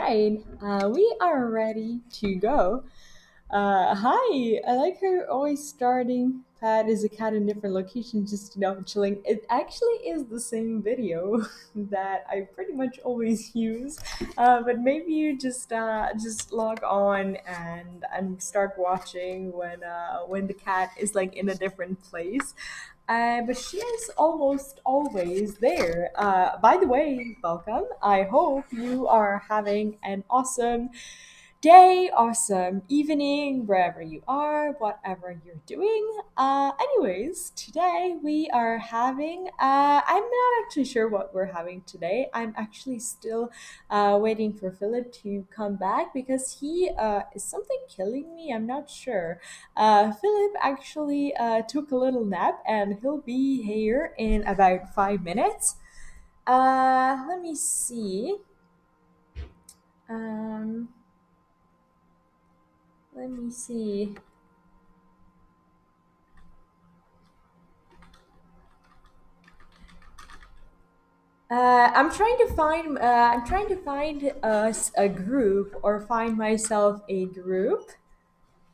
right, we are ready to go. Hi, I like how you're always starting. Pat is a cat in different locations, just chilling. It actually is the same video that I pretty much always use, but maybe you just log on and start watching when the cat is like in a different place. But she is almost always there. By the way, welcome. I hope you are having an awesome day, awesome evening, wherever you are, whatever you're doing. Anyways, today we are having, I'm not actually sure what we're having today. I'm actually still waiting for Philip to come back because he is something killing me. I'm not sure. Philip actually took a little nap and he'll be here in about 5 minutes. Let me see. Um, Let me see. I'm trying to find us a group or find myself a group.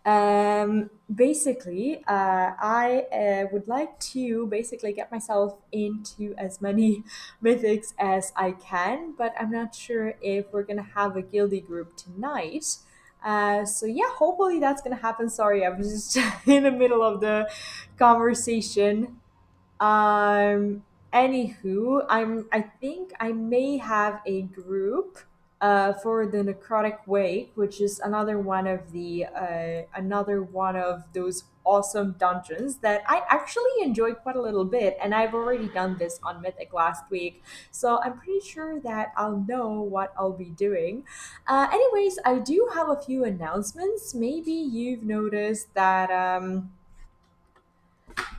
Basically, I would like to basically get myself into as many mythics as I can, but I'm not sure if we're gonna have a guilty group tonight. So yeah, hopefully that's gonna happen. Sorry, I was just in the middle of the conversation. Um, I think I may have a group for the Necrotic Wake, which is another one of those awesome dungeons that I actually enjoyed quite a little bit, and I've already done this on Mythic last week, so I'm pretty sure that I'll know what I'll be doing. Anyways, I do have a few announcements. Maybe you've noticed that.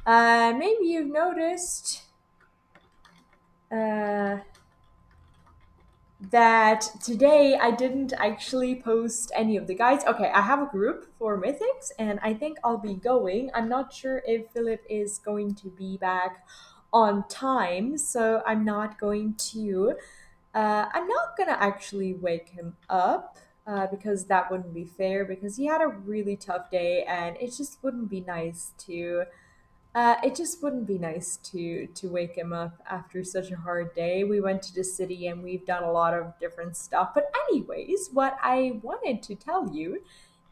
Maybe you've noticed uh, that today I didn't actually post any of the guides. Okay, I have a group for Mythics, and I think I'll be going. I'm not sure if Philip is going to be back on time, so I'm not going to. I'm not gonna actually wake him up. Because that wouldn't be fair because he had a really tough day and it just wouldn't be nice to wake him up after such a hard day. We went to the city and we've done a lot of different stuff. But anyways, what I wanted to tell you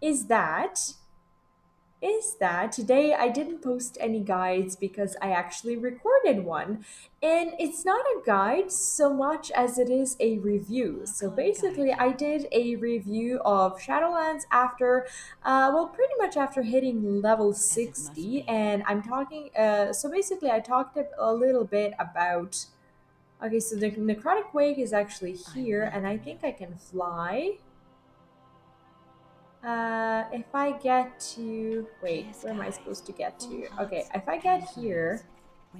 is that today I didn't post any guides because I actually recorded one. And it's not a guide so much as it is a review. So basically, I did a review of Shadowlands after, pretty much after hitting level 60. And I'm talking, so basically, I talked a little bit about. Okay, so the Necrotic Wake is actually here, and I think I can fly. If I get to... Wait, where am I supposed to get to? Okay, if I get here,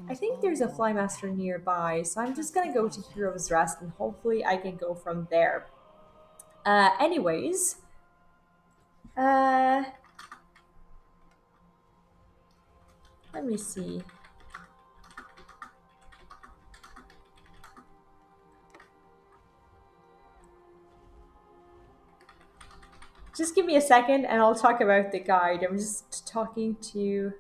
I think there's a Flymaster nearby, so I'm just gonna go to Hero's Rest and hopefully I can go from there. Anyways, uh, let me see. Just give me a second and I'll talk about the guide. I'm just talking to...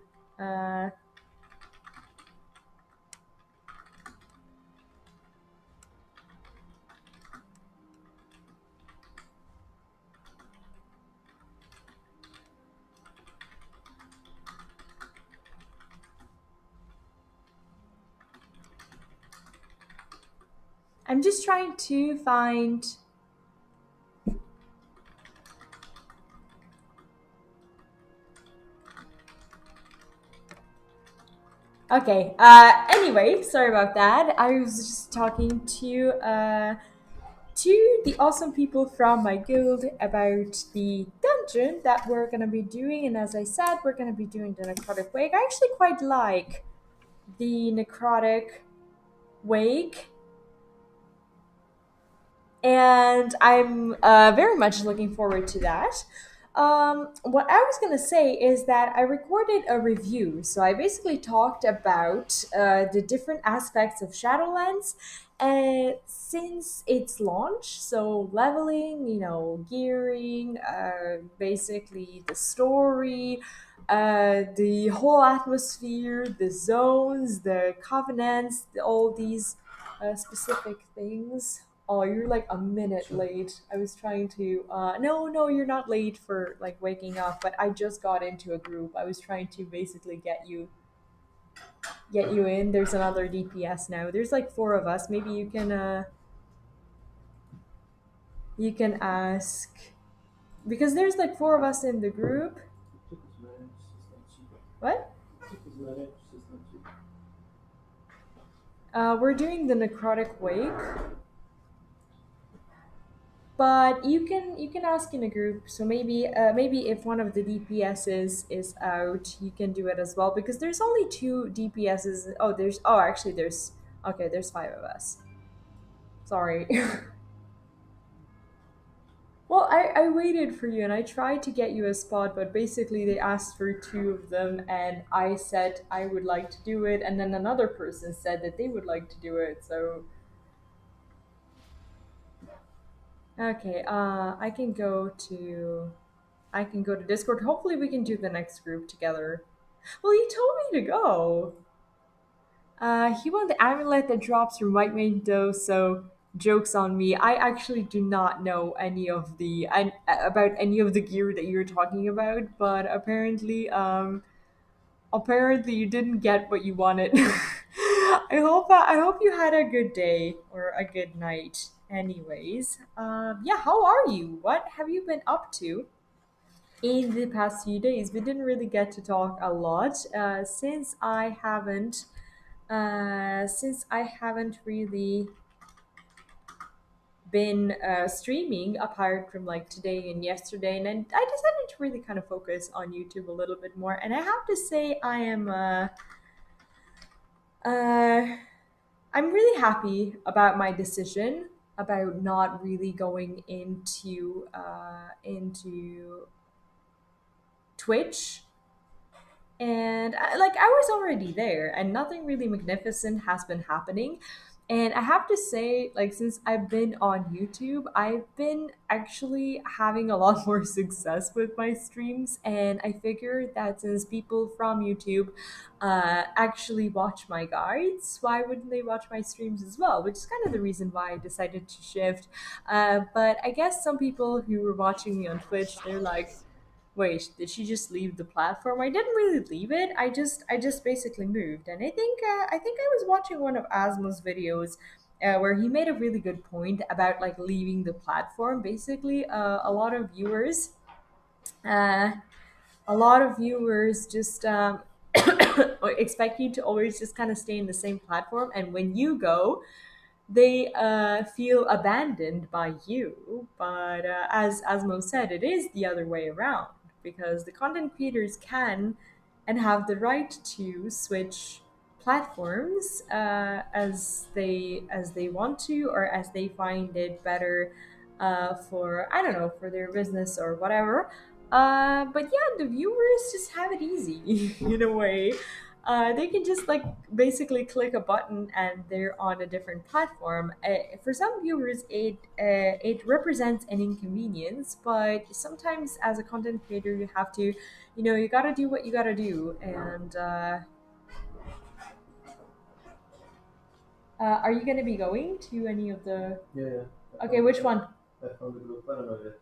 I'm just trying to find... Okay, anyway, sorry about that. I was just talking to the awesome people from my guild about the dungeon that we're gonna be doing, and as I said, we're gonna be doing the Necrotic Wake. I actually quite like the Necrotic Wake, and I'm very much looking forward to that. What I was gonna say is that I recorded a review. So I basically talked about the different aspects of Shadowlands since its launch. So leveling, gearing, basically the story, the whole atmosphere, the zones, the covenants, all these specific things. Oh, you're like a minute late. I was trying to. No, you're not late for like waking up. But I just got into a group. I was trying to basically get you in. There's another DPS now. There's like four of us. Maybe you can ask because there's like four of us in the group. What? We're doing the necrotic wake. But you can ask in a group. So maybe if one of the DPSs is out, you can do it as well because there's only two DPSs. Actually there's okay, there's five of us. Sorry. Well, I waited for you and I tried to get you a spot, but basically they asked for two of them and I said I would like to do it and then another person said that they would like to do it. So okay, I can go to Discord. Hopefully we can do the next group together. Well, you told me to go. He won the amulet that drops from White Mage though, so jokes on me. I actually do not know about any of the gear that you're talking about, but apparently you didn't get what you wanted. I hope you had a good day or a good night. Anyways, yeah, how are you? What have you been up to in the past few days? We didn't really get to talk a lot since I haven't really been streaming apart from like today and yesterday, and then I decided to really kind of focus on YouTube a little bit more. And I have to say, uh, I'm really happy about my decision about not really going into Twitch. And I was already there and nothing really magnificent has been happening. And I have to say, like, since I've been on YouTube, I've been actually having a lot more success with my streams. And I figured that since people from YouTube actually watch my guides, why wouldn't they watch my streams as well? Which is kind of the reason why I decided to shift. But I guess some people who were watching me on Twitch, they're like, wait, did she just leave the platform? I didn't really leave it. I just basically moved. And I think I was watching one of Asmo's videos where he made a really good point about like leaving the platform. Basically, uh, a lot of viewers just expect you to always just kind of stay in the same platform, and when you go, they feel abandoned by you. But as Asmo said, it is the other way around because the content creators can and have the right to switch platforms as they want to or as they find it better for I don't know for their business or whatever. But yeah, the viewers just have it easy in a way. They can just like basically click a button and they're on a different platform. For some viewers, it represents an inconvenience, but sometimes as a content creator, you have to, you gotta do what you gotta do. And are you gonna be going to any of the? Yeah, yeah. Okay, which one? I found the group. I don't know yet.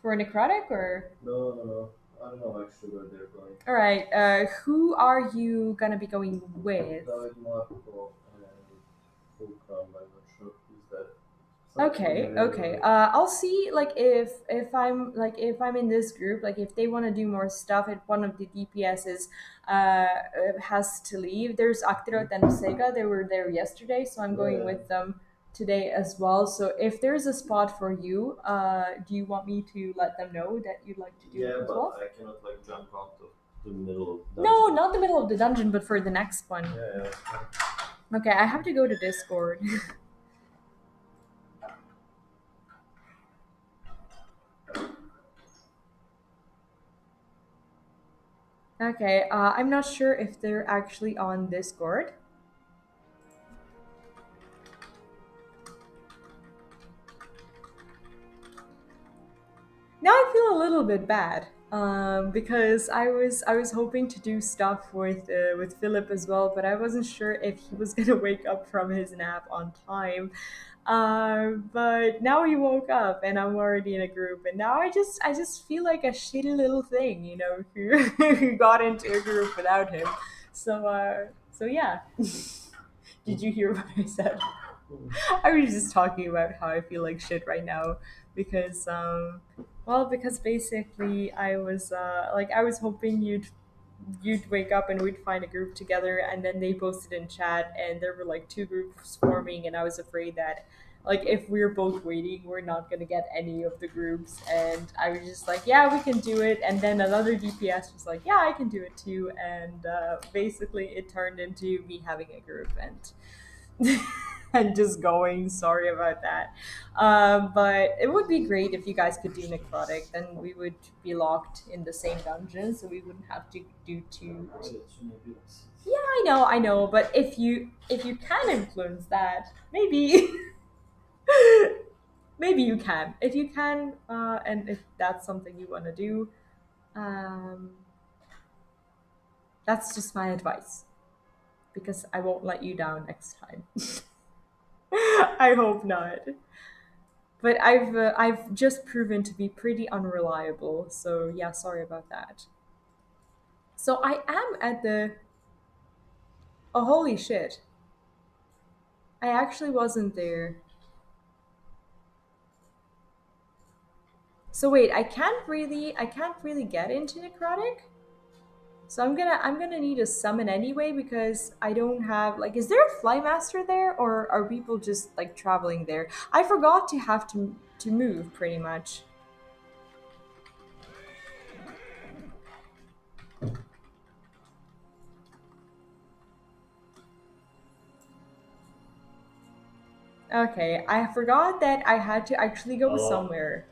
For necrotic or? No, no, no. I don't know actually where they're going. All right. Who are you gonna be going with? David Marco and Fulcrum. I'm not sure who's that. Okay, okay. I'll see like if I'm in this group, like if they want to do more stuff, if one of the DPSs has to leave. There's Aktirot and Sega. They were there yesterday, so I'm going with them today as well. So if there's a spot for you, do you want me to let them know that you'd like to do it Yeah, as but well? I cannot like jump out of the middle of the No, dungeon. not the middle of the dungeon, but for the next one. Yeah, yeah. Okay, I have to go to Discord. Okay, I'm not sure if they're actually on Discord. Now I feel a little bit bad because I was hoping to do stuff with Philip as well, but I wasn't sure if he was gonna wake up from his nap on time. But now he woke up, and I'm already in a group, and now I just feel like a shitty little thing, who who got into a group without him. So yeah. Did you hear what I said? I was just talking about how I feel like shit right now because because basically I was hoping you'd wake up and we'd find a group together, and then they posted in chat and there were like two groups forming, and I was afraid that like if we're both waiting we're not going to get any of the groups, and I was just like, yeah, we can do it, and then another DPS was like, yeah, I can do it too, and basically it turned into me having a group and and just going. Sorry about that. But it would be great if you guys could do necrotic. Then we would be locked in the same dungeon, so we wouldn't have to do two. Yeah, I know. But if you can influence that, maybe maybe you can. If you can, and if that's something you want to do, um, that's just my advice because I won't let you down next time. I hope not. But I've just proven to be pretty unreliable. So yeah, sorry about that. So I am at the oh holy shit. I actually wasn't there. So wait, I can't really get into necrotic? So I'm gonna need a summon anyway because I don't have like, is there a flymaster there, or are people just like traveling there? I forgot to have to move pretty much. Okay, I forgot that I had to actually go Hello. somewhere.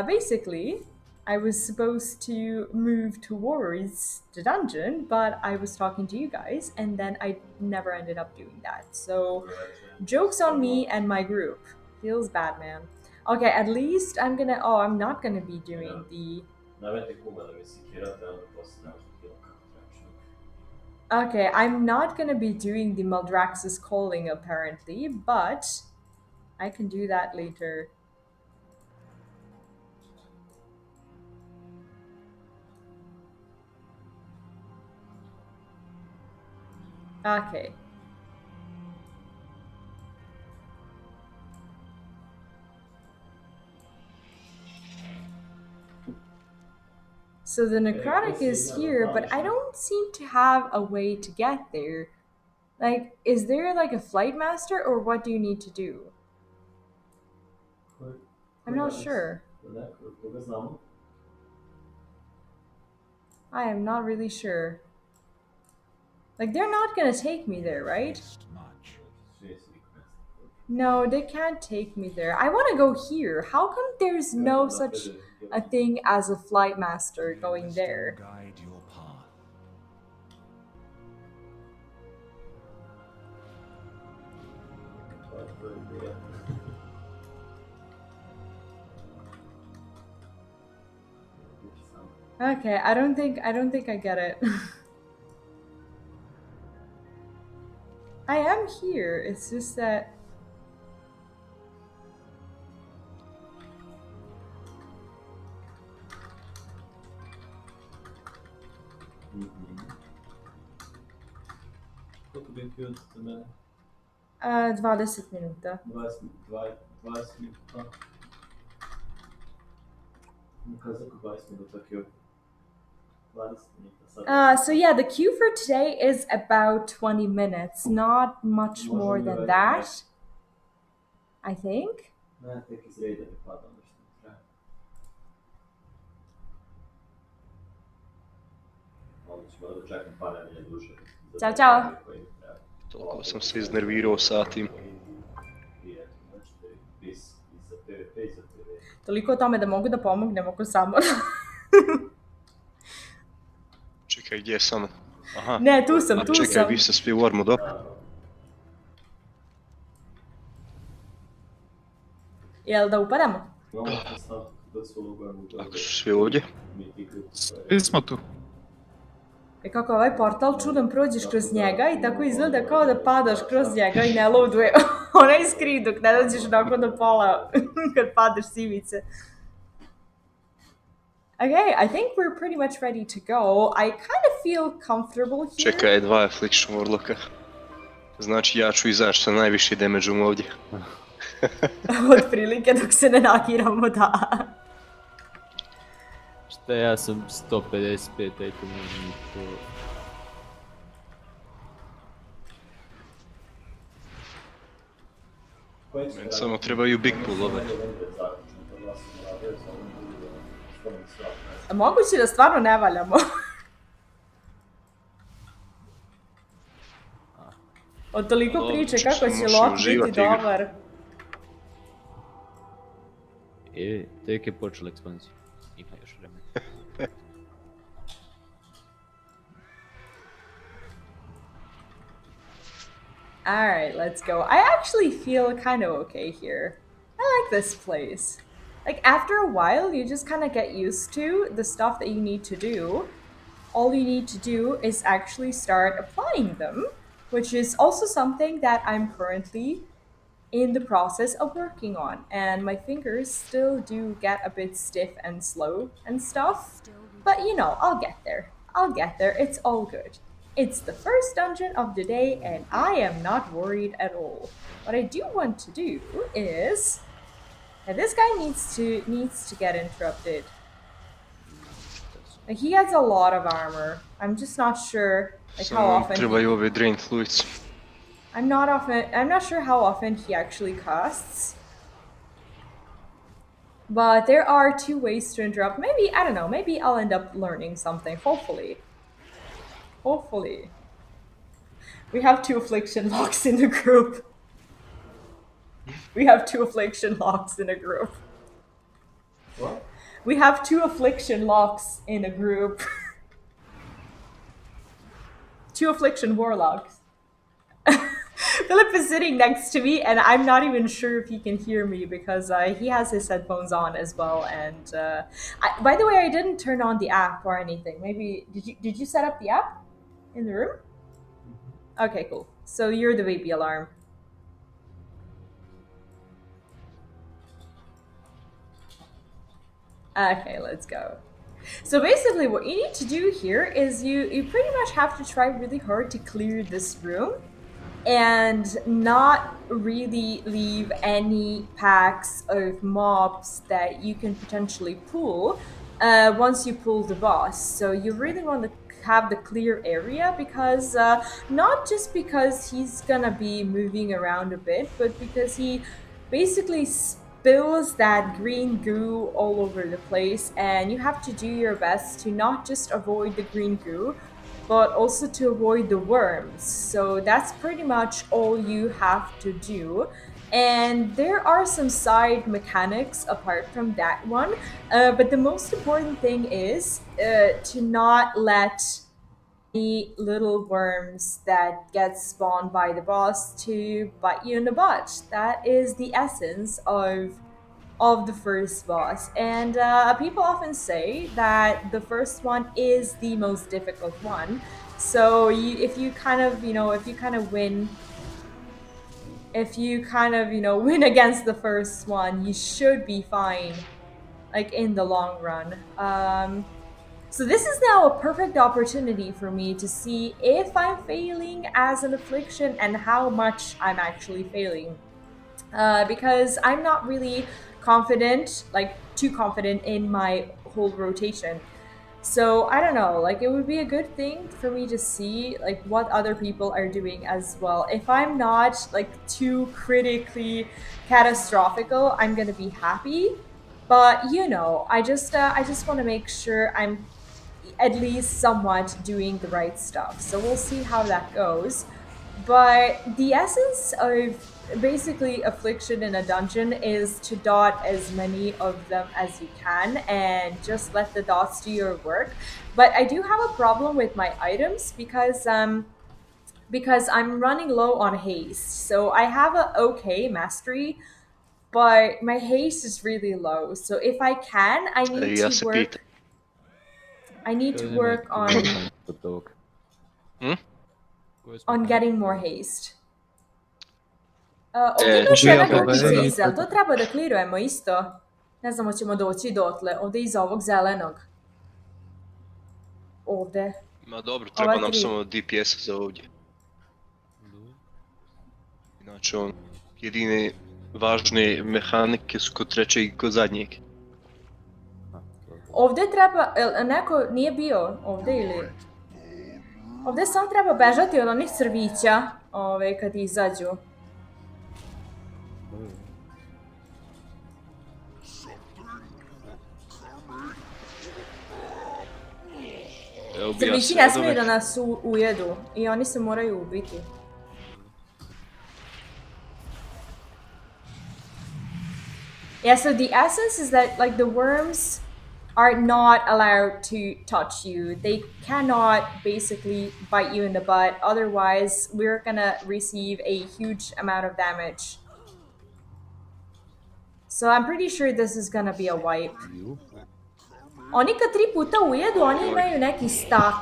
Basically, I was supposed to move towards the dungeon, but I was talking to you guys, and then I never ended up doing that. So, jokes on me and my group. Feels bad, man. Okay, at least I'm gonna. Oh, I'm not gonna be doing the. N'avete come da mi si schierate hanno posto na tutto Okay, I'm not gonna be doing the Maldraxxus calling apparently, but I can do that later. Okay. So the necrotic is here, but I don't seem to have a way to get there. Like, is there like a flight master, or what do you need to do? I'm not sure. Koga znamo? I am not really sure. Like, they're not gonna take me there, right? Svi su request. No, they can't take me there. I want to go here. How come there's no such a thing as a flight master May going wisdom there? guide your path. Okay, I don't think I get it. I am here. It's just that Koliko bi ti od mene? 20 minuta. 20 minuta. Казах 20 minuta Q. 20 minuta sad. So yeah, the queue for today is about 20 minutes, not much more than that, I think. Ne, tek iz reda mi pada ono što mi treba. Onda ću morat da čekam par nedelja duže. Ćao, čao. Koji mi treba. Toliko sam se iznervirao sa tim. I eto, znači, bis i za PvP i za PvE. Toliko o tome da mogu da pomognem oko samo. Čekaj, gdje sam? Aha. Ne, tu sam, A tu čekaj, sam. vi ste svi warmu, dok? Jel da upadamo? Ako su svi ovdje? Svi smo tu. Kako ovaj portal čudan prođeš kroz njega i tako izgleda kao da padaš kroz njega i ne loaduje onaj screen dok ne dođeš onako do pola kad padeš s ivice. Okay, I think we're pretty much ready to go. I kind of feel comfortable here. Čekaj, 2 Affliction Warlocka. Znači ja ću izaći sa najviši damage-om ovdje. Od prilike dok se ne nakiramo, da. Šta ja sam 155, ajte možem to... Meni samo trebaju big pullove. Moguće da stvarno ne valjamo. Od toliko priče kako će Lok biti dobar. Tek je počela ekspanzija. Ima još vremena. Alright, let's go. I actually feel kind of okay here. I like this place. Like, after a while, you just kind of get used to the stuff that you need to do. All you need to do is actually start applying them, which is also something that I'm currently in the process of working on. And my fingers still do get a bit stiff and slow and stuff. But you know, I'll get there. I'll get there. It's all good. It's the first dungeon of the day and I am not worried at all. What I do want to do is... And this guy needs to get interrupted. Like, he has a lot of armor. I'm just not sure like how often. Trebaju ove drain fluids. I'm not sure how often he actually casts. But there are 2 ways to interrupt. Maybe, I don't know, maybe I'll end up learning something, hopefully. Hopefully. We have 2 affliction locks in the group. We have 2 affliction locks in a group. What? We have 2 affliction locks in a group. 2 affliction warlocks. Philip is sitting next to me and I'm not even sure if he can hear me because he has his headphones on as well. And by the way, I didn't turn on the app or anything. Maybe did you set up the app in the room? Okay, cool. So you're the baby alarm. Okay, let's go. So basically what you need to do here is you pretty much have to try really hard to clear this room and not really leave any packs of mobs that you can potentially pull once you pull the boss. So you really want to have the clear area because not just because he's gonna be moving around a bit, but because he basically spills that green goo all over the place, and you have to do your best to not just avoid the green goo, but also to avoid the worms. So that's pretty much all you have to do. And there are some side mechanics apart from that one, but the most important thing is to not let any little worms that get spawned by the boss to bite you in the butt. That is the essence of the first boss. And people often say that the first one is the most difficult one. So if you kind of win against the first one, you should be fine, like, in the long run. So this is now a perfect opportunity for me to see if I'm failing as an affliction and how much I'm actually failing. Because I'm not really confident, like too confident in my whole rotation. So I don't know, like, it would be a good thing for me to see like what other people are doing as well. If I'm not like too critically catastrophical, I'm gonna be happy. But you know, I just want to make sure I'm at least somewhat doing the right stuff. So we'll see how that goes. But the essence of basically affliction in a dungeon is to dot as many of them as you can and just let the dots do your work. But I do have a problem with my items because I'm running low on haste. So I have a okay mastery, but my haste is really low. So if I can, Ja se pitam. I need to work on getting more haste. Ovdje ima još jedna grupica iza, ali to treba da klirujemo isto. Ne znam, hoćemo doći dotle. Ovdje iza ovog zelenog. Ovdje. Ma dobro, treba Ova nam tri. samo DPS za ovdje. Inače jedine važne mehanike su kod trećeg i kod zadnjeg. Ovdje treba, neko nije bio ovdje ili... Ovdje samo treba bežati od onih crvića, kad izađu. Crvići ne smiju da nas ujedu i oni se moraju ubiti. Yeah, so the essence is that like the worms are not allowed to touch you. They cannot basically bite you in the butt. Otherwise, we're gonna receive a huge amount of damage. So I'm pretty sure this is gonna be a wipe. Oni kad 3 puta ujedu, oni imaju neki stack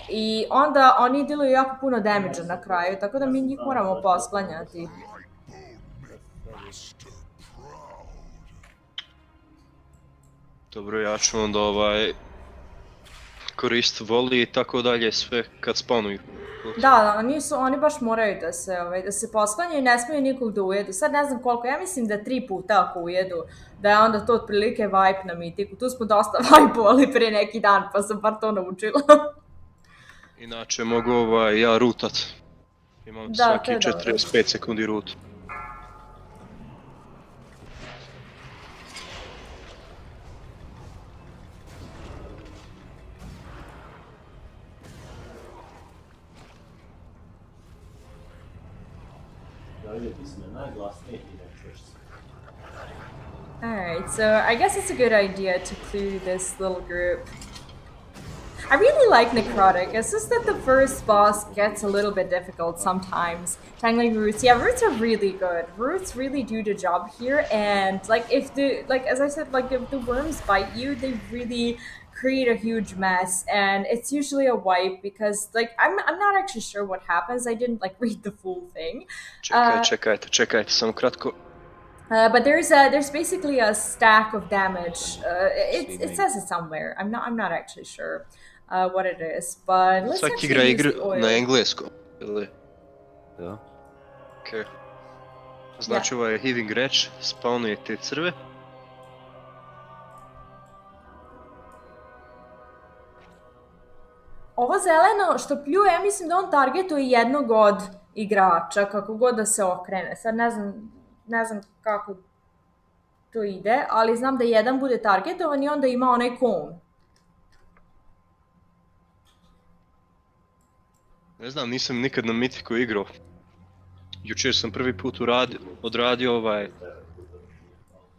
i onda oni deluju jako puno damage na kraju, tako da mi njih moramo posklanjati. Dobro, ja ću onda korist voli i tako dalje sve kad spanuju. Da, oni baš moraju da se posklanjaju i ne smiju nikog da ujedu. Sad ne znam koliko, ja mislim da 3 puta ako ujedu, da je onda to otprilike wipe na mitiku. Tu smo dosta wipe-ovali pre neki dan, pa sam bar to naučila. Inače mogu ja rutat. Imam svaki 45 sekundi rut. Alright, so I guess it's a good idea to clear this little group. I really like Necrotic, it's just that the first boss gets a little bit difficult sometimes. Tangling Roots, yeah, Roots are really good. Roots really do the job here, and as I said, if the worms bite you, they really create a huge mess, and it's usually a wipe because I'm not actually sure what happens. I didn't read the full thing. Čekajte, samo kratko. But there's basically a stack of damage. It says it somewhere. I'm not actually sure what it is, but let's Svaki igra igru na engleskom, ili? Da. Okej. Znači ovaj healing reč spawnuje te crve. Ovo zeleno što pljuje, ja mislim da on targetuje jednog od igrača, kako god da se okrene. Sad ne znam kako to ide, ali znam da jedan bude targetovan i onda ima onaj kon. Ne znam, nisam nikad na Mythicu igrao. Jučer sam prvi put odradio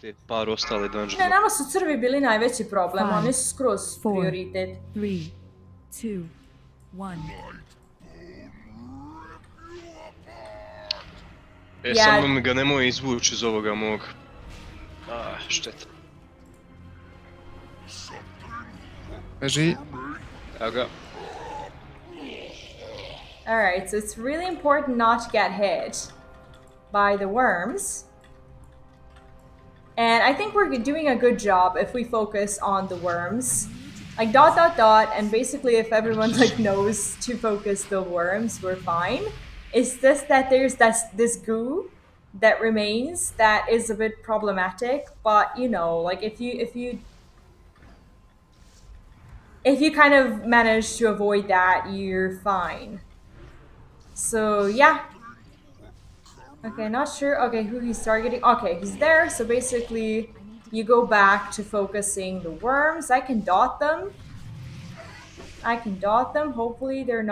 te par ostale dungeone. Ne, nama su crvi bili najveći problem, oni su skroz prioritet. 3, 2, 1. Samo mi ga nemoj izvući iz ovoga mog. Šteta. Beži. Evo ga. Alright, so it's really important not to get hit by the worms. And I think we're doing a good job if we focus on the worms. Like dot, and basically if everyone knows to focus the worms, we're fine. It's just that there's this goo that remains that is a bit problematic, but if you kind of manage to avoid that, you're fine. So yeah. Okay, not sure. Okay, who he's targeting. Okay, he's there. So basically, you go back to focusing the worms. I can dot them. Hopefully, they're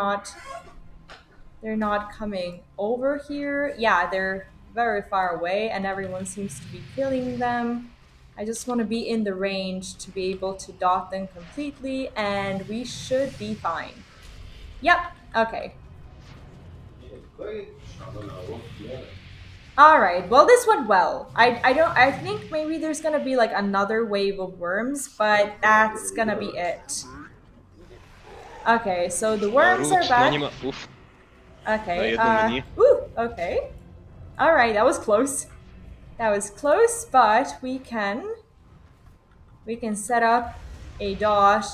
They're not coming over here. Yeah, they're very far away and everyone seems to be killing them. I just want to be in the range to be able to dot them completely and we should be fine. Yep, okay. Alright, well this went well. I think maybe there's gonna be like another wave of worms, but that's gonna be it. Okay, so the worms are Root na back. njima, uf. Okay, jednom me nije. okay. Alright, that was close. That was close, but we can set up a dot.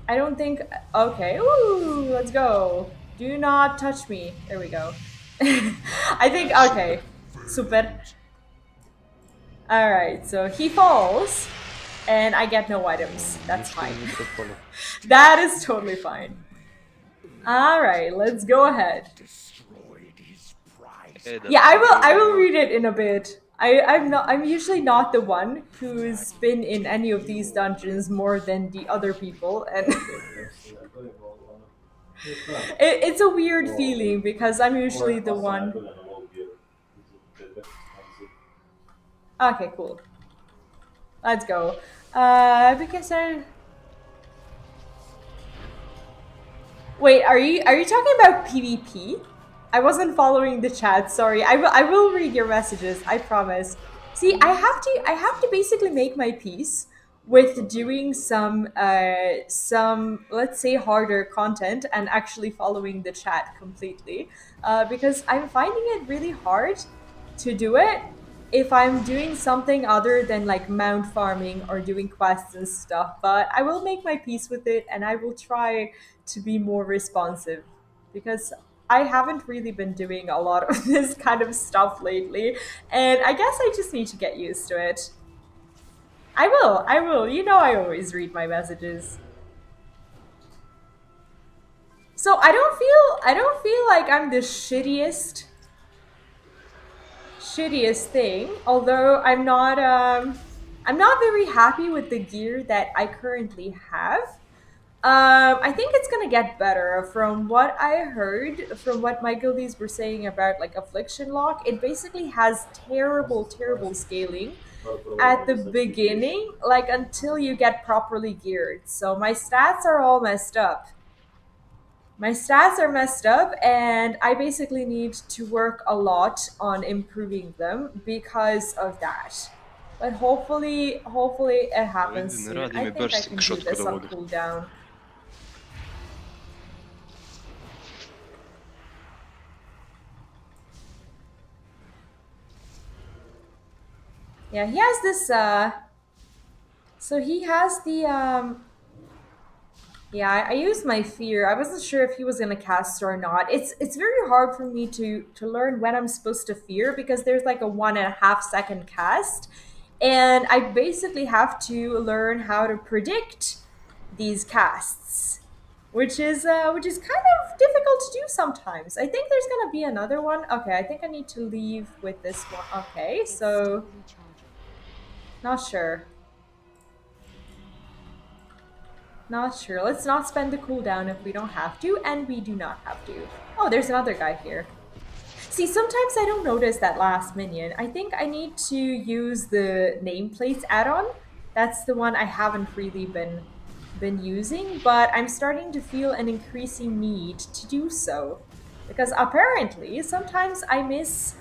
I don't think, okay, ooh, let's go. Do not touch me. There we go. I think, okay, super. Alright, so he falls, and I get no items. That's Ništa mi fine. nije propalo. That is totally fine. Alright, let's go ahead. E, da Yeah, I bi- will read it in a bit. I'm usually not the one who's been in any of these dungeons more than the other people, and it's a weird feeling because I'm usually the one. Okay, cool. Let's go. Because wait, are you talking about PvP? I wasn't following the chat. Sorry. I will read your messages. I promise. See, I have to basically make my peace with doing some let's say harder content and actually following the chat completely, because I'm finding it really hard to do it if I'm doing something other than like mount farming or doing quests and stuff. But I will make my peace with it and I will try to be more responsive because I haven't really been doing a lot of this kind of stuff lately, and I guess I just need to get used to it. I will. You know I always read my messages. So I don't feel like I'm the shittiest thing, although I'm not very happy with the gear that I currently have. I think it's gonna get better. From what I heard, from what my guildies were saying about like Affliction Lock, it basically has terrible scaling at the beginning, like until you get properly geared. So my stats are all messed up. My stats are messed up, and I basically need to work a lot on improving them because of that. But hopefully it happens ne soon. radi I mi think I bursting can do shot this kod on ovoga. cooldown. Yeah, he has this, so he has the, yeah, I used my fear. I wasn't sure if he was gonna cast or not. It's very hard for me to learn when I'm supposed to fear because there's like a 1.5 second cast, and I basically have to learn how to predict these casts, which is kind of difficult to do sometimes. I think there's gonna be another one. Okay, I think I need to leave with this one. Okay, so not sure. Not sure. Let's not spend the cooldown if we don't have to, and we do not have to. Oh, there's another guy here. See, sometimes I don't notice that last minion. I think I need to use the nameplates add-on. That's the one I haven't really been using, but I'm starting to feel an increasing need to do so. Because apparently, sometimes I miss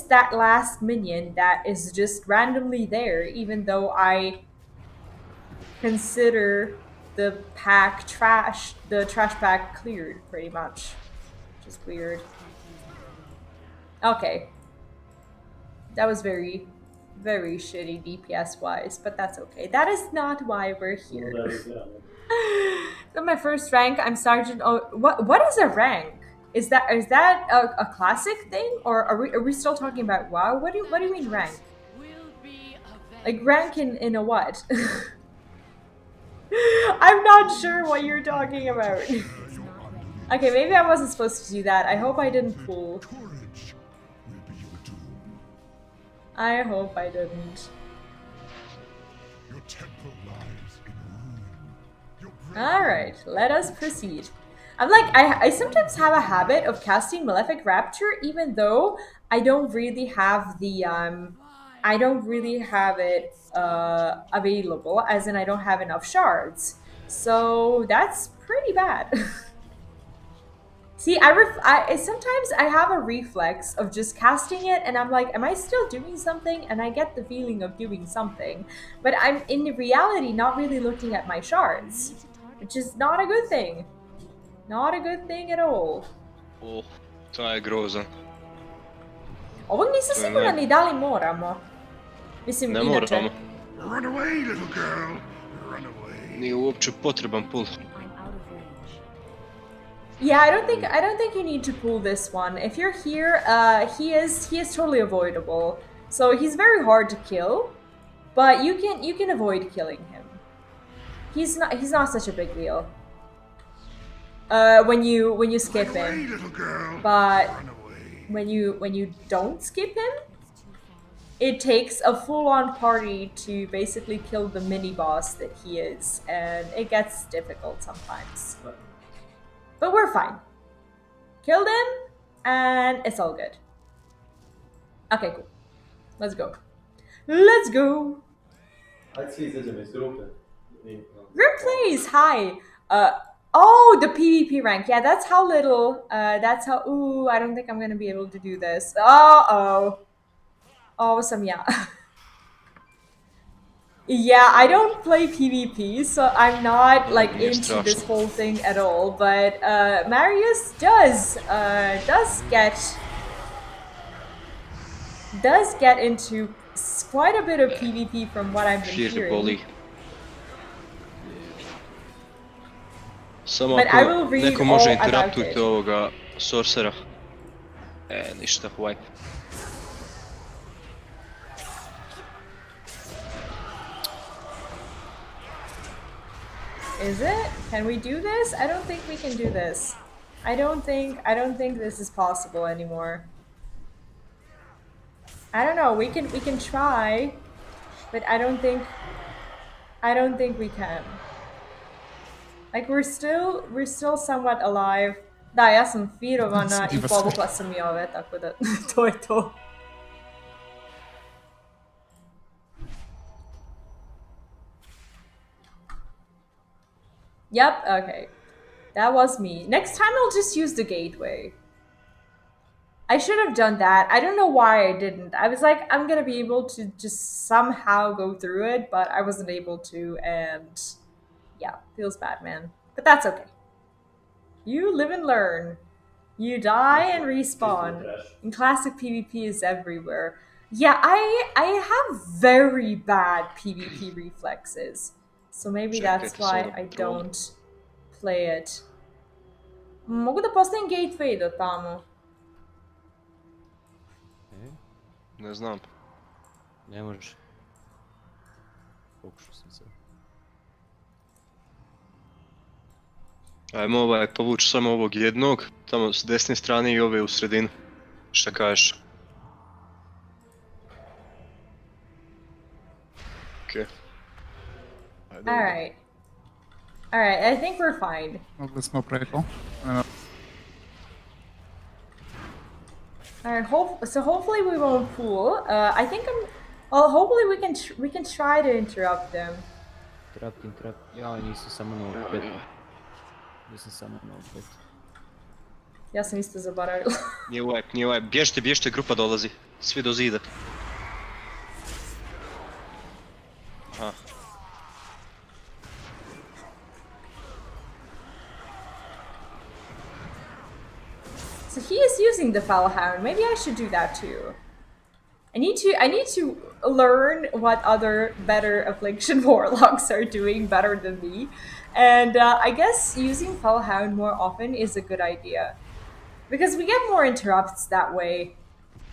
that last minion that is just randomly there, even though I consider the trash pack cleared pretty much, which is weird. Okay, that was very shitty DPS wise, but that's okay. That is not why we're here. So my first rank, I'm sergeant. Oh, what is a rank? Is that a classic thing, or are we still talking about WoW? What do you mean rank? Like rank in a what? I'm not sure what you're talking about. Okay, maybe I wasn't supposed to do that. I hope I didn't pull. I hope I didn't. Alright, let us proceed. I'm like, I sometimes have a habit of casting Malefic Rapture, even though I don't really have the I don't really have it available, as in I don't have enough shards. So that's pretty bad. See, I sometimes I have a reflex of just casting it, and I'm like, am I still doing something? And I get the feeling of doing something, but I'm in reality not really looking at my shards, which is not a good thing. Not a good thing at all. O, to je grozan. Ovog nisam To je sigurna naj- ni da li moramo. Mislim, Ne inače. moramo. Run away, little girl. Run away. Nije uopće potreban pull. I'm out of range. Yeah, I don't think you need to pull this one. If you're here, he is totally avoidable. So he's very hard to kill, but you can avoid killing him. He's not such a big deal. When you skip Run away, him, little girl. but Run away. when you don't skip him, it takes a full-on party to basically kill the mini boss that he is, and it gets difficult sometimes. But we're fine. Killed him, and it's all good. Okay, cool. Let's go. Let's go. Ajde svi izađemo iz grupe. Group plays. Hi. Oh, the PvP rank. Yeah, that's how little. That's how. Ooh, I don't think I'm gonna be able to do this. Oh. Awesome. Yeah. Yeah, I don't play PvP, so I'm not like into this whole thing at all. But Marius does get into quite a bit of PvP from what I've been Šir boli. hearing. Samo But I will ako read neko može all about interruptujte it. ovoga sorcera. Ništa, wipe. Is it? Can we do this? I don't think we can do this. I don't think this is possible anymore. I don't know. We can try, but I don't think we can. Like we're still somewhat alive. Da, ja sam firovana I povukla sam I ove, tako da to je to. Yep, okay. That was me. Next time I'll just use the gateway. I should have done that. I don't know why I didn't. I was like, I'm gonna be able to just somehow go through it, but I wasn't able to, and yeah, feels bad, man. But that's okay. You live and learn. You die and respawn. And classic PvP is everywhere. Yeah, I have very bad PvP reflexes. So maybe that's why I don't play it. Mogu da postavim gateway do tamo. Ne znam. Ne možeš. Pokušao sam se. Ajmo povući samo ovog jednog, tamo s desne strane I ove u sredinu. Šta kažeš? Okej. Alright. Alright, I think we're fine. Mogli smo preko. Alright, so hopefully we won't fool. I think well, hopefully we can try to interrupt them. Interrupt. Ja, nisam samo na opet. Nisam samo na opet. Ja sam isto zaboravila. Nije wipe. Bježte, grupa dolazi. Svi do zida. Aha. So he is using the Fellhound. Maybe I should do that too. I need to learn what other better Affliction Warlocks are doing better than me. And I guess using Fellhound more often is a good idea. Because we get more interrupts that way.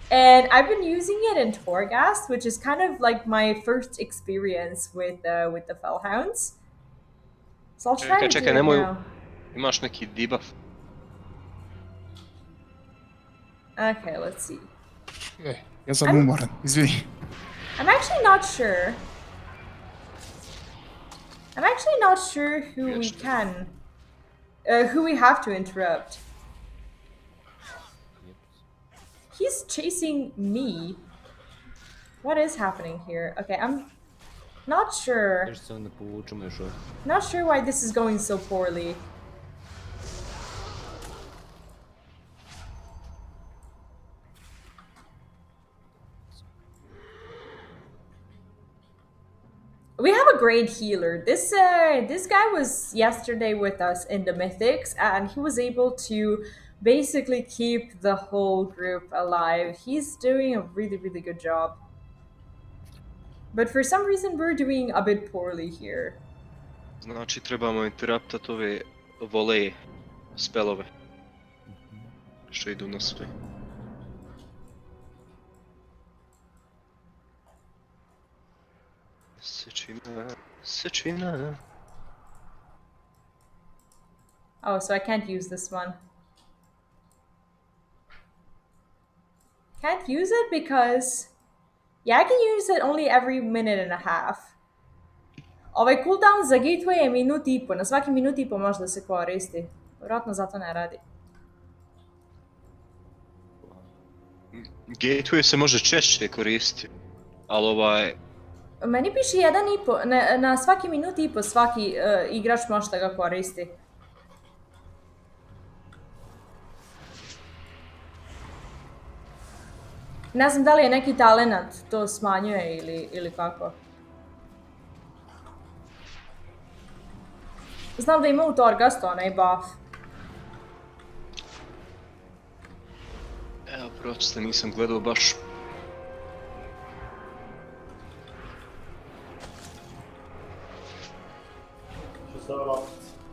And I've been using it in Torghast, which is kind of like my first experience with the Fellhounds. So I'll try to do it now. Imaš neki debuff? Okay, let's see. Ja sam umoran, izvini. I'm actually not sure. I'm actually not sure who we can. who we have to interrupt. Yep. He's chasing me. What is happening here? Okay, I'm not sure. Još se onda povučemo još ovdje. Not sure why this is going so poorly. We have a great healer. This guy was yesterday with us in the Mythics, and he was able to basically keep the whole group alive. He's doing a really, really good job. But for some reason we're doing a bit poorly here. Znači trebamo interruptat ove voleje, spelove. Što idu na sve. Sečina. Oh, so I can't use this one. Can't use it because... Yeah, I can use it only every minute and a half. Ovaj cooldown za gateway je minut i po. Na svaki minut i po može da se koristi. Vjerojatno zato ne radi. Gateway se može češće koristiti, ali ovaj... Meni piše 1,5, na svaki minut i po svaki igrač može da ga koristi. Ne znam da li je neki talenat to smanjuje ili kako. Znam da ima u Torgastu onaj buff. Evo, pročite, nisam gledao baš.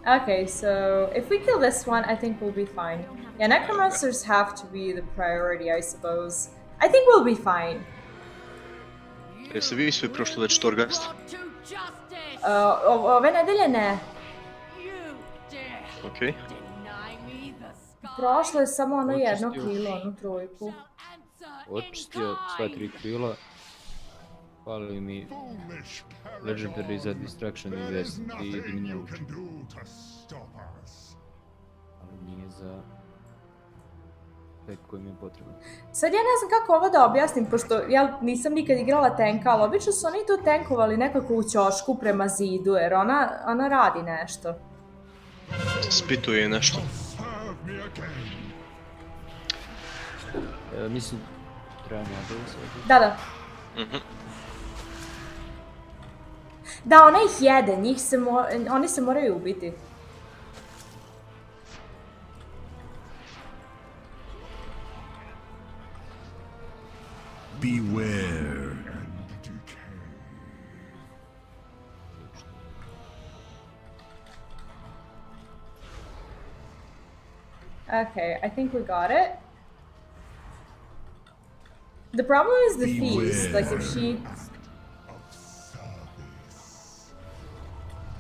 Okay, so if we kill this one, I think we'll be fine. Yeah, necromancers have to be the priority, I suppose. I think we'll be fine. Jeste vi svi prošli već Torgast? Ove nedelje ne. Okej. Prošlo je samo ono Očistio. jedno krilo, onu trojku. Očistio sva 3 krila. Fali mi Legendary za Distraction i Diminution. Ali nije za tek koji mi je potreban. Sad ja ne znam kako ovo da objasnim, pošto ja nisam nikad igrala tanka, ali obično su oni tu tankovali nekako u ćošku prema zidu, jer ona radi nešto. Spituje nešto. Mislim, treba Magla sad. Da. Da, ona ih jede, oni se moraju ubiti. Beware and decay. Okay, I think we got it. The problem is the feast, like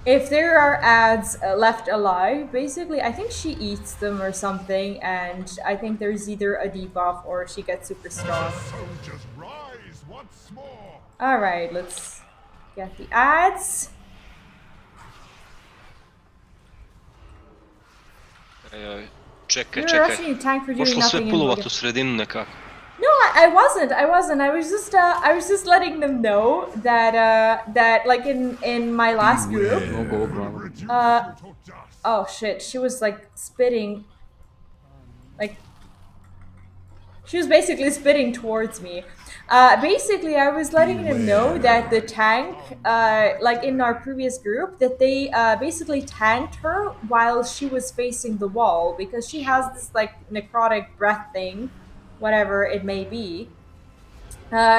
if there are ads left alive, basically, I think she eats them or something, and I think there's either a debuff or she gets super strong. Soldiers rise once more. Alright, let's get the ads. Čekaj. You're rushing your tank for doing Pošlo sve nothing in pulovat Bulgaria. u sredinu nekako. No, I wasn't. I was just letting them know that like in my last group. Oh shit! She was like spitting. Like she was basically spitting towards me. Basically, I was letting them know that the tank, like in our previous group, that they basically tanked her while she was facing the wall because she has this like necrotic breath thing, whatever it may be.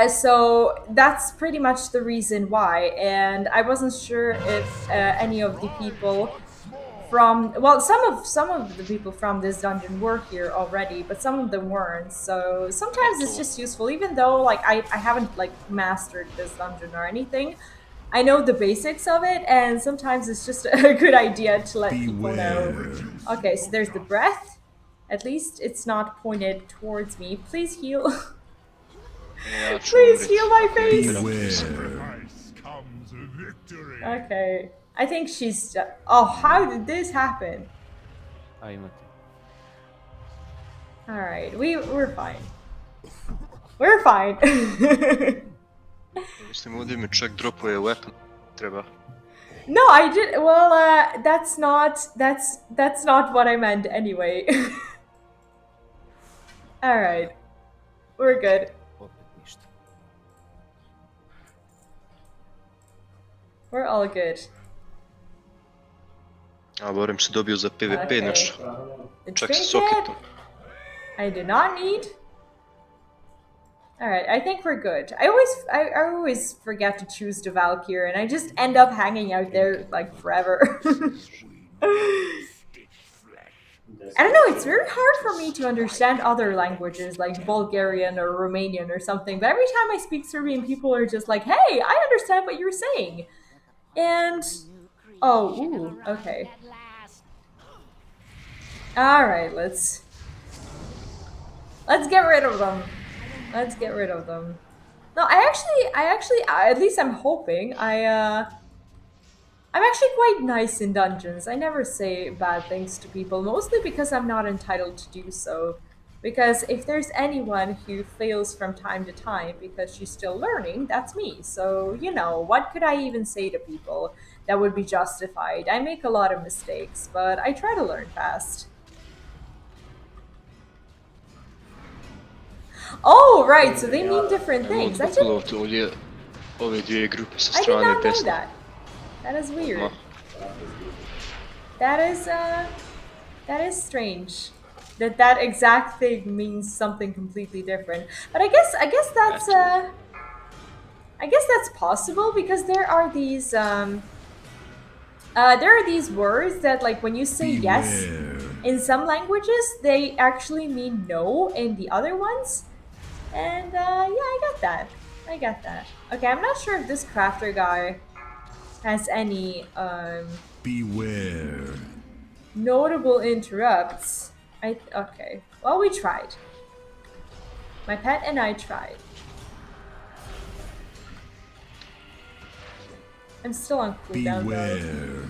So that's pretty much the reason why, and I wasn't sure if any of the people from, well, some of the people from this dungeon were here already, but some of them weren't. So sometimes it's just useful, even though like I haven't like mastered this dungeon or anything. I know the basics of it, and sometimes it's just a good idea to let people know. Okay, so there's the breath. At least it's not pointed towards me. Please heal. Please heal my face. Sacrifice comes victory. Okay. I think she's... Oh, how did this happen? A imate. Alright, we're fine. We're fine. Mislim ovdje mi čak dropuje weapon. Treba. No, I did. Well, that's not what I meant anyway. All right, we're good. Opet ništa. We're all good. A barem si dobio za PvP Okay. nešto. The Čak sa trinket soketom. I do not need. All right, I think we're good. I always forget to choose the Valkyr, and I just end up hanging out there like forever. I don't know, it's very hard for me to understand other languages like Bulgarian or Romanian or something, but every time I speak Serbian, people are just like, hey, I understand what you're saying. And, oh, ooh, okay. Alright, let's get rid of them. Let's get rid of them. No, I actually, at least I'm hoping, I'm actually quite nice in dungeons. I never say bad things to people, mostly because I'm not entitled to do so. Because if there's anyone who fails from time to time because she's still learning, that's me. So, you know, what could I even say to people that would be justified? I make a lot of mistakes, but I try to learn fast. Oh, right, so they mean different things. I didn't, Låt ovdje ove dvije grupe sa I did strane not know desne. that. That is weird. Ma. That is strange. That exact thing means something completely different. But I guess that's possible because there are these words that, like, when you say yes in some languages, they actually mean no in the other ones. And yeah, I get that. Okay, I'm not sure if this crafter guy has any Beware. notable interrupts. Okay. Well, we tried. My pet and I tried. I'm still on cooldown though. Beware.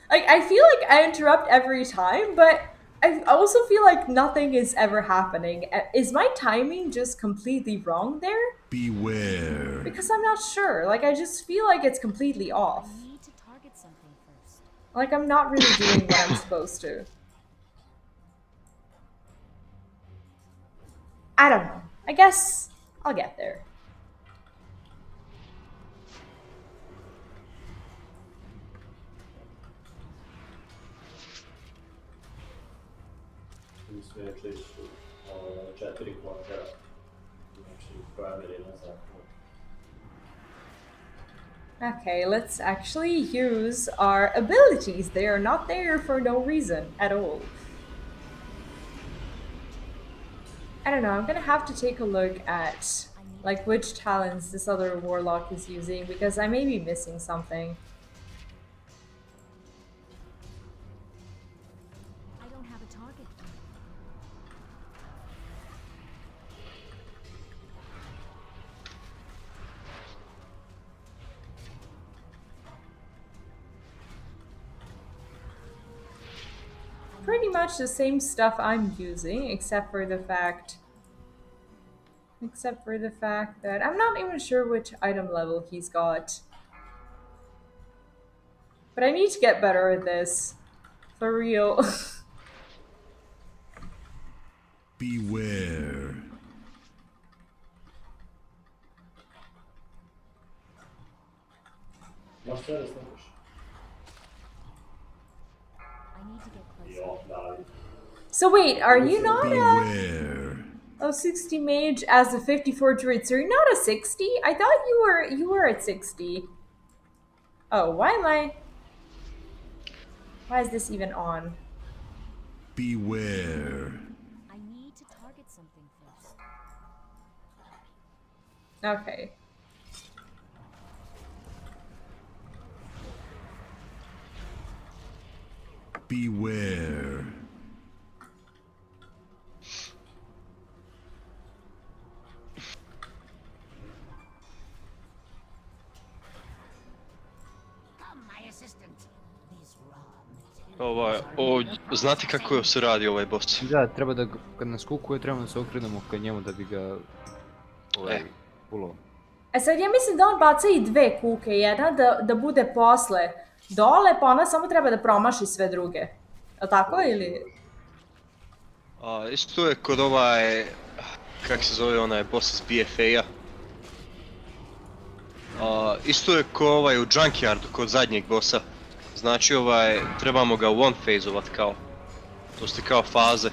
Like, I feel like I interrupt every time, but I also feel like nothing is ever happening. Is my timing just completely wrong there? Beware. Because I'm not sure. Like, I just feel like it's completely off. You need to target something first. Like, I'm not really doing what I'm supposed to. I don't know. I guess I'll get there. Mislim reći 4 kvadrata. Znači pravili nazad. Okay, let's actually use our abilities. They are not there for no reason at all. I don't know, I'm gonna have to take a look at like which talents this other warlock is using because I may be missing something. I don't have a target. Pretty much the same stuff I'm using, except for the fact that I'm not even sure which item level he's got. But I need to get better at this. For real. Beware. Možeš sve da snimiš? I need to get closer. Jo, da. So wait, are you not Beware. a 60 mage as a 54 druid? So you're not a 60? I thought you were at 60. Oh, why is this even on? Beware. I need to target something first. Okay. Beware. Come, my assistant. These Znate kako se radi ovaj boss? Da, treba da kad nas kukuje, trebamo da se okrenemo ka njemu da bi ga pulo. E sad ja mislim da on baca i 2 kuke, jedna da bude posle dole, pa ona samo treba da promaši sve druge. Je tako ili? Isto je kod kak se zove onaj boss iz BFA-a. Isto je ko u Junkyardu, kod zadnjeg bossa. Znači trebamo ga one phase-ovat kao. To su kao faze.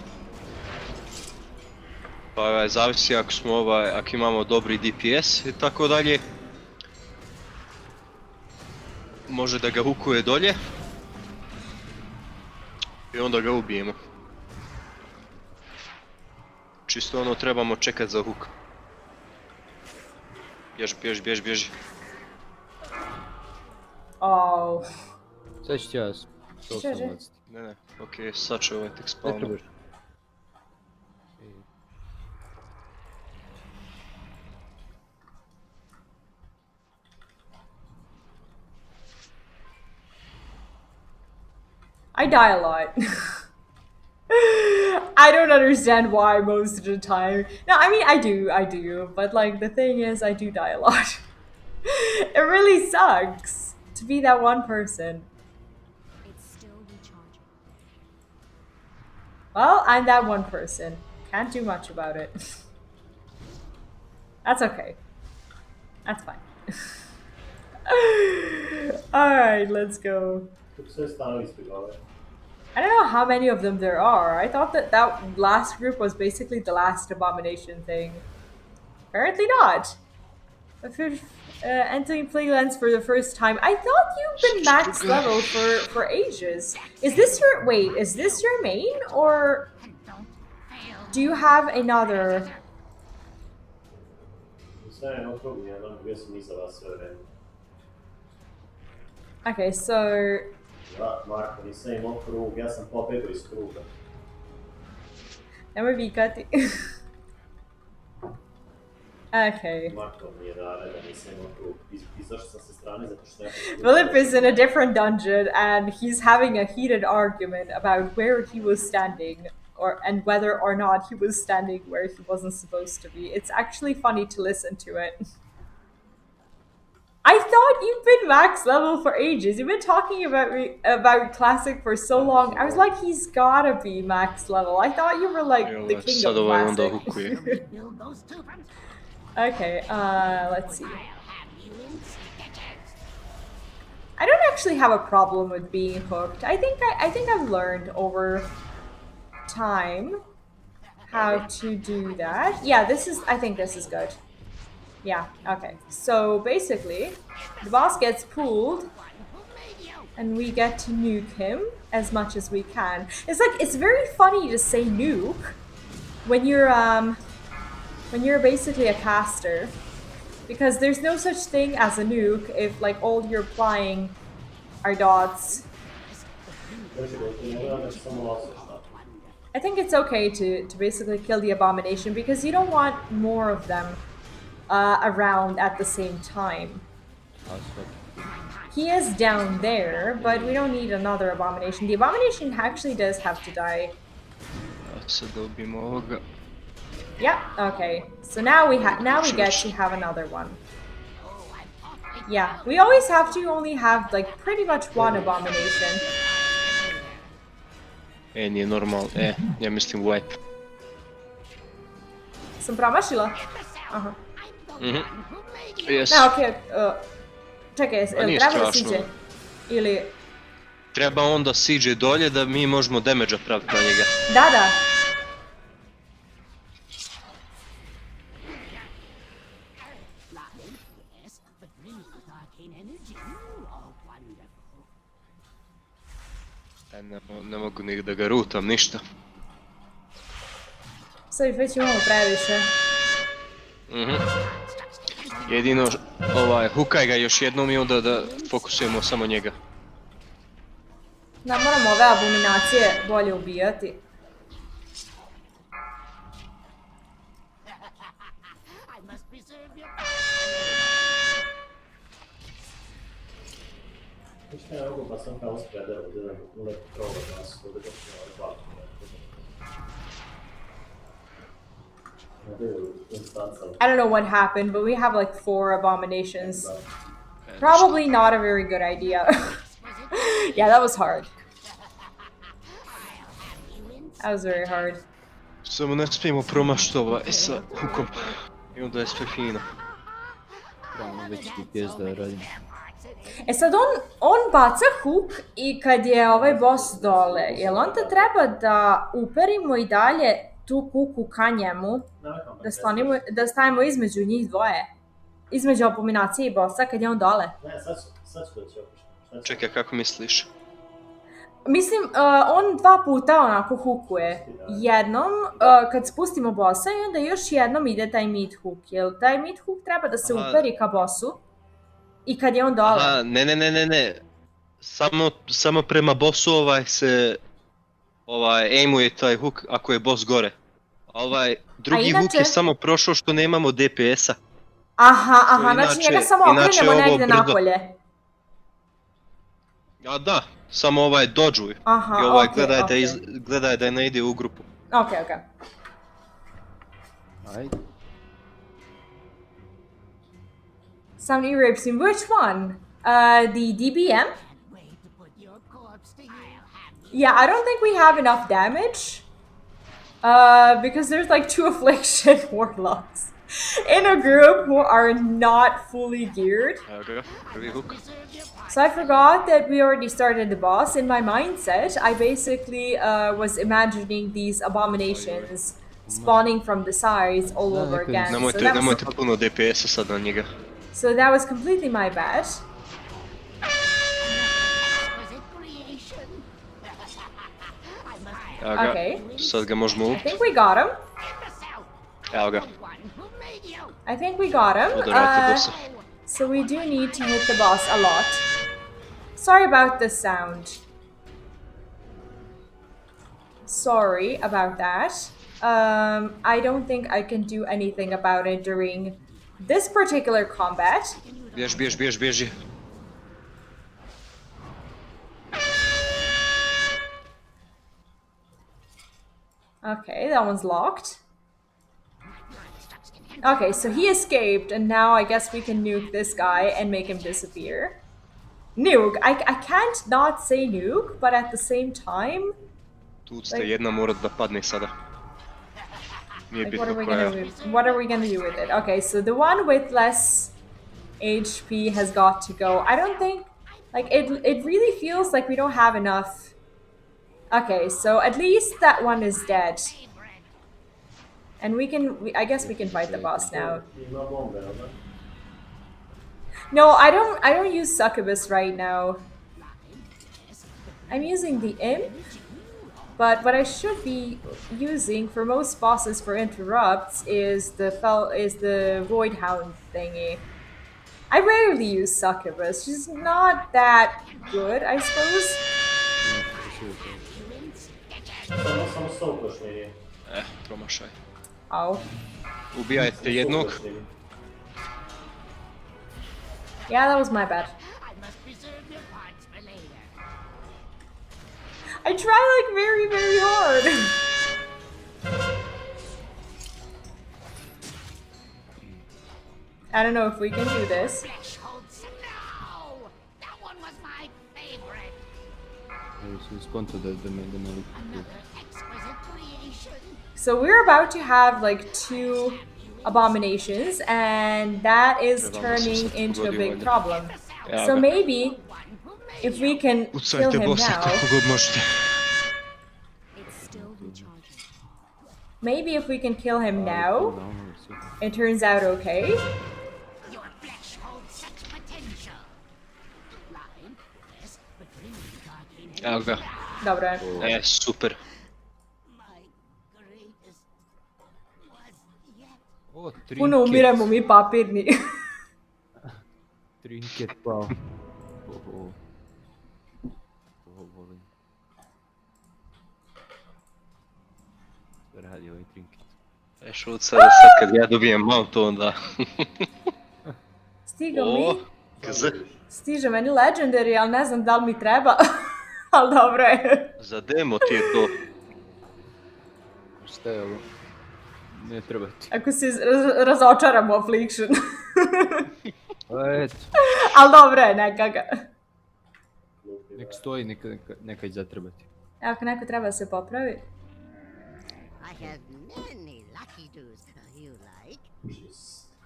Pa zavisi ako smo ako imamo dobri DPS i tako dalje. Može da ga hukuje dolje. I onda ga ubijemo. Čisto trebamo čekat za huk. Bježi. Au. Sad ću ti ja to sam Že? baciti. Ne, okej, sad će tek Ne spavno. trebaš. I die a lot. I don't understand why most of the time. No, I mean, I do. But, like, the thing is, I do die a lot. It really sucks to be that one person. It's still recharging. Well, I'm that one person. Can't do much about it. That's okay. That's fine. Alright, let's go. I don't know how many of them there are. I thought that last group was basically the last abomination thing. Apparently not. Entering Playlands for the first time. I thought you've been max level for ages. Is this your main? Or do you have another? Okay, so... Marko, nisam imao krug, ja sam pobegao iz kruga. Nemoj vikati. Okay. Marko mi je da nisam imao krug. Izašao sam sa strane zato što ja... Philip is in a different dungeon and he's having a heated argument about where he was standing and whether or not he was standing where he wasn't supposed to be. It's actually funny to listen to it. I thought you've been max level for ages. You've been talking about Classic for so long. I was like, he's gotta be max level. I thought you were like the king of Classic. Okay, let's see. I don't actually have a problem with being hooked. I think I've learned over time how to do that. Yeah, I think this is good. Yeah, okay. So basically, the boss gets pulled and we get to nuke him as much as we can. It's very funny to say nuke when you're basically a caster, because there's no such thing as a nuke if like all you're applying are dots. I think it's okay to basically kill the abomination because you don't want more of them around at the same time. He is down there, but we don't need another abomination. The abomination actually does have to die. Yeah, okay. So now we get to have another one. Yeah, we always have to only have like pretty much one abomination. Nije normal, ja mislim wipe. Sam promašila? Aha. Yes. Ne, okej. Čekaj, treba da siđe? Ili... Treba on da siđe dolje da mi možemo damage-a praviti na njega. Da. Ne mogu ni da ga rutam, ništa. Sad već imamo previše. Jedino, hukaj ga još jednom i onda da fokusujemo samo njega. Da, moramo ove abominacije bolje ubijati. Ništa ne mogu, pa sam kao spreader ovdje da mu lepo prova nas ovdje dok se ovaj hvala. I don't know what happened, but we have like 4 abominations. Probably not a very good idea. Yeah, that was hard. That was very hard. Samo ne smijemo promašiti sa hukom. I onda je sve fino. Trebamo već DPS da radim. E sad on baca huk i kad je ovaj boss dole, jel onda treba da uperimo i dalje tu kuku ka njemu, da stavimo između njih dvoje? Između abominacije i bossa kad je on dole? Ne, sad ću doći opet. Čekaj, kako misliš? Mislim, on 2 puta onako hukuje. Jednom, kad spustimo bossa i onda još jednom ide taj mid hook. Jel taj mid hook treba da se uperi ka bossu? I kad je on dole? Aha, ne. Samo prema bossu se aimuje taj hook ako je boss gore. Drugi hook je samo prošao što nemamo DPS-a. Aha, znači njega samo okrenemo negdje napolje. A da, samo dodžuj. Aha, I gledaj da ne ide u grupu. Okej. Ajde. Sound E-rapes in which one? The DBM? Yeah, I don't think we have enough damage. Because there's like 2 affliction warlocks in a group who are not fully geared. So I forgot that we already started the boss. In my mindset, I basically was imagining these abominations spawning from the sides all over again. Nemojte puno DPS-a sad na njega. So that was completely my bad. Okay. Sad ga možemo I think we got him. Evo ga. I think we got him. So we do need to hit the boss a lot. Sorry about the sound. Sorry about that. I don't think I can do anything about it during this particular combat. Bježi. Okay, that one's locked. Okay, so he escaped, and now I guess we can nuke this guy and make him disappear. Nuke. I can't not say nuke, but at the same time... Tu ste, jedna mora da padne sada. Nije bitno koja. What are we gonna do with it? Okay, so the one with less HP has got to go. I don't think... Like, it really feels like we don't have enough. Okay, so at least that one is dead. And I guess we can fight the boss now. No, I don't use Succubus right now. I'm using the Imp, but what I should be using for most bosses for interrupts is the Void Hound thingy. I rarely use Succubus. She's not that good, I suppose. Samo sokošnje. Promašaj. Oh. Ubijajte jednog. Yeah, that was my bad. I try like very, very hard. I don't know if we can do this. So we're about to have like 2 abominations, and that is turning into a big problem. So maybe if we can kill him now. Maybe if we can kill him now, it turns out okay. Evo ga. Dobro. Super. Puno umiremo mi papirni. Trinket pao. Ovo volim. Radi ovaj trinket. Šut sad kad ja dobijem mount onda. Stigao mi. Stiže meni Legendary, ali ne znam da li mi treba. Ali dobro je. Za demo ti je to. Šta je ovo? Ne treba ti. Ako si razočaram u Affliction. Eto, Ali dobro je, neka ga. nek stoji, neka i zatreba ti. Evo, ako neko treba da se popravi. I have many lucky doos you like.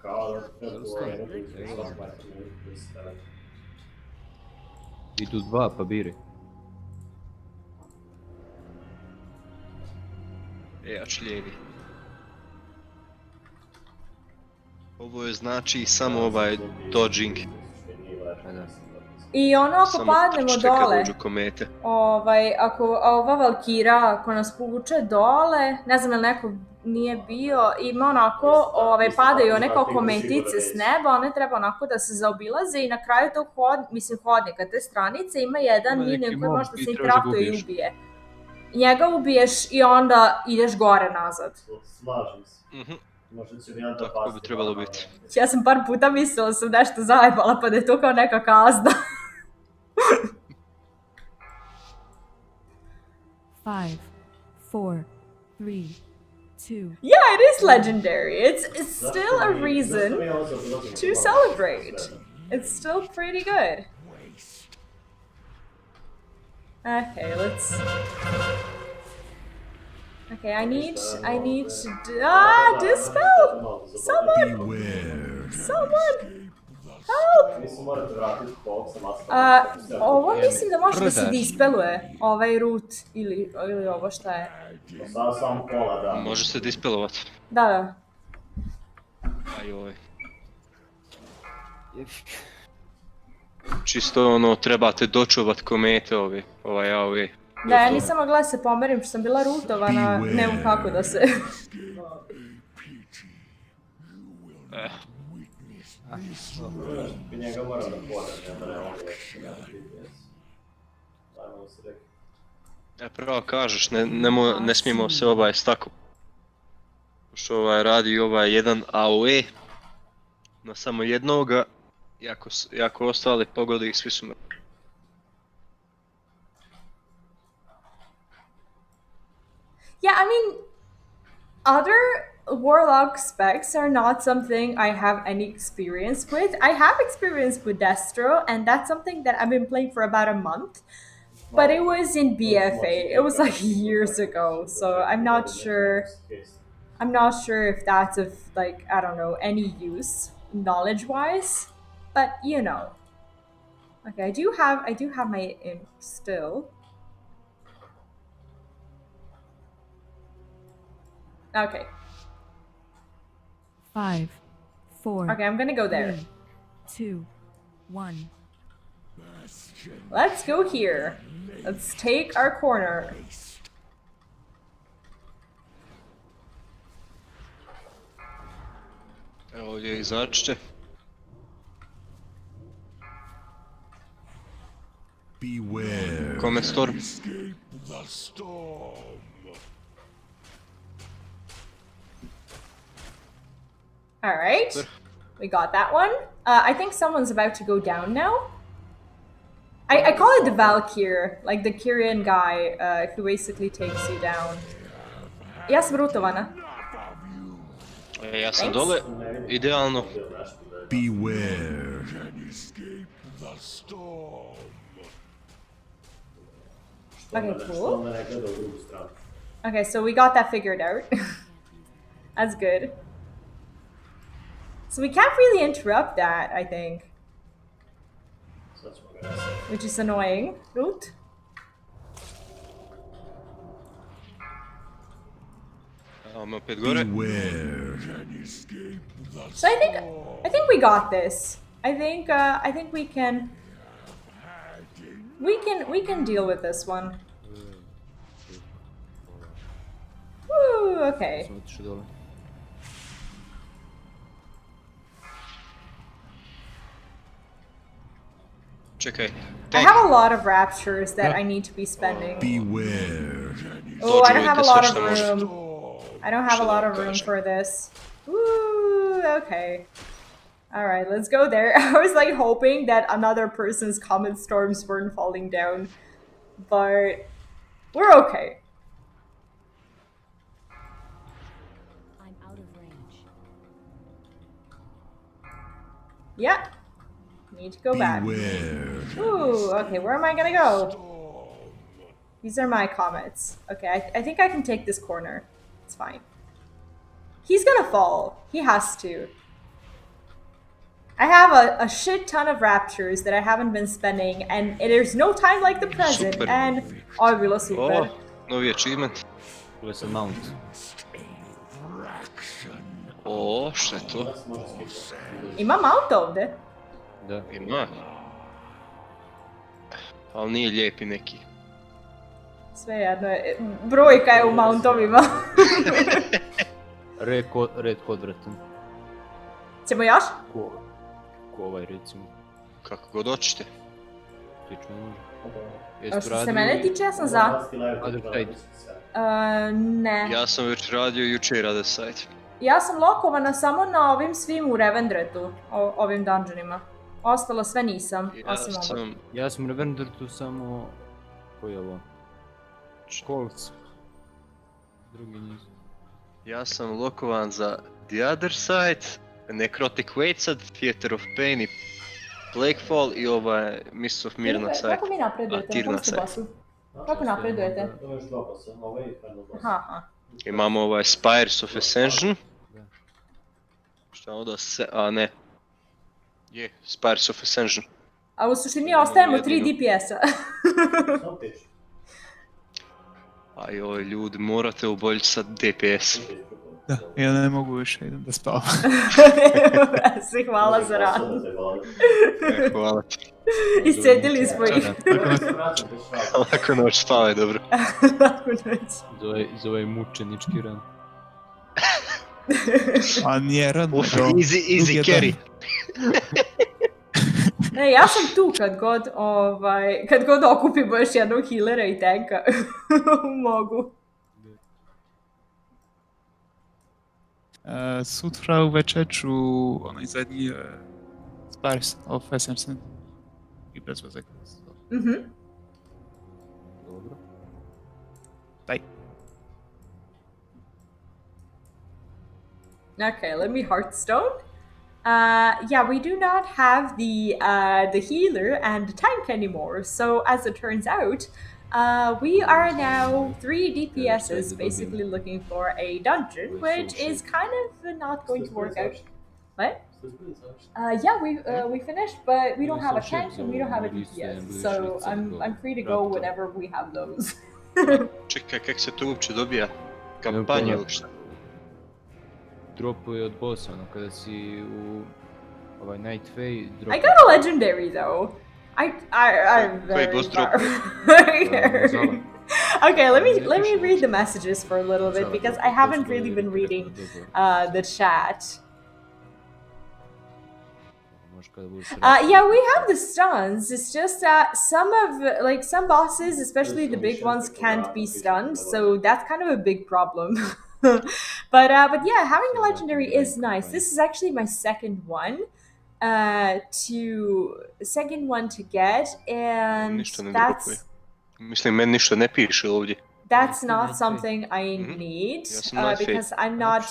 Kao da treba svaki minut pristaviti. Idu dva, pa biri. Ja čljevi. Ovo je znači samo ovaj dodging. Pa da. I ono ako Samo padnemo trčite kad dole, dođu komete. ako ova Valkira, ako nas povuče dole, ne znam je li neko nije bio, ima onako, padaju one kao kometice s neba, one treba onako da se zaobilaze i na kraju tog hodnika, te stranice, ima jedan minion koji može da se interaptuje i ubije. Njega ubiješ i onda ideš gore nazad. Slažem se. Možda će mi onda pasti. Tako bi trebalo biti. Ja sam par puta mislila sam nešto zajebala, pa da je to kao neka kazna. 5, 4, 3, 2. Yeah, it is legendary. It's still a reason to celebrate. It's still pretty good. Okay, let's... Okay, I need to... dispel! Someone! Someone! Help! Mislim morate vratiti kog sa maskom. Ovo mislim da može da se dispeluje. Ovaj root ili ovo šta je. Samo pola, da. Može se dispelovat. Da. Ajoj. Čisto ono, trebate dočuvat komete ovaj AOE. Da, ja nisam mogla se pomerim što sam bila rootovana, nemam kako da se... Njega moram da podam, ne mogu već. Dajmo se rekli. Pravo kažeš, ne smijemo se staku. Pošto radi jedan AOE na samo jednoga, i ako ostali pogodi, svi su mrtvi. Yeah, I mean, other warlock specs are not something I have any experience with. I have experience with Destro, and that's something that I've been playing for about a month. But it was in BFA. It was like years ago, so I'm not sure. I'm not sure if that's of like, I don't know, any use knowledge-wise. But you know. Okay, I do have my imp still. Okay. 5, 4. Okay, I'm gonna go there. 2, 1. Let's go here. Let's take our corner. Evo ovdje izađite. Beware. Kome storm? Escape the storm. All right, we got that one. I think someone's about to go down now. I call it the Valkyr, like the Kyrian guy who basically takes you down. Ja sam rootovana. Ja sam dole, idealno. Beware. Escape the storm. Okay, cool. Okay, so we got that figured out. That's good. So we can't really interrupt that, I think. Which is annoying. Root? Opet gore. So I think we got this. I think we can deal with this one. Woo, okay. Sam otišao dole. Čekaj. I have a lot of raptures that I need to be spending. Beware. Oh, I don't have a lot of room. I don't have a lot of room for this. Woo, okay. Alright, let's go there. I was like hoping that another person's comet storms weren't falling down, but we're okay. I'm out of range. Yeah. Need to go back. Ooh, okay, where am I gonna go? These are my comets. Okay, I think I can take this corner. It's fine. He's gonna fall. He has to. I have a shit ton of raptures that I haven't been spending, and there's no time like the present, Super. and oh, je bilo super. O, novi achievement. Tu je sam mount. O, šta je to? Ima mount ovde. Da. Ima. Ali nije lijepi neki. Sve jedno je. Brojka je u mountovima. Red kod vratan. Ćemo još? Ko ovaj recimo. Kako god hoćete. Tiče ne može. Što se mene tiče, ja sam za. Ne. Ja sam već radio jučer rade sajt. Ja sam lokovana samo na ovim svim u Revendretu, ovim dungeonima. Ostalo sve nisam, osim ovog. Ja sam u Revendretu samo... Koji je ovo? Colts. Drugi nisu. Ja sam lokovan za The Other Side, Necrotic Waitsad, Theater of Pain i Plaguefall i ovaj Mists of Mirna side. Kako mi napredujete? Tirna side. Kako napredujete? Aha. Imamo ovaj Spires of Ascension. Šta onda se... a ne. Je, Spires of Ascension. A u suštini ostajemo 3 DPS-a. Aj oj ljudi, morate oboljiti sad DPS. Da, ja ne mogu više, idem da spavam. Svi hvala za rad. Hvala ti. Iscedili smo ih. Lako noć, spavaj dobro. Lako noć. Zove mučenički ran. A nije ran. Easy carry. Ne, ja sam tu kad god okupimo još jednog healera i tanka. Mogu. Sutra uveče ću onaj zadnji Spires of Ascension i bez veze. Dobro. Bye. Okay, let me Hearthstone. Yeah, we do not have the healer and the tank anymore. So as it turns out, we are now 3 DPSs basically looking for a dungeon, which is kind of not going to work out. What? Yeah, we finished, but we don't have a tank and we don't have a DPS, so I'm free to go whenever we have those. Čekaj, kak se to uopće dobija? Kampanja ili šta? Dropuje od bossa, ono kada si u ovaj Night Fae dropuje. I got a legendary though. I'm very far. Okay, let me read the messages for a little bit because I haven't really been reading the chat. Yeah, we have the stuns. It's just that some bosses, especially the big ones, can't be stunned, so that's kind of a big problem. But yeah, having a legendary is nice. This is actually my second one to get, and that's. Mislim, meni ništa ne piše ovdje. That's not something I need because I'm not.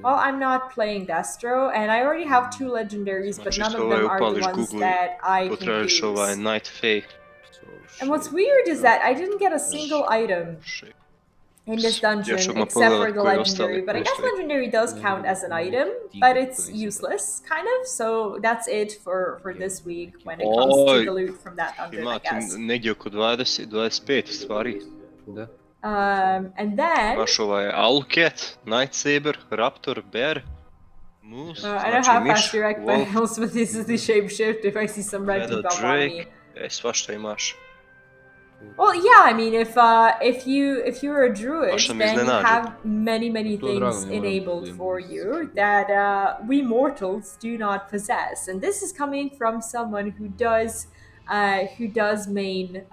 Well, I'm not playing Destro, and I already have 2 legendaries, but none of them are the ones that I can use. Night Fae. And what's weird is that I didn't get a single item in this dungeon except for the legendary, but I guess legendary does count as an item, but it's useless, kind of, so that's it for this week when it comes to the loot from that dungeon, I guess. Negdje oko 20-25 stvari. Da. And then... Imaš ovaj Owlcat, Night Saber, Raptor, Bear, Moose, I don't have fast direct battles, but this is the shapeshift if I see some red to come on me. Svašta imaš. Well, yeah, I mean, if you're a druid, then you have many things enabled for you that we mortals do not possess, and this is coming from someone who does who does main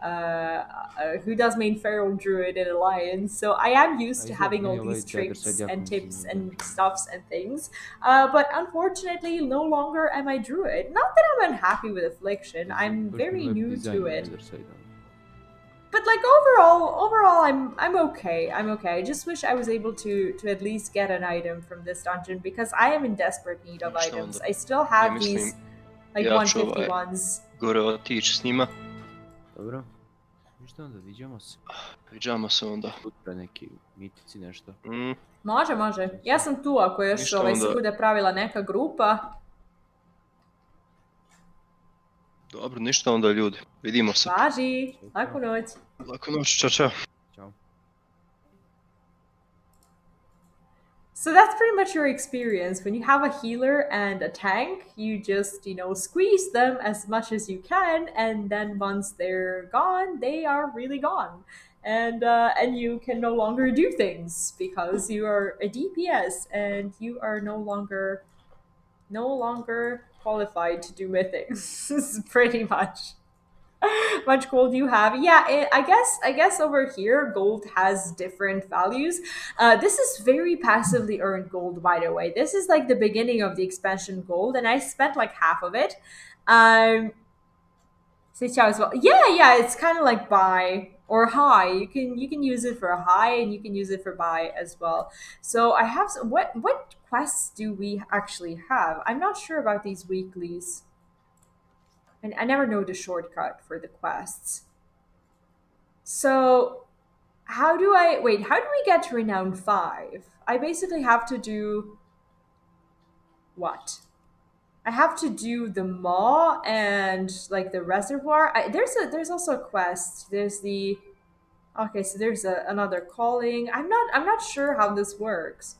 feral druid in Alliance. So I am used to having all these tricks and tips and stuffs and things. But unfortunately, no longer am I druid. Not that I'm unhappy with affliction. I'm very new to it. But like overall, I'm okay. I'm okay. I just wish I was able to at least get an item from this dungeon because I am in desperate need of items. I still have these like 151s. Gore otići s njima. Dobro. Ništa onda, viđamo se. Viđamo se onda. Sutra neki mitici, nešto. Može, može. Ja sam tu ako još se bude pravila neka grupa. Dobro, ništa onda ljudi. Vidimo se. Važi. Laku noć. Laku noć, čao, čao. Ćao. So that's pretty much your experience. When you have a healer and a tank, you just, you know, squeeze them as much as you can, and then once they're gone, they are really gone. And you can no longer do things because you are a DPS and you are no longer qualified to do mythics. Pretty much. Much gold you have? Yeah, I guess over here gold has different values. This is very passively earned gold, by the way. This is like the beginning of the expansion gold, and I spent like half of it. Say ciao as well. Yeah, it's kind of like buy or high. You can use it for a high, and you can use it for buy as well. So I have what quests do we actually have? I'm not sure about these weeklies. And I never know the shortcut for the quests. So how do we get to Renown 5? I basically have to do what? I have to do the maw and like the reservoir. There's also a quest. There's the okay, so there's another calling. I'm not sure how this works.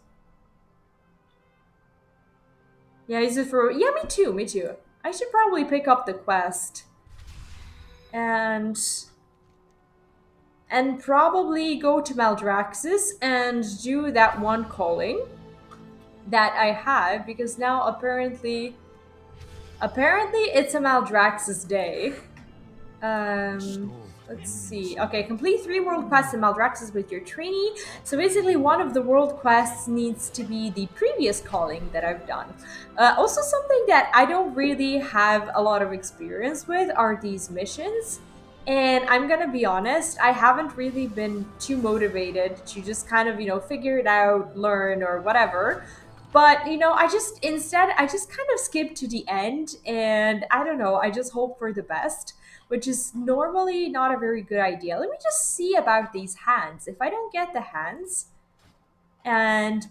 Yeah, is it for me too. I should probably pick up the quest and probably go to Maldraxxus and do that one calling that I have because now apparently it's a Maldraxxus day. Let's see. Okay, complete 3 world quests in Maldraxxus with your trainee. So basically one of the world quests needs to be the previous calling that I've done. Also something that I don't really have a lot of experience with are these missions. And I'm gonna be honest, I haven't really been too motivated to just kind of, you know, figure it out, learn, or whatever. But, you know, I just kind of skip to the end and I don't know, I just hope for the best, which is normally not a very good idea. Let me just see about these hands. If I don't get the hands, and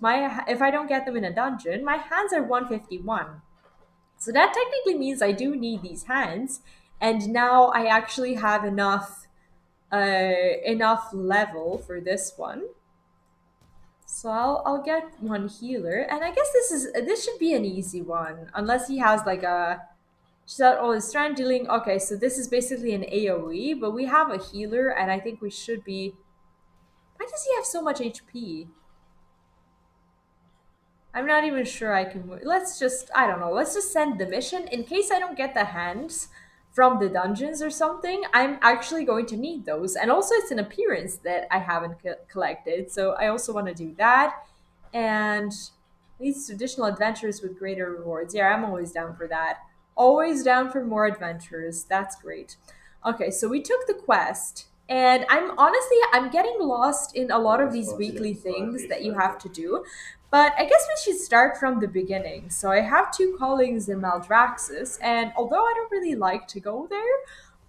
if I don't get them in a dungeon, my hands are 151. So that technically means I do need these hands, and now I actually have enough level for this one. So I'll get one healer, and I guess this should be an easy one, unless he has like a all his strand dealing. Okay, so this is basically an AoE, but we have a healer, and I think we should be. Why does he have so much HP? I'm not even sure I can. Let's just send the mission in case I don't get the hands from the dungeons or something. I'm actually going to need those, and also it's an appearance that I haven't collected, so I also want to do that. And these additional adventures with greater rewards. Yeah, I'm always down for that. Always down for more adventures. That's great. Okay, so we took the quest, and I'm getting lost in a lot of these weekly things that you have to do. But I guess we should start from the beginning. So I have 2 callings in Maldraxxus, and although I don't really like to go there,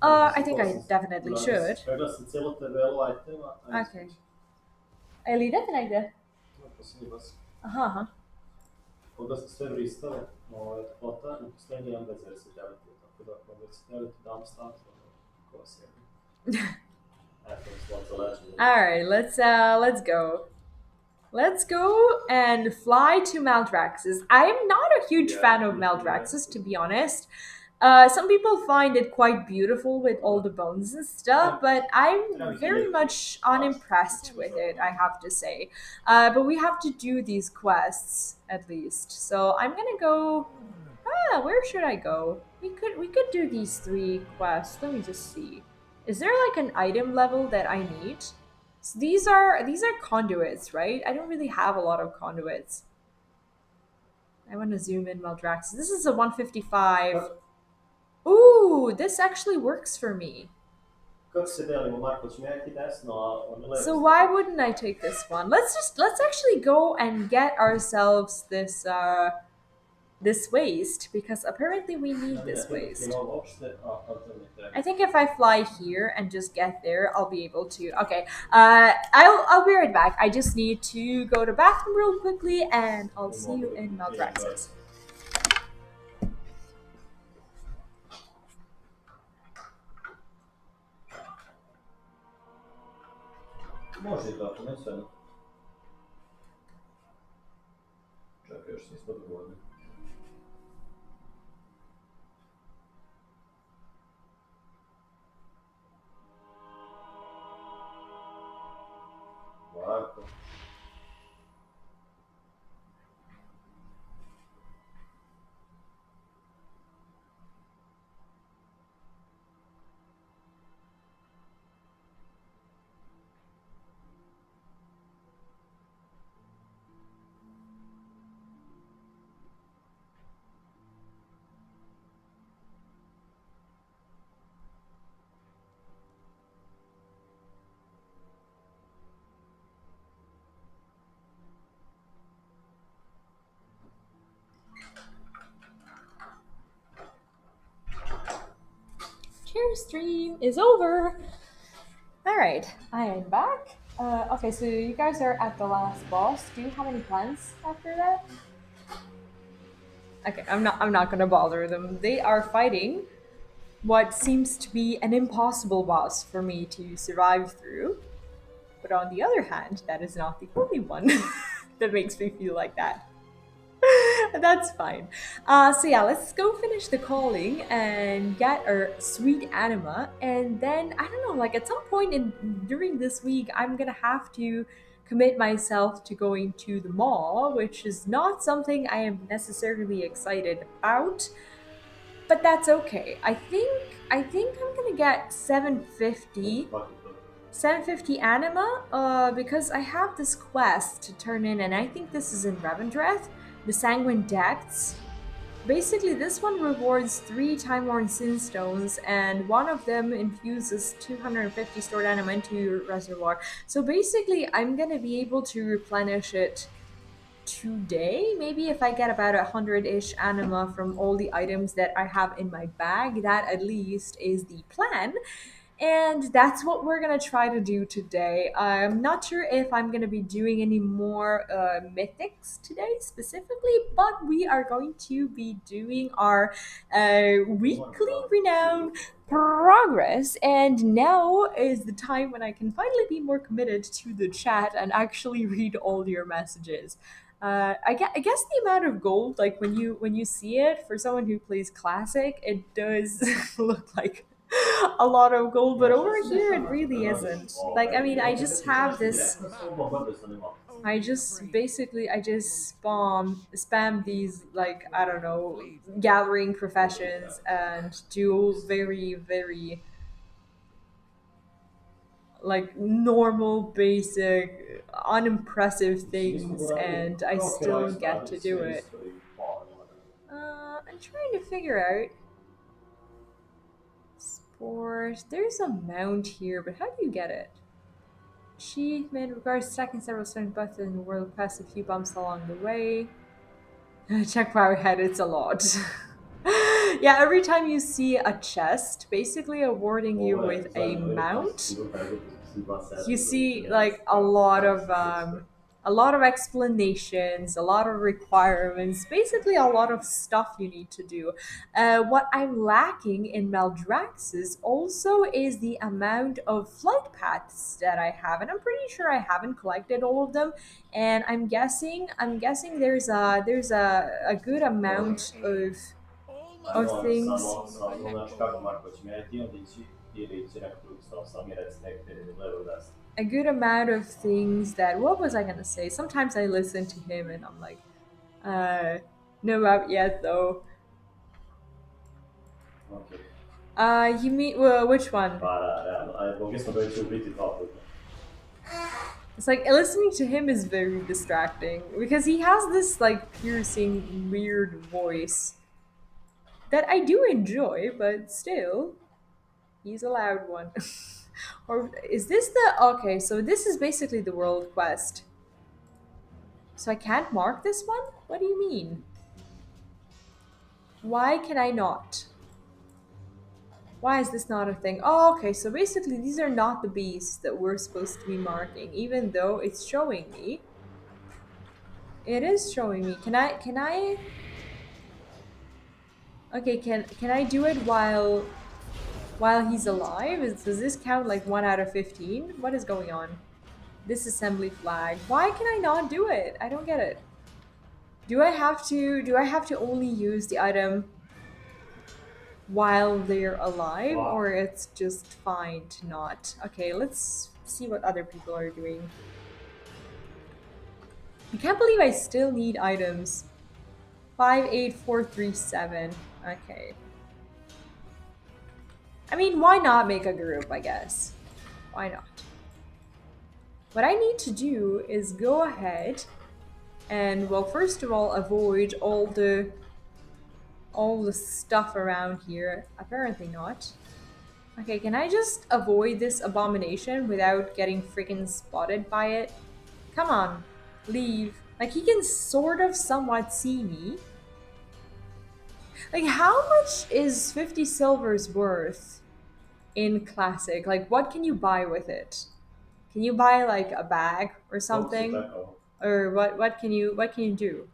I think I definitely should. Okay. Ili idete negdje? Aha. Onda se sve vristale, kvota i postoji jedan bez resetljavati, tako da ako resetljavati dam stat, ko sjedi. Alright, let's go. Let's go and fly to Maldraxxus. I'm not a huge fan of Maldraxxus, to be honest. Some people find it quite beautiful with all the bones and stuff, but I'm very much unimpressed with it, I have to say. But we have to do these quests, at least. So I'm gonna go... yeah, where should I go? We could do these 3 quests. Let me just see. Is there like an item level that I need? So these are conduits, right? I don't really have a lot of conduits. I want to zoom in Maldraxxus. This is a 155. Ooh, this actually works for me. So why wouldn't I take this one? Let's actually go and get ourselves this this waste, because apparently we need this waste. I think if I fly here and just get there, I'll be able to. Okay, I'll be right back. I just need to go to bathroom real quickly, and I'll see you in Maldraxxus. Može da, ako ne sve. Čekaj, još nismo dogovorili. Ovako. Cheers stream is over. All right, I am back. Okay, so you guys are at the last boss. Do you have any plans after that? Okay, I'm not gonna bother them. They are fighting what seems to be an impossible boss for me to survive through. But on the other hand, that is not the only one that makes me feel like that. That's fine. So yeah, let's go finish the calling and get our sweet anima, and then I don't know, like at some point during this week, I'm gonna have to commit myself to going to the mall, which is not something I am necessarily excited about, but that's okay. I think I'm gonna get 750 anima, because I have this quest to turn in, and I think this is in Revendreth, the Sanguine Depths. Basically, this one rewards 3 Time-Worn Sin Stones, and one of them infuses 250 stored anima into your reservoir. So basically, I'm gonna be able to replenish it today. Maybe if I get about 100-ish anima from all the items that I have in my bag, that at least is the plan. And that's what we're gonna try to do today. I'm not sure if I'm gonna be doing any more mythics today specifically, but we are going to be doing our weekly renown progress. And now is the time when I can finally be more committed to the chat and actually read all your messages. I guess the amount of gold, like when you see it, for someone who plays classic, it does look like a lot of gold, but over here it really isn't. Like, I mean, I just have this. I just spam these, like, I don't know, gathering professions and do very, very like normal, basic, unimpressive things, and I still get to do it. I'm trying to figure out. Sport. There's a mount here, but how do you get it? Achievement regards stacking several certain buttons in the world past a few bumps along the way. Check power head, it's a lot. Yeah, every time you see a chest basically awarding you with a mount, you see like a lot of explanations, a lot of requirements, basically a lot of stuff you need to do. What I'm lacking in Maldraxxus also is the amount of flight paths that I have, and I'm pretty sure I haven't collected all of them. And I'm guessing there's a good amount of things. A good amount of things that, what was I gonna say? Sometimes I listen to him and I'm like, no out yet though. Ok. You mean which one? Para, realno. Mogli smo doći u biti 2 puta. It's like listening to him is very distracting because he has this like piercing, weird voice that I do enjoy, but still, he's a loud one. Or is this the okay? So this is basically the world quest. So I can't mark this one? What do you mean? Why can I not? Why is this not a thing? Oh, okay, so basically these are not the beasts that we're supposed to be marking, even though it's showing me. It is showing me. Can I Okay, can I do it while he's alive? Does this count like 1 out of 15? What is going on? Disassembly flag. Why can I not do it? I don't get it. Do I have to only use the item while they're alive, or it's just fine to not? Okay, let's see what other people are doing. I can't believe I still need items. 58437. Okay. I mean, why not make a group, I guess? Why not? What I need to do is go ahead and, well, first of all, avoid all the stuff around here. Apparently not. Okay, can I just avoid this abomination without getting freaking spotted by it? Come on, leave. Like, he can sort of somewhat see me. Like, how much is 50 silvers worth in Classic? Like, what can you buy with it? Can you buy, like, a bag or something? Or what can you do?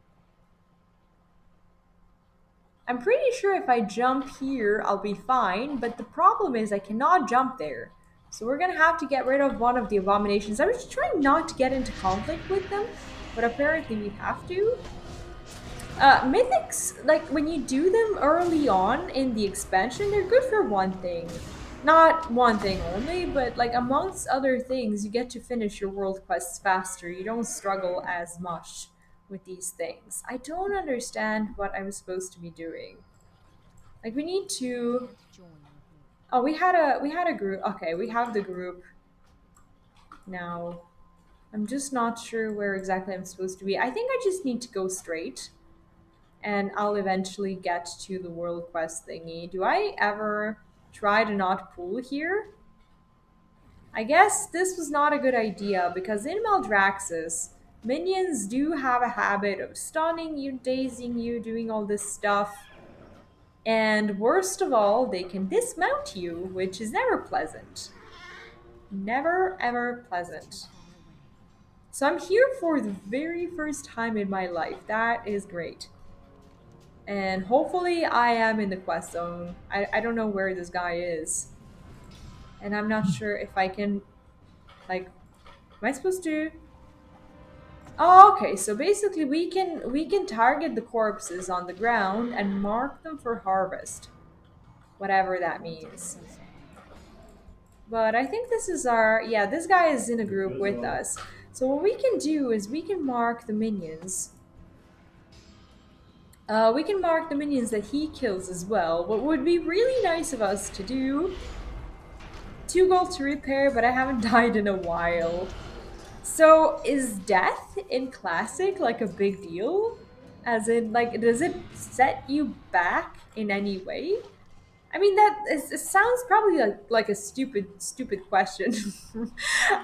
I'm pretty sure if I jump here, I'll be fine, but the problem is I cannot jump there. So we're gonna have to get rid of one of the abominations. I was trying not to get into conflict with them, but apparently we have to. Mythics, like when you do them early on in the expansion, they're good for one thing. Not one thing only, but like amongst other things, you get to finish your world quests faster. You don't struggle as much with these things. I don't understand what I'm supposed to be doing. Like we need to. Oh, we had a group. Okay, we have the group now. I'm just not sure where exactly I'm supposed to be. I think I just need to go straight, and I'll eventually get to the world quest thingy. Do I ever try to not pull here? I guess this was not a good idea because in Maldraxxus, minions do have a habit of stunning you, dazing you, doing all this stuff. And worst of all, they can dismount you, which is never pleasant. Never ever pleasant. So I'm here for the very first time in my life. That is great. And hopefully I am in the quest zone. I don't know where this guy is. And I'm not sure if I can, like, am I supposed to? Oh, okay, so basically we can target the corpses on the ground and mark them for harvest. Whatever that means. But I think this is our, yeah, this guy is in a group with us. So what we can do is we can mark the minions. We can mark the minions that he kills as well. What would be really nice of us to do, 2 gold to repair, but I haven't died in a while. So is death in Classic like a big deal? As in, like, does it set you back in any way? I mean, it sounds probably like a stupid question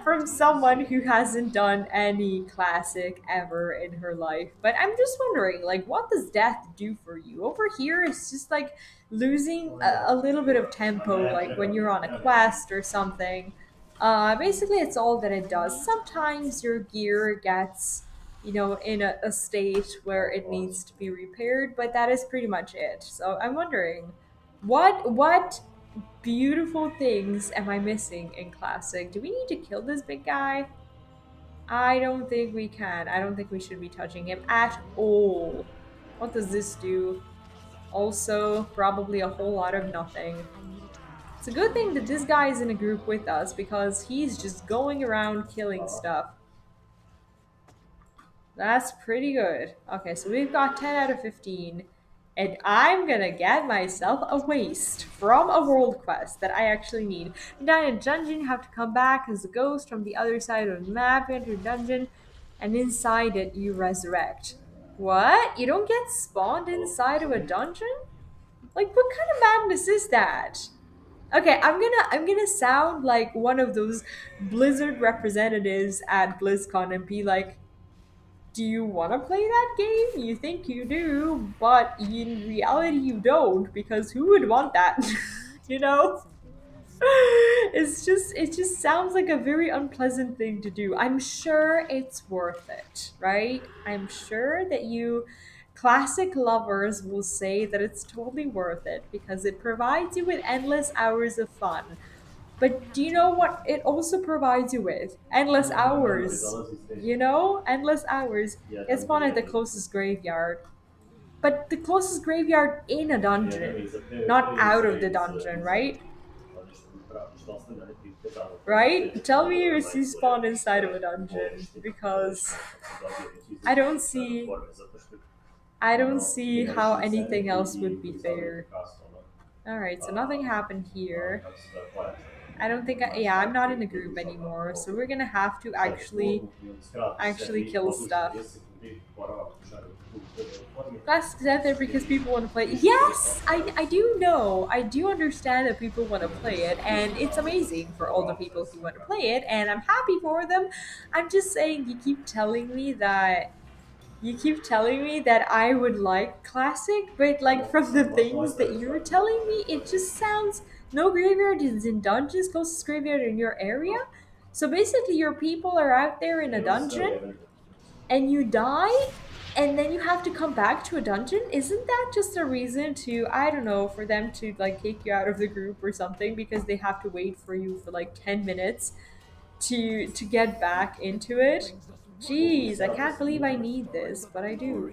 from someone who hasn't done any Classic ever in her life. But I'm just wondering, like, what does death do for you? Over here, it's just like losing a little bit of tempo, like when you're on a quest or something. Basically, it's all that it does. Sometimes your gear gets, you know, in a state where it needs to be repaired, but that is pretty much it. So I'm wondering, what beautiful things am I missing in Classic? Do we need to kill this big guy? I don't think we can. I don't think we should be touching him at all. What does this do? Also, probably a whole lot of nothing. It's a good thing that this guy is in a group with us because he's just going around killing stuff. That's pretty good. Okay, so we've got 10 out of 15. And I'm gonna get myself a waste from a world quest that I actually need. You die in a dungeon, you have to come back as a ghost from the other side of the map, you enter a dungeon, and inside it you resurrect. What? You don't get spawned inside of a dungeon? Like, what kind of madness is that? Okay, I'm gonna sound like one of those Blizzard representatives at BlizzCon and be like, do you want to play that game? You think you do, but in reality you don't, because who would want that? You know? It just sounds like a very unpleasant thing to do. I'm sure it's worth it, right? I'm sure that you classic lovers will say that it's totally worth it because it provides you with endless hours of fun. But do you know what it also provides you with? Endless hours. You know? Endless hours. Get spawned at the closest graveyard. But the closest graveyard in a dungeon, not out of the dungeon, right? Right? Tell me you see spawn inside of a dungeon, because I don't see how anything else would be fair. Alright, so nothing happened here. I don't think yeah, I'm not in the group anymore, so we're gonna have to actually kill stuff. Classics out there because people want to play. Yes, I do know. I do understand that people want to play it, and it's amazing for all the people who want to play it, and I'm happy for them. I'm just saying, you keep telling me that I would like classic, but like from the things that you're telling me, it just sounds no graveyard is in dungeons, closest graveyard in your area. So basically your people are out there in a dungeon and you die and then you have to come back to a dungeon. Isn't that just a reason to, I don't know, for them to like kick you out of the group or something because they have to wait for you for like 10 minutes to get back into it? Jeez, I can't believe I need this, but I do.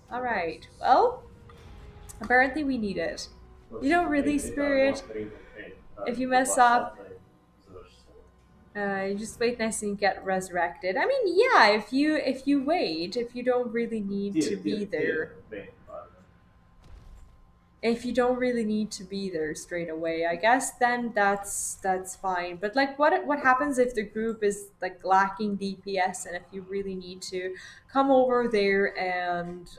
Alright, well, apparently we need it. You don't really, Spirit. If you mess up, you just wait nice and get resurrected. I mean, yeah, if you wait, if you don't really need to be there. If you don't really need to be there straight away, I guess then that's fine. But like, what happens if the group is like lacking DPS, and if you really need to come over there and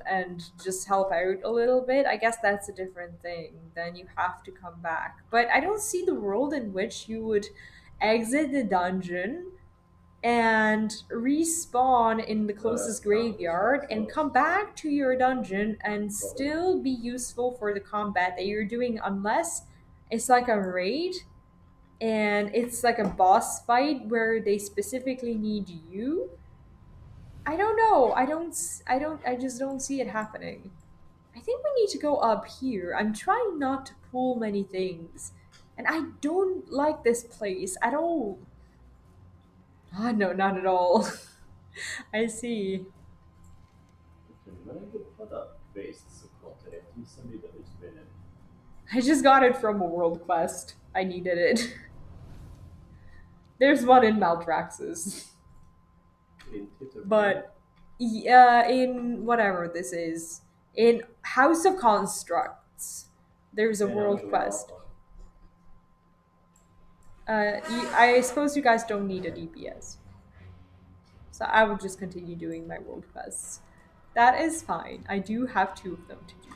just help out a little bit? I guess that's a different thing. Then you have to come back. But I don't see the world in which you would exit the dungeon and respawn in the closest graveyard and come back to your dungeon and still be useful for the combat that you're doing, unless it's like a raid and it's like a boss fight where they specifically need you. I don't know. I just don't see it happening. I think we need to go up here. I'm trying not to pull many things, and I don't like this place at all. Ah, no, not at all. I see. I just got it from a world quest. I needed it. There's one in Maldraxxus. But in whatever this is, in House of Constructs, there's a world quest. I suppose you guys don't need a DPS. So I will just continue doing my world quests. That is fine. I do have 2 of them to do.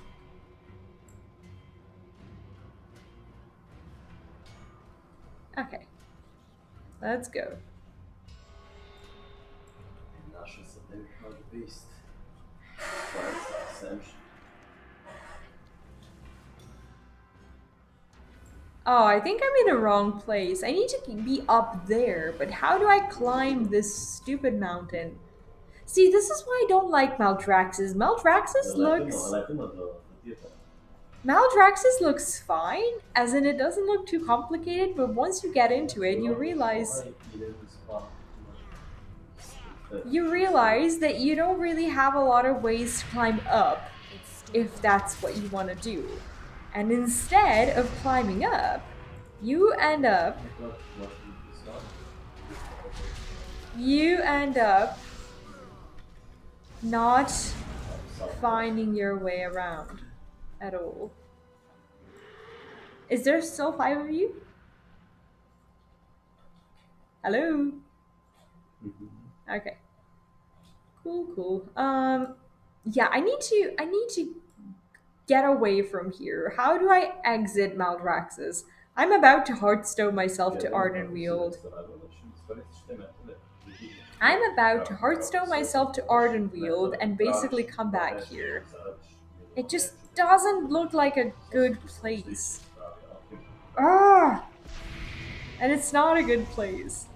Okay. Let's go. Oh, I think I'm in the wrong place. I need to be up there, but how do I climb this stupid mountain? See, this is why I don't like Maldraxxus. Maldraxxus looks fine, as in it doesn't look too complicated, but once you get into it, you realize that you don't really have a lot of ways to climb up, if that's what you want to do. And instead of climbing up, you end up not finding your way around at all. Is there still 5 of you? Hello? Okay. Cool. Yeah, I need to get away from here. How do I exit Maldraxxus? I'm about to Hearthstone myself to Ardenweald. I'm about to Hearthstone myself to Ardenweald and basically come back here. It just doesn't look like a good place. Ah! And it's not a good place.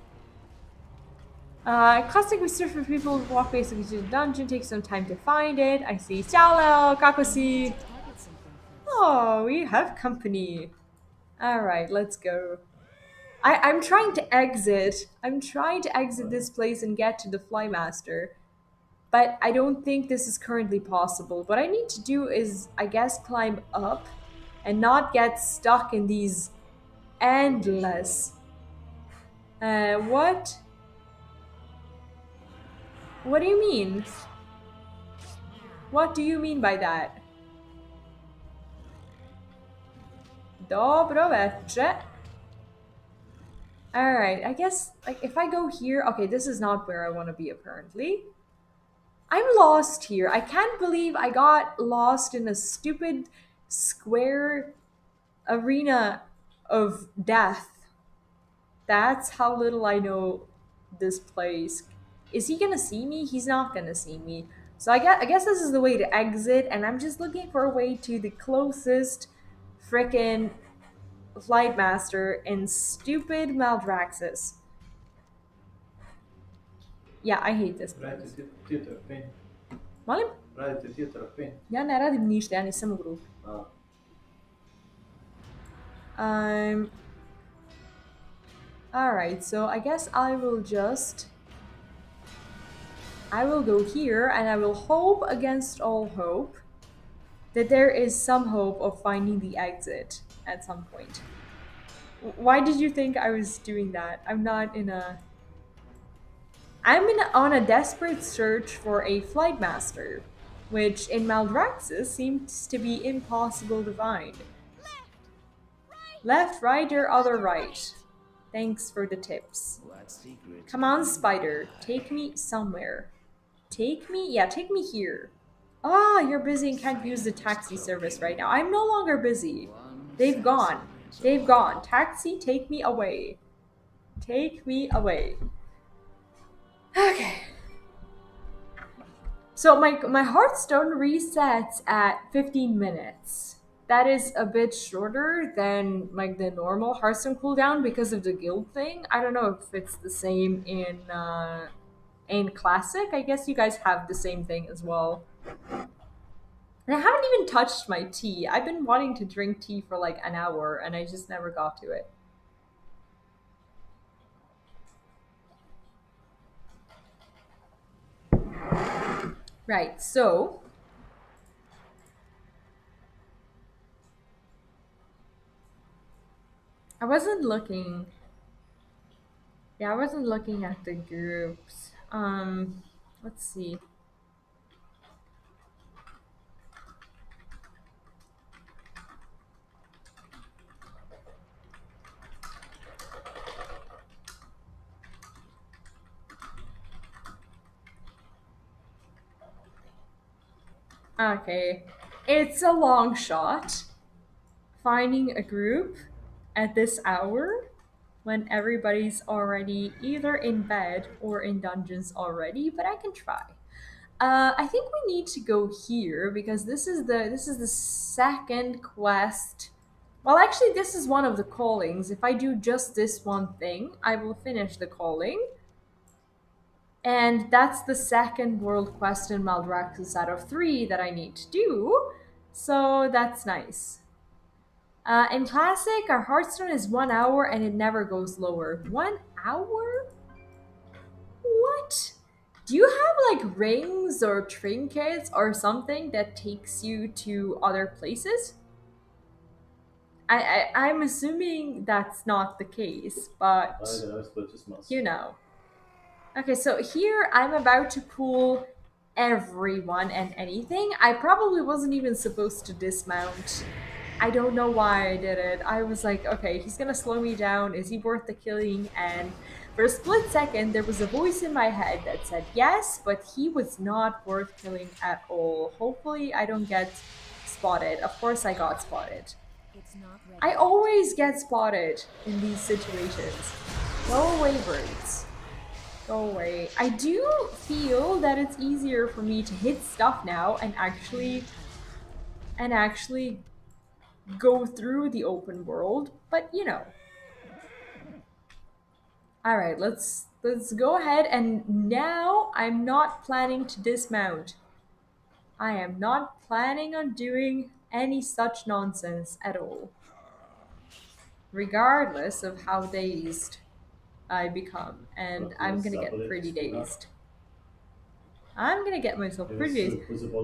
Classic we search for people who walk basically to the dungeon, takes some time to find it. I see Xiaolao, Kakosi. Target something first. Oh, we have company. Alright, let's go. I'm trying to exit. I'm trying to exit this place and get to the Flymaster. But I don't think this is currently possible. What I need to do is, I guess, climb up and not get stuck in these endless... what? What do you mean? What do you mean by that? Dobro večer. Alright, I guess, like, if I go here... Okay, this is not where I want to be, apparently. I'm lost here. I can't believe I got lost in a stupid square arena of death. That's how little I know this place. Is he gonna see me? He's not gonna see me. So I guess this is the way to exit, and I'm just looking for a way to the closest frickin' Flightmaster in stupid Maldraxxus. Ja, I hate this place. Molim? Ja ne radim ništa, ja nisam u grupi. Alright, so I guess I will go here, and I will hope against all hope that there is some hope of finding the exit at some point. Why did you think I was doing that? I'm on a desperate search for a Flightmaster, which in Maldraxxus seems to be impossible to find. Left, right, or other right? Thanks for the tips. Come on, spider. Take me somewhere. Take me? Yeah, take me here. Ah, you're busy and can't use the taxi service right now. I'm no longer busy. They've gone. They've gone. Taxi, take me away. Take me away. Okay. So my Hearthstone resets at 15 minutes. That is a bit shorter than like the normal Hearthstone cooldown because of the guild thing. I don't know if it's the same in Classic. I guess you guys have the same thing as well. And I haven't even touched my tea. I've been wanting to drink tea for like an hour and I just never got to it. Right, so I wasn't looking. Yeah, I wasn't looking at the groups. Let's see. Okay, it's a long shot finding a group at this hour when everybody's already either in bed or in dungeons already, but I can try. I think we need to go here because this is the second quest. Well, actually, this is one of the callings. If I do just this one thing, I will finish the calling. And that's the second world quest in Maldraxxus out of 3 that I need to do. So that's nice. In Classic, our Hearthstone is 1 hour and it never goes lower. 1 hour? What? Do you have like rings or trinkets or something that takes you to other places? I'm assuming that's not the case, but you know. Okay, so here I'm about to pull everyone and anything. I probably wasn't even supposed to dismount. I don't know why I did it. I was like, okay, he's gonna slow me down. Is he worth the killing? And for a split second, there was a voice in my head that said yes, but he was not worth killing at all. Hopefully, I don't get spotted. Of course, I got spotted. It's not ready. I always get spotted in these situations. Go away, birds. Go away. I do feel that it's easier for me to hit stuff now and actually go through the open world, but you know. All right, let's go ahead, and now I'm not planning to dismount. I am not planning on doing any such nonsense at all. Regardless of how dazed I become, and I'm gonna get pretty dazed. I'm gonna get myself pretty dazed.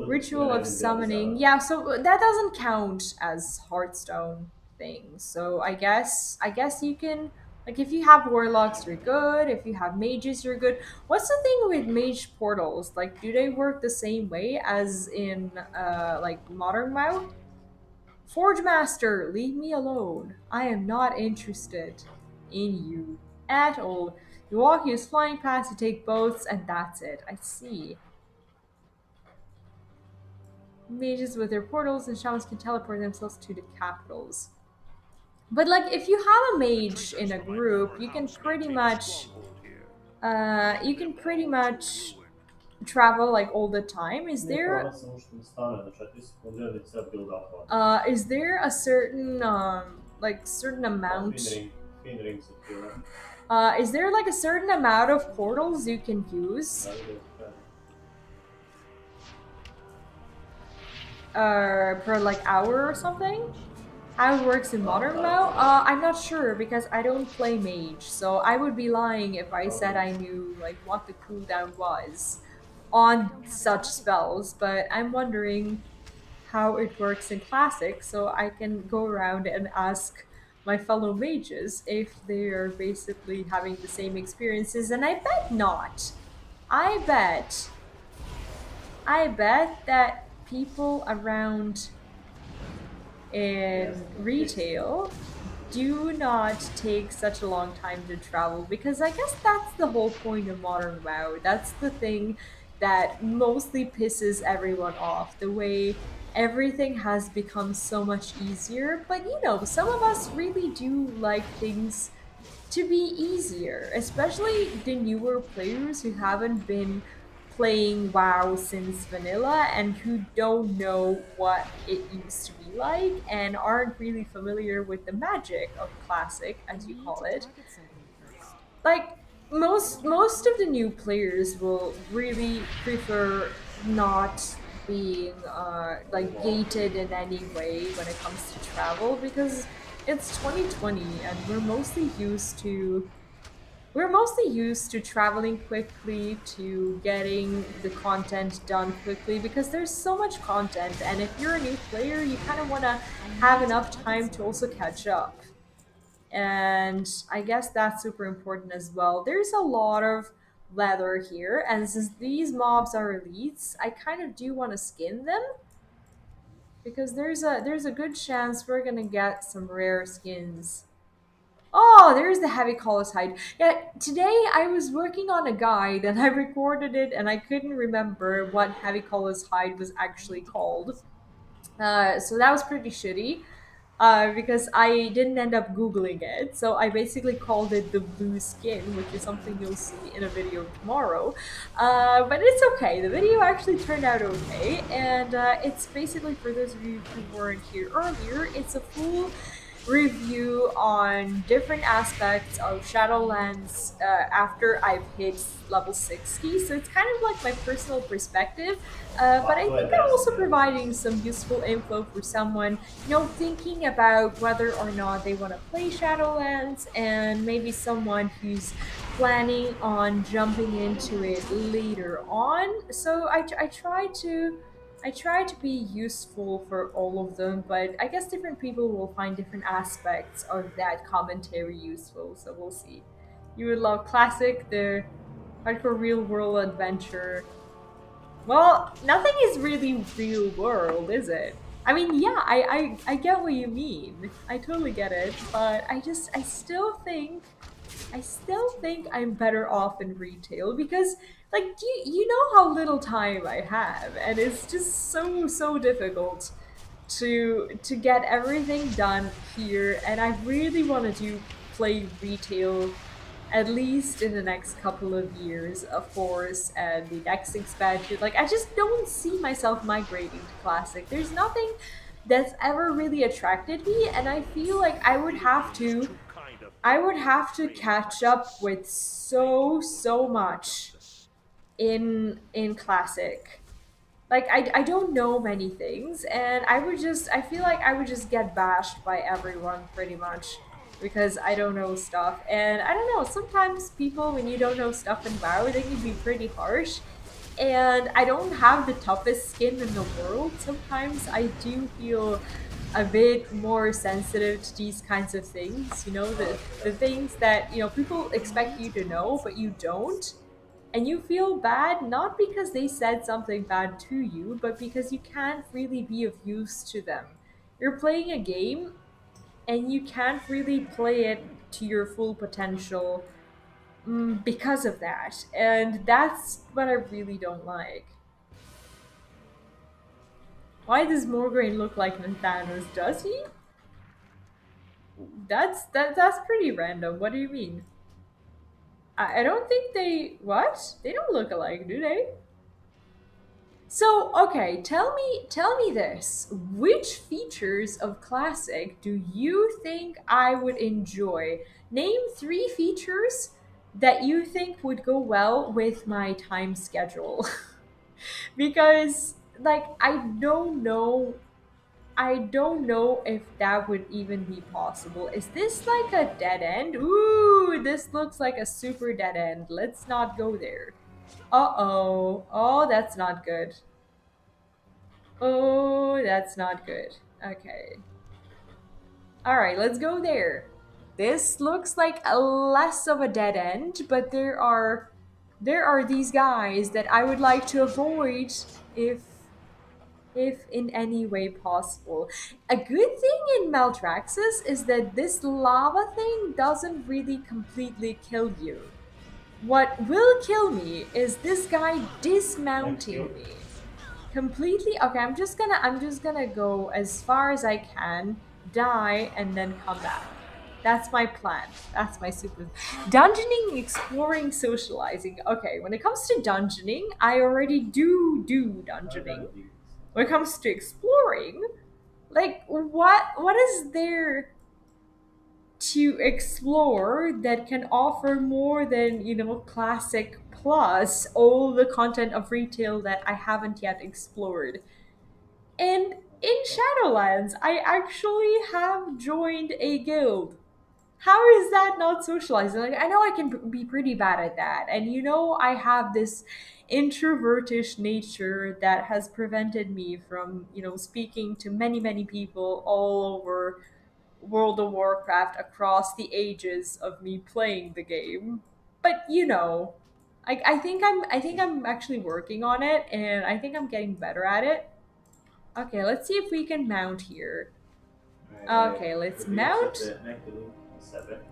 Ritual of summoning. Yeah, so that doesn't count as Hearthstone things. So I guess you can, like, if you have warlocks, you're good. If you have mages, you're good. What's the thing with mage portals? Like, do they work the same way as in like Modern WoW? Forge Master, leave me alone. I am not interested in you at all. You walk, use flying past, you take boats, and that's it. I see. Mages with their portals and shamans can teleport themselves to the capitals. But like, if you have a mage in a group, you can pretty much travel like all the time. Is there a certain like certain amount? Is there like a certain amount of portals you can use? Per like hour or something? How it works in Modern WoW? I'm not sure because I don't play mage, so I would be lying if I said I knew like what the cooldown was on such spells, but I'm wondering how it works in Classic, so I can go around and ask my fellow mages if they are basically having the same experiences, and I bet not. I bet that people around in retail do not take such a long time to travel, because I guess that's the whole point of Modern WoW. That's the thing that mostly pisses everyone off, the way everything has become so much easier. But you know, some of us really do like things to be easier, especially the newer players who haven't been playing WoW since vanilla and who don't know what it used to be like and aren't really familiar with the magic of Classic, as you call it. Like, most of the new players will really prefer not being like gated in any way when it comes to travel, because it's 2020 and we're mostly used to traveling quickly, to getting the content done quickly, because there's so much content, and if you're a new player, you kind of want to have enough time to also catch up. And I guess that's super important as well. There's a lot of leather here, and since these mobs are elites, I kind of do want to skin them, because there's a good chance we're gonna get some rare skins. Oh, there's the heavy colors hide. Yeah, today I was working on a guide and I recorded it and I couldn't remember what heavy colors hide was actually called. So that was pretty shitty. Because I didn't end up Googling it. So I basically called it the blue skin, which is something you'll see in a video tomorrow. But it's okay. The video actually turned out okay. And it's basically, for those of you who weren't here earlier, it's a full review on different aspects of Shadowlands after I've hit level 60, so it's kind of like my personal perspective, but I think I'm also providing some useful info for someone, you know, thinking about whether or not they want to play Shadowlands, and maybe someone who's planning on jumping into it later on. So I try to be useful for all of them, but I guess different people will find different aspects of that commentary useful, so we'll see. You would love Classic, the hardcore real world adventure. Well, nothing is really real world, is it? I mean, yeah, I get what you mean. I totally get it, but I still think I'm better off in retail because like you know how little time I have and it's just so difficult to get everything done here, and I really want to play retail at least in the next couple of years, of course, and the next expansion. Like, I just don't see myself migrating to Classic. There's nothing that's ever really attracted me, and I feel like I would have to catch up with so much in Classic. Like, I don't know many things, and I feel like I would just get bashed by everyone pretty much because I don't know stuff. And I don't know, sometimes people, when you don't know stuff in WoW, they can be pretty harsh. And I don't have the toughest skin in the world. Sometimes I do feel a bit more sensitive to these kinds of things, you know, the things that, you know, people expect you to know, but you don't. And you feel bad not because they said something bad to you, but because you can't really be of use to them. You're playing a game and you can't really play it to your full potential because of that. And that's what I really don't like. Why does Morgraine look like Thanos? Does he? That's pretty random. What do you mean? I don't think they... What? They don't look alike, do they? So, okay, tell me this. Which features of Classic do you think I would enjoy? Name 3 features that you think would go well with my time schedule. Because, like, I don't know if that would even be possible. Is this like a dead end? Ooh, this looks like a super dead end. Let's not go there. Uh-oh. Oh, that's not good. Oh, that's not good. Okay. Alright, let's go there. This looks like a less of a dead end, but there are these guys that I would like to avoid if in any way possible. A good thing in Maldraxxus is that this lava thing doesn't really completely kill you. What will kill me is this guy dismounting me. Completely. Okay, I'm just gonna go as far as I can, die, and then come back. That's my plan. That's my super dungeoning, exploring, socializing. Okay, when it comes to dungeoning, I already do dungeoning. When it comes to exploring, like what is there to explore that can offer more than, you know, Classic plus all the content of retail that I haven't yet explored? And in Shadowlands, I actually have joined a guild. How is that not socializing? Like, I know I can be pretty bad at that, and you know I have this introvertish nature that has prevented me from, you know, speaking to many people all over World of Warcraft across the ages of me playing the game. But you know, I think I'm actually working on it, and I think I'm getting better at it. Okay, let's see if we can mount here. Okay, let's mount.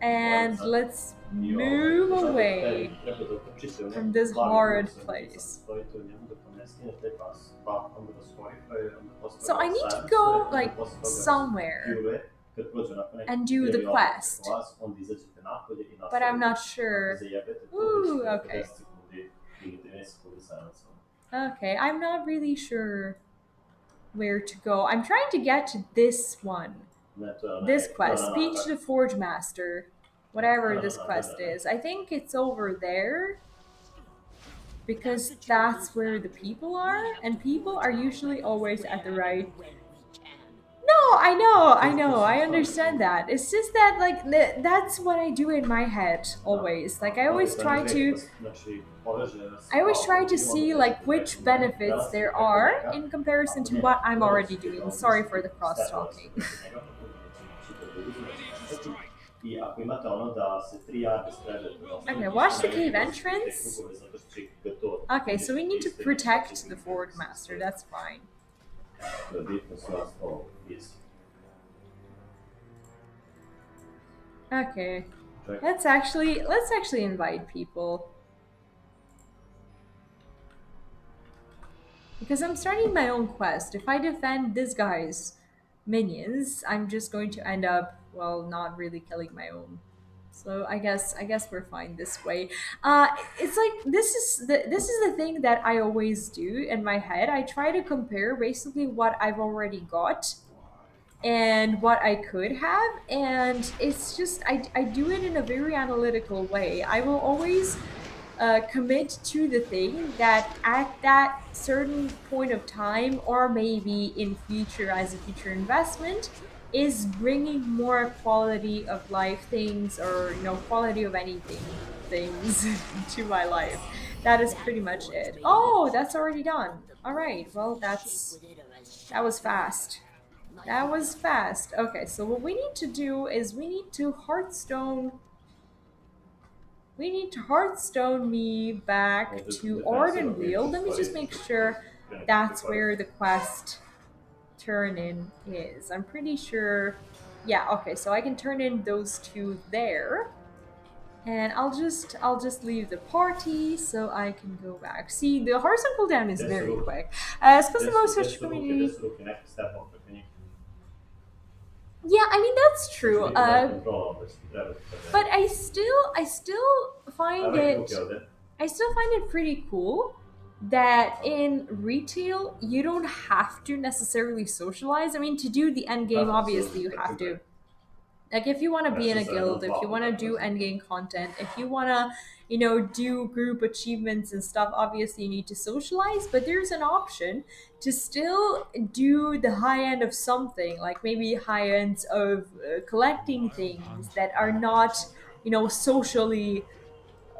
And let's move away from this horrid place. So I need to go, like, somewhere and do the quest. But I'm not sure. Ooh, okay. Okay, I'm not really sure where to go. I'm trying to get to this one. This quest. Speak to the Forge Master. Whatever this quest is. I think it's over there. Because that's where the people are. And people are usually always at the right... No, I know, I understand that. It's just that, like, that's what I do in my head, always. Like, I always try to see, like, which benefits there are in comparison to what I'm already doing. Sorry for the cross-talking. I ako imate ono da se 3 yarde spređete. Okay, watch the cave entrance. Okay, so we need to protect the forward master, that's fine. To je bitno su nas to isti. Okay, let's actually invite people. Because I'm starting my own quest. If I defend this guy's minions, I'm just going to end up, well, not really killing my own. So I guess we're fine this way. It's like this is the thing that I always do in my head. I try to compare basically what I've already got and what I could have, and it's just I do it in a very analytical way. I will always commit to the thing that at that certain point of time, or maybe in future as a future investment, is bringing more quality of life things, or quality of anything things to my life. That is pretty much it. Oh, that's already done. All right, well, that was fast. That was fast. Okay, so what we need to do is we need to Hearthstone me back to Ardenweald. Let me just make sure that's where the quest turn in is. I'm pretty sure. Yeah, okay, so I can turn in those two there. And I'll just leave the party so I can go back. See, the Hearthstone cooldown is very quick. Especially most search community. Yeah, I mean that's true. But I still find it pretty cool that in retail you don't have to necessarily socialize. I mean, to do the end game, obviously you have to. Like, if you want to be in a guild, if you want to do endgame content, if you want to, do group achievements and stuff, obviously you need to socialize, but there's an option to still do the high end of something, like maybe high ends of collecting things that are not, socially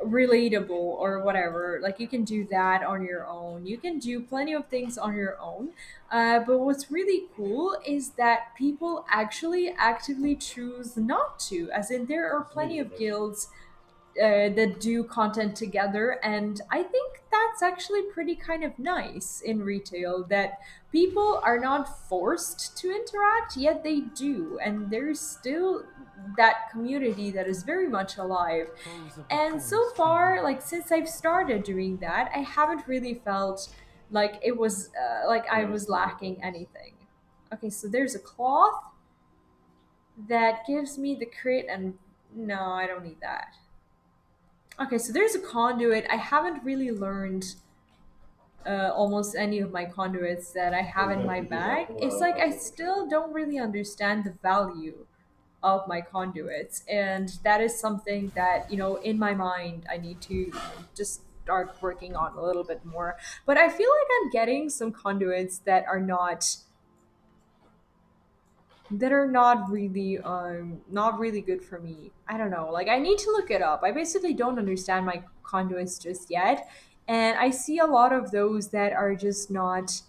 relatable or whatever. Like, you can do that on your own. You can do plenty of things on your own. But what's really cool is that people actually actively choose not to. As in, there are plenty of guilds that do content together, and I think that's actually pretty kind of nice in retail, that people are not forced to interact, yet they do, and there's still that community that is very much alive. And so far, like, since I've started doing that, I haven't really felt like it was like I was lacking anything. Okay, so there's a cloth that gives me the crit, and no, I don't need that. Okay, so there's a conduit. I haven't really learned almost any of my conduits that I have in my bag. It's like I still don't really understand the value of my conduits, and that is something that, in my mind, I need to just start working on a little bit more. But I feel like I'm getting some conduits that are not really good for me. I don't know, like, I need to look it up. I basically don't understand my conduits just yet, and I see a lot of those that are just not,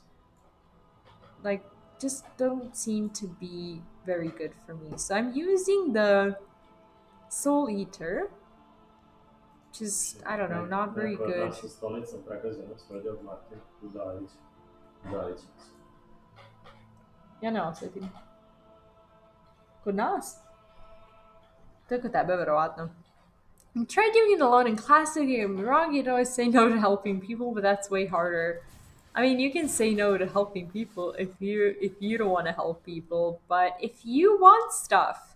like, just don't seem to be very good for me. So I'm using the Soul Eater, which is, I don't know, not very good. Ja ne osjetim. Kod nas? To je kod tebe, verovatno. I tried doing it alone in class, don't get me wrong, you'd always say no to helping people, but that's way harder. I mean, you can say no to helping people if you don't want to help people, but if you want stuff,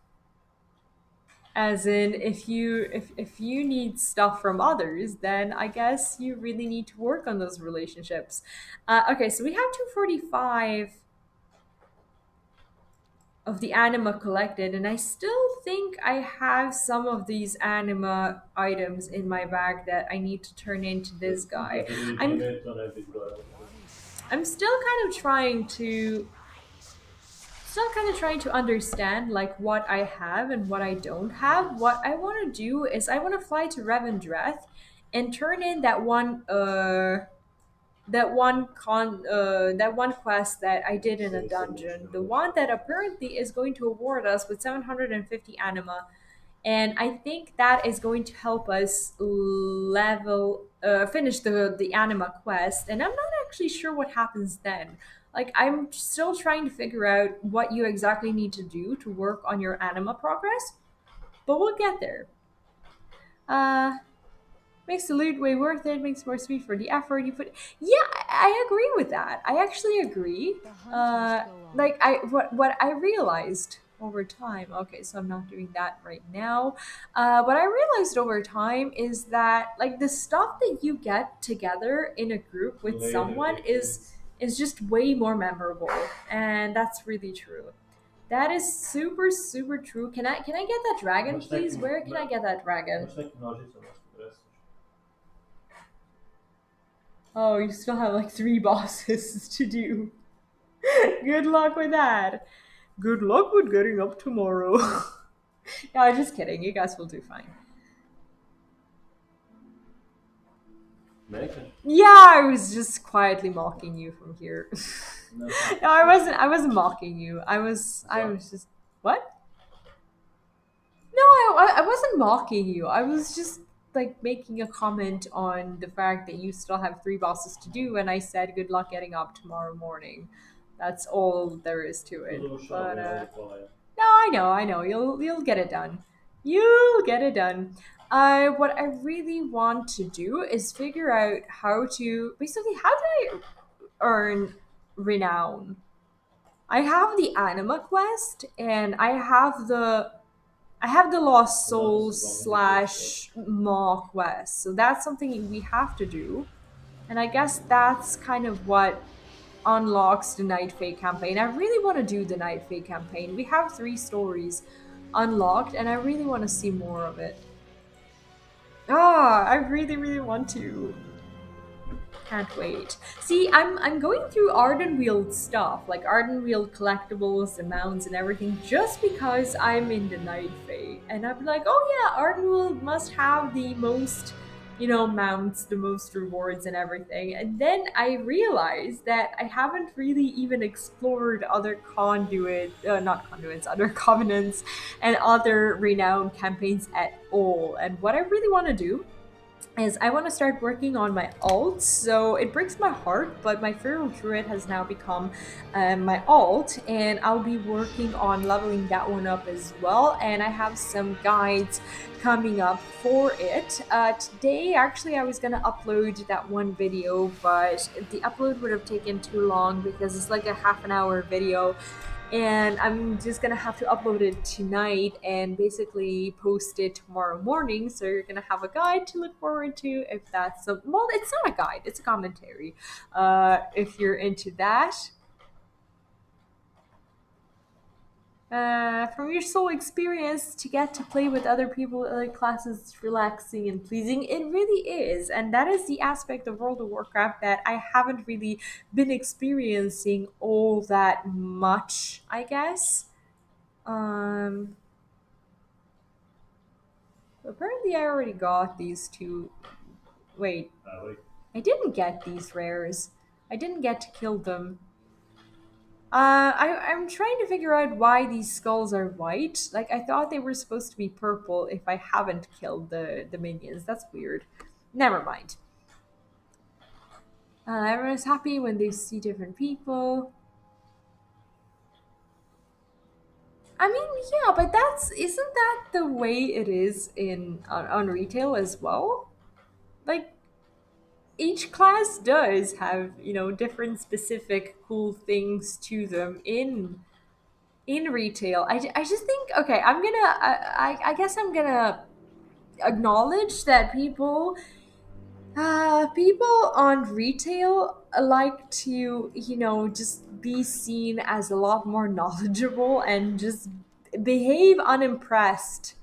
as in if you need stuff from others, then I guess you really need to work on those relationships. Okay, so we have 245 of the anima collected, and I still think I have some of these anima items in my bag that I need to turn into this guy. I'm still kind of trying to understand, like, what I have and what I don't have. What I want to do is I want to fly to Revendreth and turn in that one quest that I did in a dungeon, the one that apparently is going to award us with 750 anima, And I think that is going to help us finish the anima quest. And I'm not actually sure what happens then. Like, I'm still trying to figure out what you exactly need to do to work on your anima progress, but we'll get there. Makes the loot way worth it, makes more sweet for the effort you put. Yeah, I agree with that. I actually agree. Like, what I realized over time. Okay, so I'm not doing that right now. What I realized over time is that, like, the stuff that you get together in a group with someone is just way more memorable, and that's really true. That is super super true. Can I get that dragon, please? Where can I get that dragon? Imaš neki nožicu da se presliš. Oh, you still have like 3 bosses to do. Good luck with that. Good luck with getting up tomorrow. No, just kidding. You guys will do fine. Nećeš? Yeah, I was just quietly mocking you from here. No. No, I wasn't mocking you. I was just what? No, I wasn't mocking you. I was just like making a comment on the fact that you still have 3 bosses to do, and I said good luck getting up tomorrow morning. That's all there is to it. But no, I know. You'll get it done. You'll get it done. What I really want to do is figure out how to basically how do I earn renown. I have the anima quest, and I have the Lost Souls / Maw quest. So that's something we have to do. And I guess that's kind of what unlocks the Night Fae campaign. I really want to do the Night Fae campaign. We have 3 stories unlocked, and I really want to see more of it. I really, really want to. Can't wait. See, I'm going through Ardenweald stuff, like Ardenweald collectibles and mounts and everything, just because I'm in the Night Fae. And I'm like, oh yeah, Ardenweald must have the most, mounts, the most rewards and everything. And then I realized that I haven't really even explored other other covenants and other renowned campaigns at all. And what I really want to do is I want to start working on my alt. So it breaks my heart, but my Feral Druid has now become my alt, and I'll be working on leveling that one up as well. And I have some guides coming up for it. Today, actually, I was going to upload that one video, but the upload would have taken too long because it's like a half an hour video. And I'm just gonna have to upload it tonight and basically post it tomorrow morning. So you're gonna have a guide to look forward to if that's well, it's not a guide, it's a commentary. If you're into that. From your sole experience, to get to play with other people, other classes, it's relaxing and pleasing. It really is, and that is the aspect of World of Warcraft that I haven't really been experiencing all that much, I guess. Apparently I already got these 2. Wait. I didn't get these rares. I didn't get to kill them. I'm trying to figure out why these skulls are white. Like, I thought they were supposed to be purple if I haven't killed the minions. That's weird. Never mind. Everyone's happy when they see different people. I mean, yeah, but isn't that the way it is on retail as well? Like, each class does have, different specific cool things to them in retail. I just think, okay, I guess I'm gonna acknowledge that people on retail like to, just be seen as a lot more knowledgeable and just behave unimpressed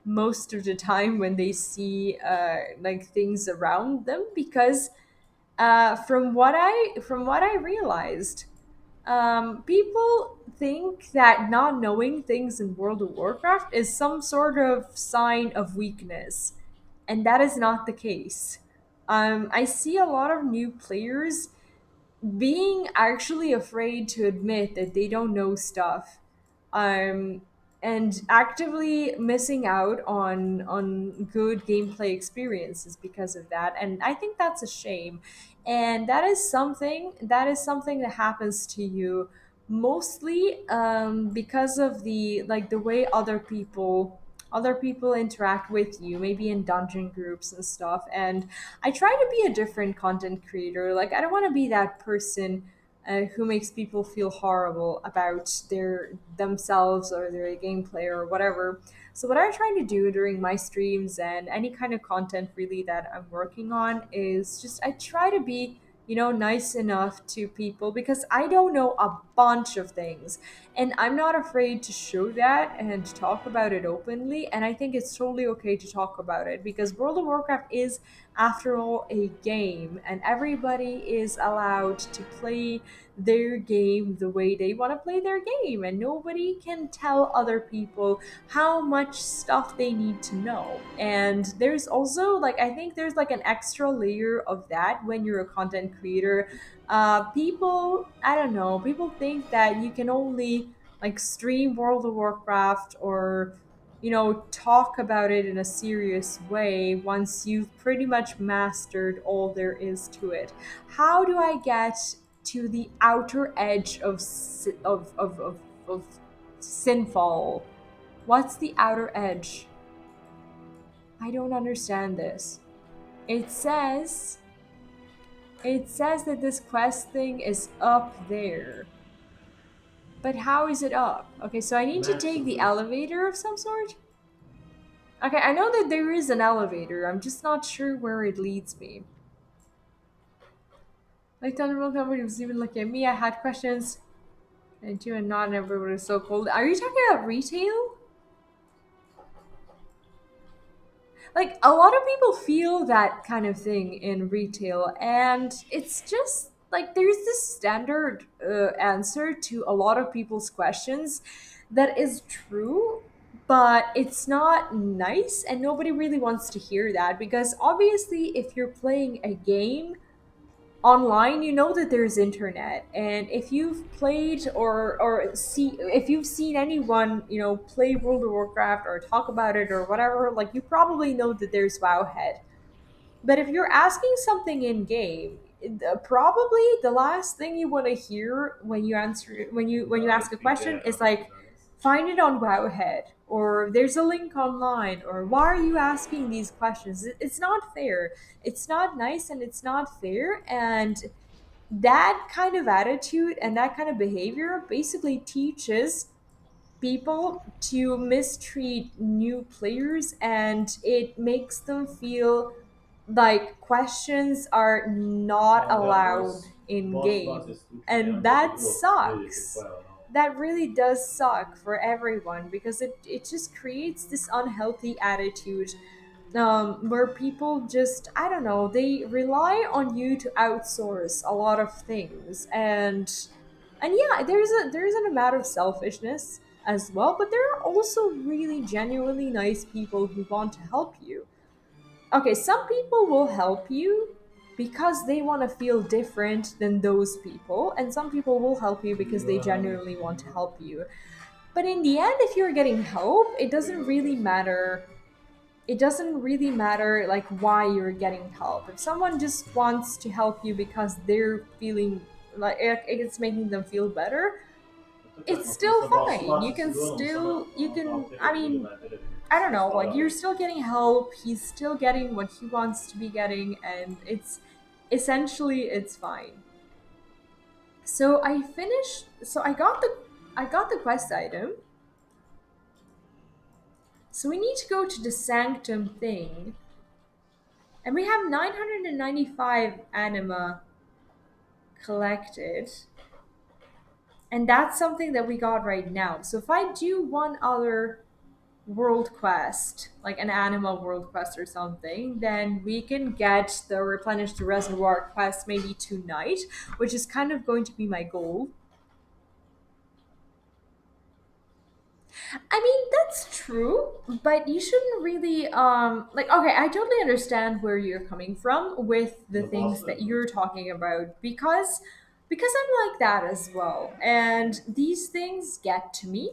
most of the time when they see like things around them, because from what I realized, people think that not knowing things in World of Warcraft is some sort of sign of weakness, and that is not the case. I see a lot of new players being actually afraid to admit that they don't know stuff. Um, and actively missing out on good gameplay experiences because of that. And I think that's a shame. And that is something that happens to you mostly because of the way other people interact with you, maybe in dungeon groups and stuff. And I try to be a different content creator. Like, I don't want to be that person who makes people feel horrible about themselves or their gameplay or whatever. So what I try to do during my streams and any kind of content really that I'm working on is just I try to be nice enough to people, because I don't know a bunch of things, and I'm not afraid to show that and talk about it openly. And I think it's totally okay to talk about it, because World of Warcraft is, after all, a game, and everybody is allowed to play their game the way they want to play their game, and nobody can tell other people how much stuff they need to know. And there's also, like, I think there's like an extra layer of that when you're a content creator. People, I don't know, people think that you can only like stream World of Warcraft or talk about it in a serious way once you've pretty much mastered all there is to it. How do I get to the outer edge of Sinfall? What's the outer edge? I don't understand this. It says that this quest thing is up there. But how is it up? Okay, so I need to take the elevator of some sort? Okay, I know that there is an elevator. I'm just not sure where it leads me. Like, Thunderbolt Company was even looking at me. I had questions. And you and not everyone was so cold. Are you talking about retail? Like, a lot of people feel that kind of thing in retail, and it's just like there's this standard answer to a lot of people's questions that is true, but it's not nice, and nobody really wants to hear that, because obviously, if you're playing a game online, you know that there's internet. And if you've played or see if you've seen anyone play World of Warcraft or talk about it or whatever, like, you probably know that there's Wowhead. But if you're asking something in game, probably the last thing you want to hear when you ask a question is like, find it on Wowhead, or there's a link online, or why are you asking these questions? It's not fair. It's not nice, and it's not fair. And that kind of attitude and that kind of behavior basically teaches people to mistreat new players, and it makes them feel like questions are not allowed in game. And that sucks. That really does suck for everyone, because it just creates this unhealthy attitude, where people just, I don't know, they rely on you to outsource a lot of things. And yeah, there's an amount of selfishness as well, but there are also really genuinely nice people who want to help you. Okay, some people will help you because they want to feel different than those people, and some people will help you because they genuinely want to help you. But in the end, if you're getting help, it doesn't really matter. It doesn't really matter like why you're getting help. If someone just wants to help you because they're feeling like it's making them feel better, it's still fine. I mean, I don't know, like, you're still getting help, he's still getting what he wants to be getting, and it's fine. So I got the quest item. So we need to go to the sanctum thing. And we have 995 anima collected. And that's something that we got right now. So if I do one other world quest, like an anima world quest or something, then we can get the replenish the reservoir quest maybe tonight, which is kind of going to be my goal. I mean, that's true, but you shouldn't really like, okay, I totally understand where you're coming from with the things that you're talking about, because I'm like that as well. And these things get to me,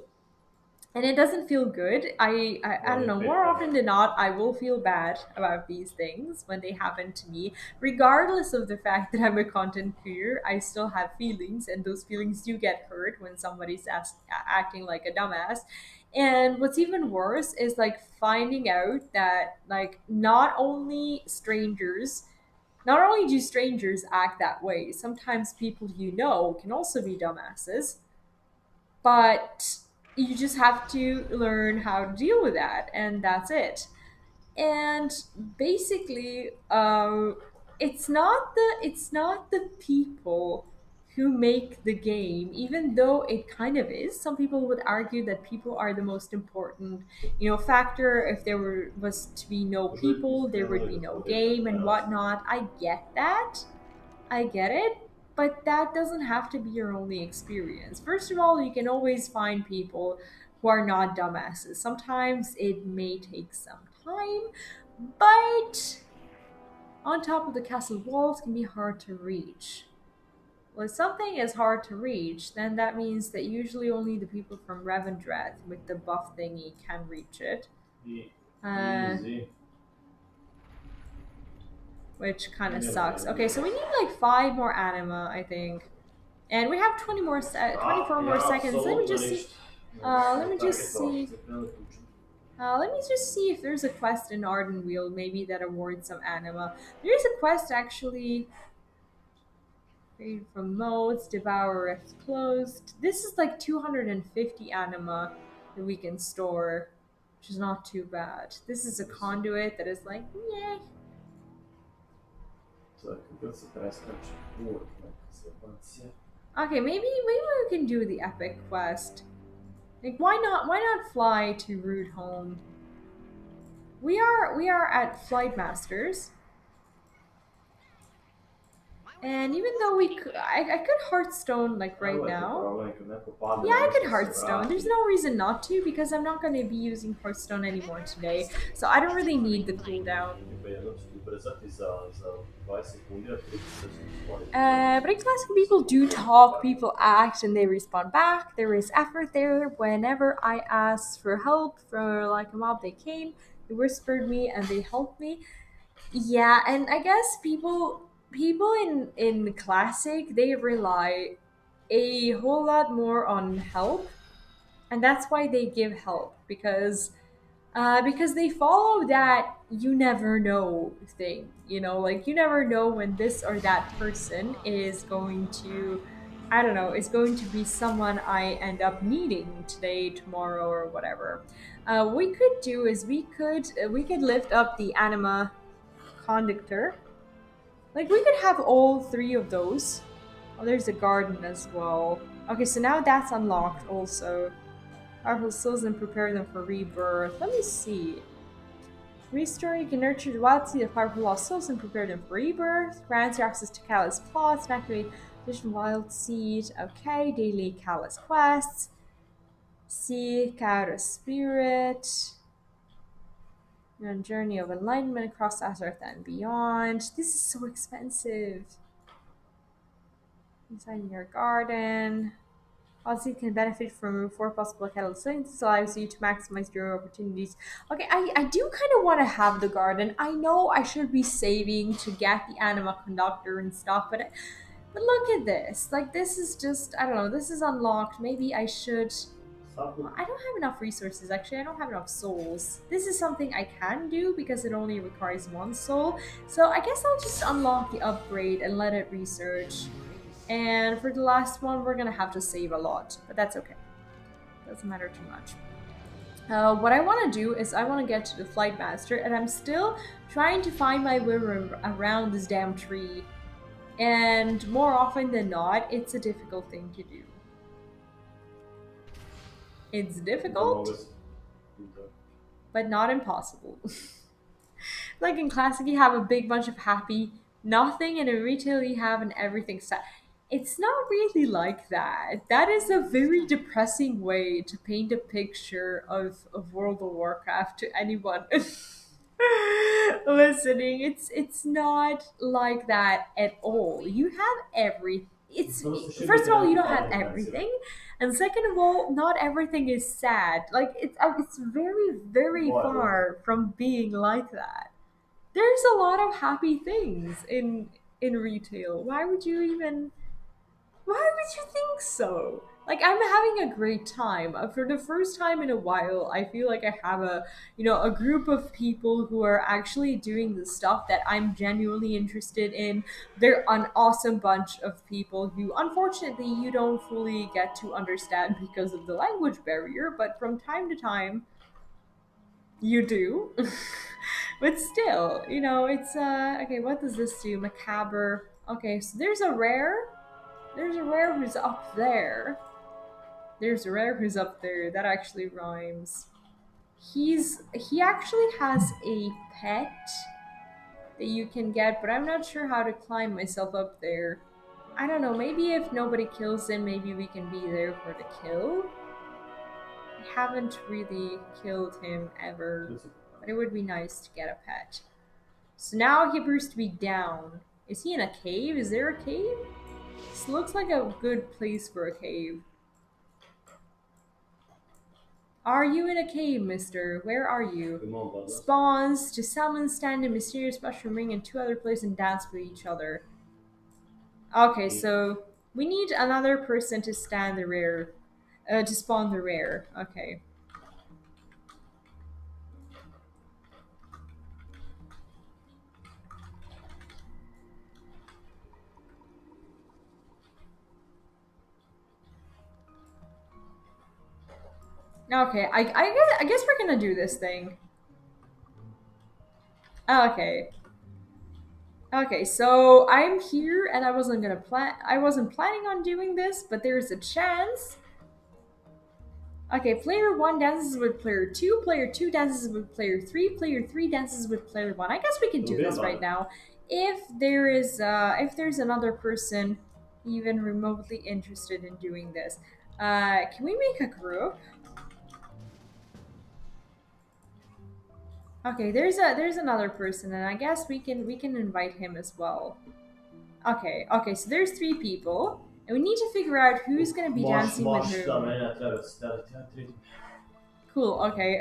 and it doesn't feel good. I don't know, more often than not I will feel bad about these things when they happen to me, regardless of the fact that I'm a content creator. I still have feelings, and those feelings do get hurt when somebody's acting like a dumbass. And what's even worse is like finding out that like not only do strangers act that way, sometimes people you know can also be dumbasses, but you just have to learn how to deal with that, and that's it. And basically, it's not the people who make the game, even though it kind of is. Some people would argue that people are the most important, factor. If there was to be no people, there would be no game and whatnot. I get that. I get it, but that doesn't have to be your only experience. First of all, you can always find people who are not dumbasses. Sometimes it may take some time, but on top of the castle walls can be hard to reach. Well, if something is hard to reach, then that means that usually only the people from Revendreth with the buff thingy can reach it. Easy. Which kind of sucks. Okay, so we need like 5 more anima, I think. And we have 24 more seconds. Let me just see. Let me just see. Let me just see if there's a quest in Ardenweald, maybe that awards some anima. There's a quest actually. Read from modes, Devour Rift closed. This is like 250 anima that we can store, which is not too bad. This is a conduit that is like, yeah. Okay, maybe we can do the epic quest. Like, why not fly to Rude Home? We are at Flight Masters. And even though I could Hearthstone like right now. Yeah, I could Hearthstone. There's no reason not to, because I'm not going to be using Hearthstone anymore today. So I don't really need the cooldown. But in Classic, people do talk, people act, and they respond back. There is effort there. Whenever I asked for help for like a mob, they came, they whispered me, and they helped me. Yeah, and I guess people in Classic, they rely a whole lot more on help, and that's why they give help, because they follow that you never know thing. Like, you never know when this or that person is going to, I don't know, is going to be someone I end up needing today, tomorrow, or whatever. What we could do is we could lift up the anima conductor. Like, we could have all 3 of those. Oh, there's a garden as well. Okay, so now that's unlocked also. Powerful souls and prepare them for rebirth. Let me see. Restore, you can nurture the wild seed of powerful lost souls and prepare them for rebirth. Grants you access to Callous plots and activate additional wild seed. Okay, daily Callous quests. Seek out a spirit. You're on a journey of enlightenment across Azeroth and beyond. This is so expensive. Inside your garden. Also, can benefit from 4 possible catalysts. This allows you to maximize your opportunities. Okay, I do kind of want to have the garden. I know I should be saving to get the anima conductor and stuff, but look at this. Like, this is just, I don't know, this is unlocked. Maybe I should. I don't have enough resources, actually. I don't have enough souls. This is something I can do because it only requires 1 soul. So I guess I'll just unlock the upgrade and let it research. And for the last one, we're gonna have to save a lot, but that's okay. Doesn't matter too much. What I want to do is I want to get to the Flight Master, and I'm still trying to find my way around this damn tree. And more often than not, it's a difficult thing to do. It's difficult, but not impossible. Like in Classic, you have a big bunch of happy nothing, and in Retail, you have an everything set. It's not really like that. That is a very depressing way to paint a picture of World of Warcraft to anyone listening. It's not like that at all. You have everything. it's Those should first be of all, you don't very have expensive. everything, and second of all, not everything is sad. Like it's very, very Why? far from being like that. There's a lot of happy things in retail. Why would you think so? Like, I'm having a great time. For the first time in a while, I feel like I have a group of people who are actually doing the stuff that I'm genuinely interested in. They're an awesome bunch of people who, unfortunately, you don't fully get to understand because of the language barrier, but from time to time, you do. But still, it's okay, what does this do? Macabre. Okay, so there's a rare. There's a rare who's up there. There's a rare who's up there. That actually rhymes. He actually has a pet that you can get, but I'm not sure how to climb myself up there. I don't know, maybe if nobody kills him, maybe we can be there for the kill. I haven't really killed him ever, but it would be nice to get a pet. So now he appears to be down. Is he in a cave? Is there a cave? This looks like a good place for a cave. Are you in a cave, mister? Where are you? Come on, brother. Spawns to summon, stand in mysterious mushroom ring and 2 other places and dance with each other. Okay, so we need another person to stand the rare, to spawn the rare. Okay. Okay, I guess we're gonna do this thing. Okay. Okay, so I'm here and I wasn't planning on doing this, but there's a chance. Okay, player 1 dances with player 2, player 2 dances with player 3, player 3 dances with player 1. I guess we can do this right now. If there's another person even remotely interested in doing this. Can we make a group? Okay, there's another person, and I guess we can invite him as well. Okay, so there's 3 people, and we need to figure out who's gonna be dancing with who. Cool. Okay.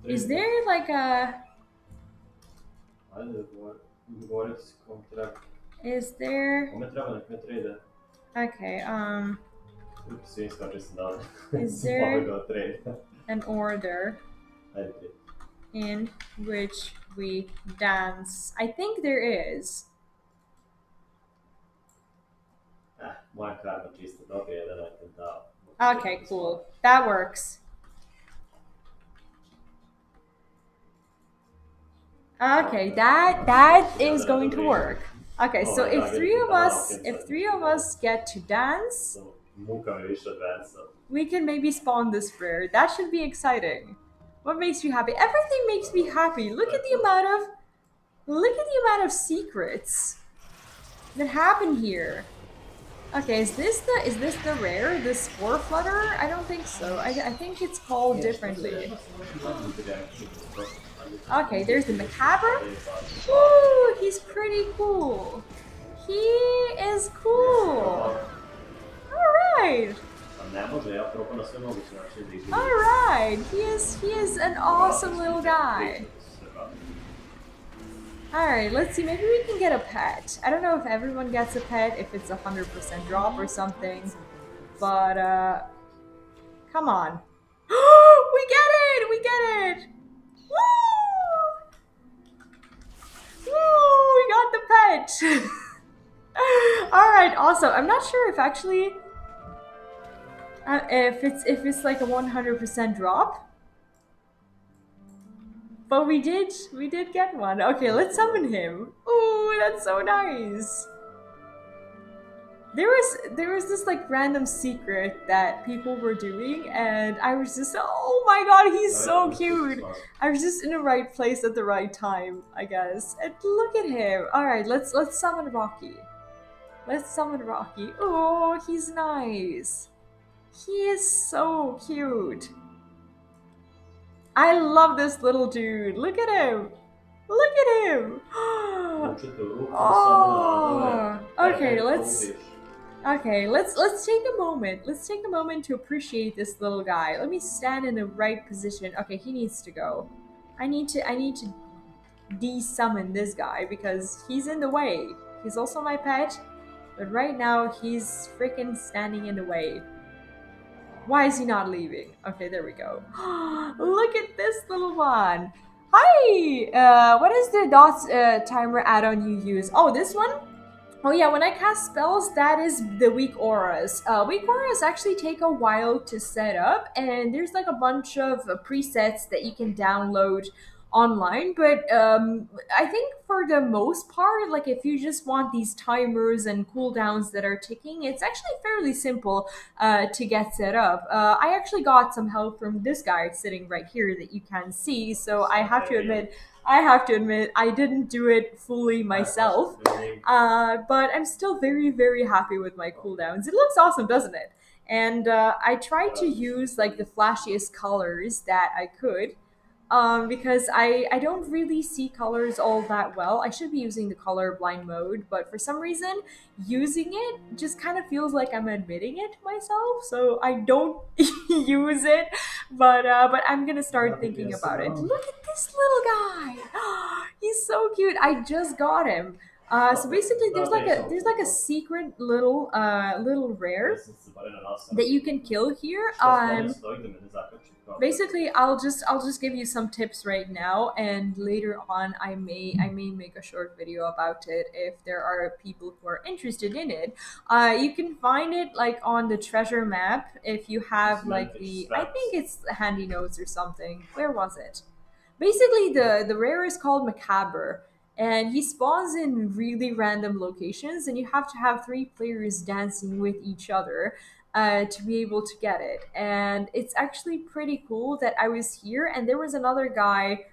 Is there like a? Is there? Okay. Is there an order in which we dance? I think there is. Okay, cool. That works. Okay, that is going to work. Okay, so if three of us get to dance, we can maybe spawn this rare. That should be exciting. What makes you happy? Everything makes me happy. Look at the amount of secrets that happen here. Okay, is this the rare? The spore flutter? I don't think so. I think it's called differently. Okay, there's the macabre. Woo, he's pretty cool. He is cool. Alright. Alright, he is an awesome little guy. Alright, let's see, maybe we can get a pet. I don't know if everyone gets a pet, if it's 100% drop or something. But, come on. We get it! We get it! Woo! Woo! We got the pet! Alright, awesome. I'm not sure if actually... if it's like a 100% drop. But we did get one. Okay, let's summon him. Ooh, that's so nice. There was this like random secret that people were doing, and I was just, oh my god, he's so cute. I was just in the right place at the right time, I guess. And look at him. All right, let's summon Rocky. Let's summon Rocky. Oh, he's nice. He is so cute. I love this little dude. Look at him. Look at him! Oh, okay, let's take a moment. Let's take a moment to appreciate this little guy. Let me stand in the right position. Okay, he needs to go. I need to de-summon this guy because he's in the way. He's also my pet, but right now he's freaking standing in the way. Why is he not leaving? Okay, there we go. Look at this little one. Hi! What is the dots timer add-on you use? Oh, this one? Oh yeah, when I cast spells, that is the weak auras. Weak auras actually take a while to set up, and there's like a bunch of presets that you can download online. But I think for the most part, like if you just want these timers and cooldowns that are ticking, it's actually fairly simple to get set up. I actually got some help from this guy sitting right here that you can see, so I have to admit I didn't do it fully myself, but I'm still very, very happy with my cooldowns. It looks awesome, doesn't it? And I tried to use like the flashiest colors that I could, because I don't really see colors all that well. I should be using the color blind mode, but for some reason, using it just kind of feels like I'm admitting it to myself, so I don't use it. But I'm gonna start thinking about it. Look at this little guy. He's so cute. I just got him. So basically, there's like a secret little little rare that you can kill here. Basically, I'll just give you some tips right now, and later on I may make a short video about it if there are people who are interested in it. You can find it like on the treasure map if you have like the, I think it's handy notes or something. Where was it? Basically, the rare is called Macabre, and he spawns in really random locations, and you have to have 3 players dancing with each other to be able to get it. And it's actually pretty cool that I was here, and there was another guy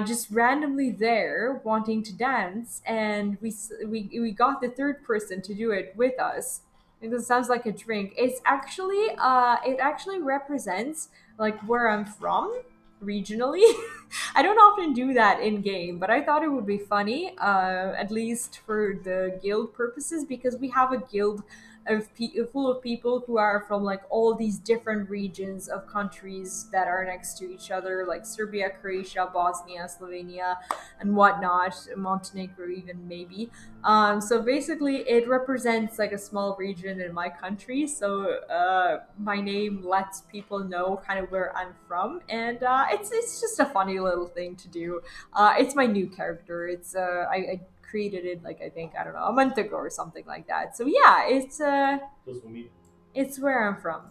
just randomly there wanting to dance, and we got the third person to do it with us. It sounds like a drink. It actually represents like where I'm from regionally. I don't often do that in game, but I thought it would be funny, at least for the guild purposes, because we have a guild full of people who are from like all these different regions of countries that are next to each other, like Serbia, Croatia, Bosnia, Slovenia, and whatnot, Montenegro even maybe. So basically, it represents like a small region in my country. So my name lets people know kind of where I'm from, and it's just a funny little thing to do. It's my new character. I created it like I think, I don't know, a month ago or something like that. So yeah, it's where I'm from.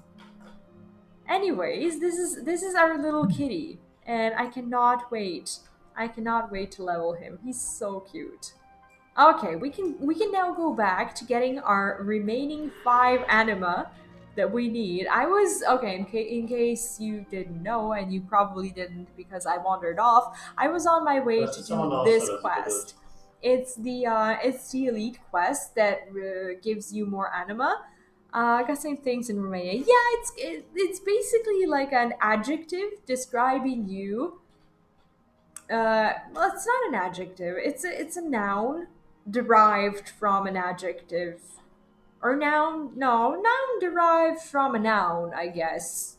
Anyways, this is our little kitty, and I cannot wait. I cannot wait to level him. He's so cute. Okay, we can now go back to getting our remaining 5 anima that we need. I was okay, in case you didn't know, and you probably didn't because I wandered off. I was on my way to do this quest. It's the elite quest that gives you more anima. I got same things in Romania. Yeah, it's basically like an adjective describing you. Well, it's not an adjective. It's a noun derived from an adjective. Or noun? No, noun derived from a noun, I guess.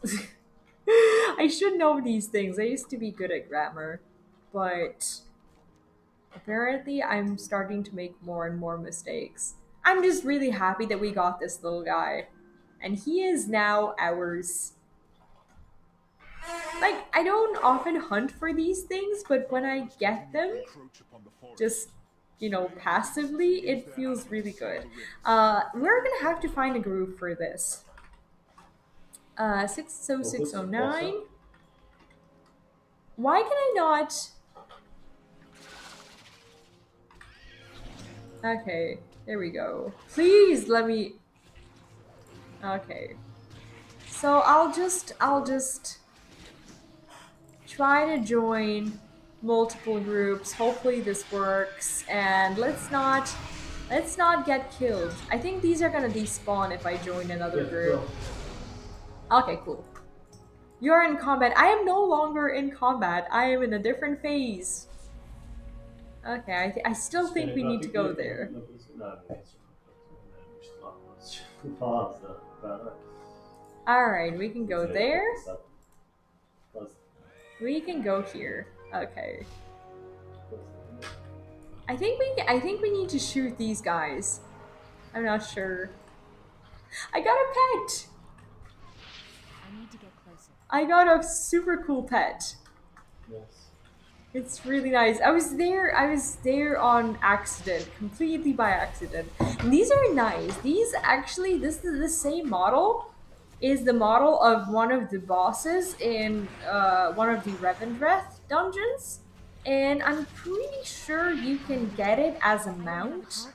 I should know these things. I used to be good at grammar, but apparently I'm starting to make more and more mistakes. I'm just really happy that we got this little guy, and he is now ours. Like, I don't often hunt for these things, but when I get them, just, you know, passively, it feels really good. We're gonna have to find a group for this. 60609. Why can I not? Okay, there we go. Please let me. Okay. So I'll just try to join multiple groups. Hopefully this works, and let's not get killed. I think these are gonna despawn if I join another group. Okay, cool. You're in combat. I am no longer in combat. I am in a different phase. Okay, I still think we need to go there. Alright, we can go there. We can go here. Okay. I think we need to shoot these guys. I'm not sure. I got a pet! I need to get closer. I got a super cool pet. Yes. It's really nice. I was there on accident, completely by accident. And these are nice. These actually, this is the same model, is the model of one of the bosses in one of the Revendreth dungeons. And I'm pretty sure you can get it as a mount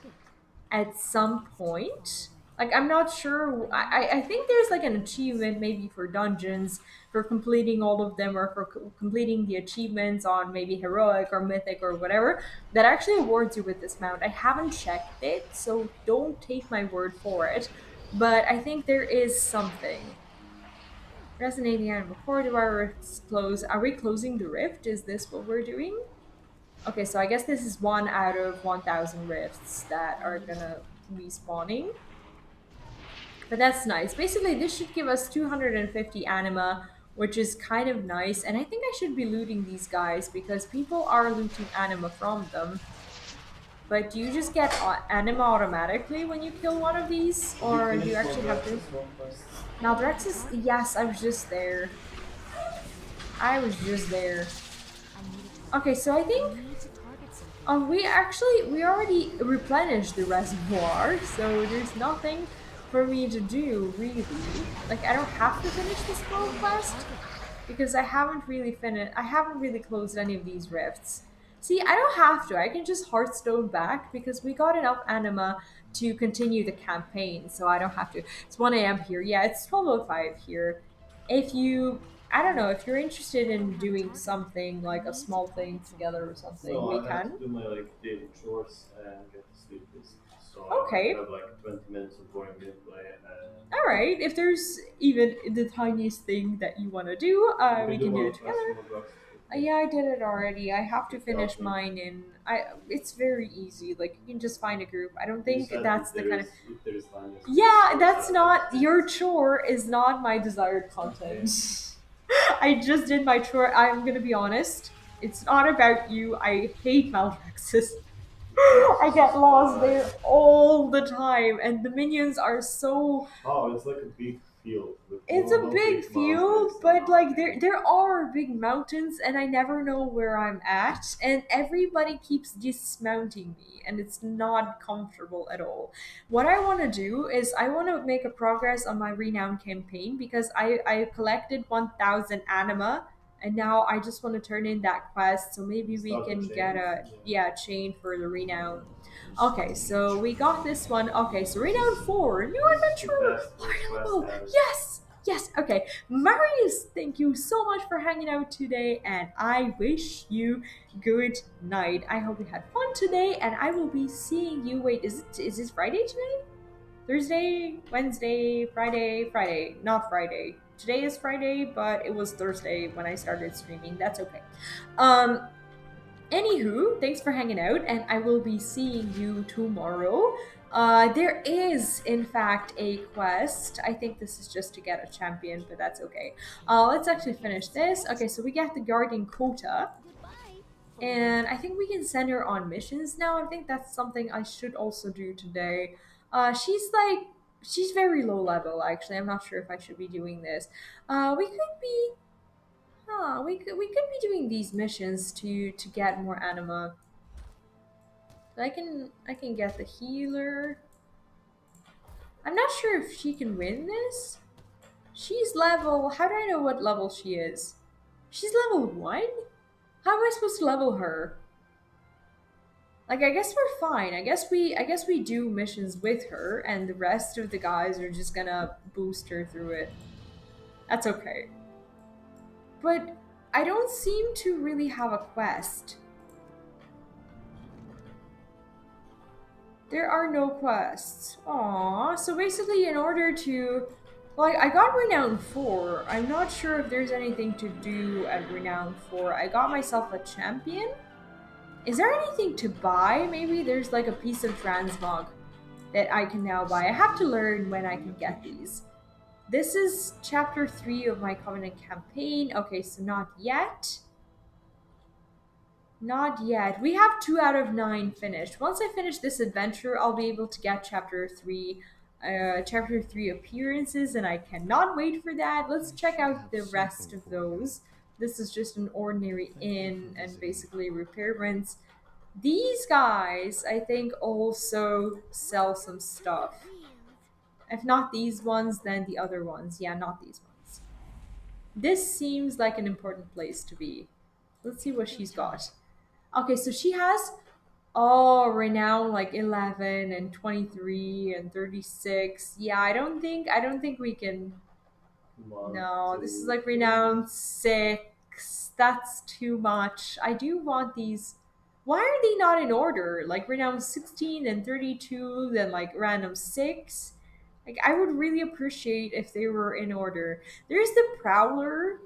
at some point. Like, I'm not sure. I think there's like an achievement maybe for dungeons for completing all of them, or for completing the achievements on maybe heroic or mythic or whatever, that actually awards you with this mount. I haven't checked it, so don't take my word for it. But I think there is something. Resonating out before the rifts close. Are we closing the rift? Is this what we're doing? Okay, so I guess this is 1 out of 1,000 rifts that are gonna be spawning. But that's nice. Basically, this should give us 250 anima, which is kind of nice. And I think I should be looting these guys because people are looting anima from them. But do you just get anima automatically when you kill one of these? Or do you actually have to... Maldrexus? Yes, I was just there. I was just there. Okay, so I think... we already replenished the reservoir, so there's nothing for me to do, really. Like, I don't have to finish this world quest, because I haven't really closed any of these rifts. See, I don't have to, I can just Hearthstone back, because we got enough anima to continue the campaign, so I don't have to. It's 1 AM here, yeah, it's 12:05 here. I don't know, if you're interested in doing something, like a small thing together or something, So we I can. have to do my daily chores and get to sleep. So Okay. I have like 20 minutes of boring gameplay. Alright, if there's even the tiniest thing that you want to do, we can do it together. Yeah, I did it already. I have to finish mine in... It's very easy. Like, you can just find a group. I don't think that's the kind of... Yeah, that's not... Your chore is not my desired content. I just did my chore. I'm gonna be honest. It's not about you. I hate Maldraxxus. I get lost there all the time, and the minions are so... Oh, it's like a big field. It's a big field, but like there are big mountains, and I never know where I'm at, and everybody keeps dismounting me, and it's not comfortable at all. What I want to do is I want to make a progress on my renown campaign, because I collected 1,000 anima, and now I just want to turn in that quest, so maybe we can get a chain for the renown. Okay, so we got this one. Okay, so renown 4, new adventure, yes, yes. Okay, Marius, thank you so much for hanging out today, and I wish you good night. I hope you had fun today, and I will be seeing you. Wait, is this Friday today? Thursday, Wednesday, Friday, not Friday. Today is Friday, but it was Thursday when I started streaming. That's okay. Anywho, thanks for hanging out, and I will be seeing you tomorrow. There is, in fact, a quest. I think this is just to get a champion, but that's okay. Let's actually finish this. Okay, so we get the Guardian quota. And I think we can send her on missions now. I think that's something I should also do today. She's very low level, actually. I'm not sure if I should be doing this. We could be doing these missions to get more anima. I can get the healer. I'm not sure if she can win this. She's level... How do I know what level she is? She's level 1? How am I supposed to level her? Like, I guess we're fine. I guess we do missions with her, and the rest of the guys are just gonna boost her through it. That's okay. But I don't seem to really have a quest. There are no quests. Aww. So basically, in order to... Like, I got Renown 4. I'm not sure if there's anything to do at Renown 4. I got myself a champion. Is there anything to buy? Maybe there's like a piece of transmog that I can now buy. I have to learn when I can get these. This is chapter 3 of my Covenant campaign. Okay, so not yet. Not yet. We have 2 out of 9 finished. Once I finish this adventure, I'll be able to get chapter 3 appearances, and I cannot wait for that. Let's check out the rest of those. This is just an ordinary inn and basically repairments. These guys, I think, also sell some stuff. If not these ones, then the other ones. Yeah, not these ones. This seems like an important place to be. Let's see what she's got. Okay, so she has renown like 11 and 23 and 36. Yeah, I don't think we can. No, this is like renown 6. That's too much. I do want these. Why are they not in order? Like renown 16 and 32, then like random 6. Like I would really appreciate if they were in order. There's the Prowler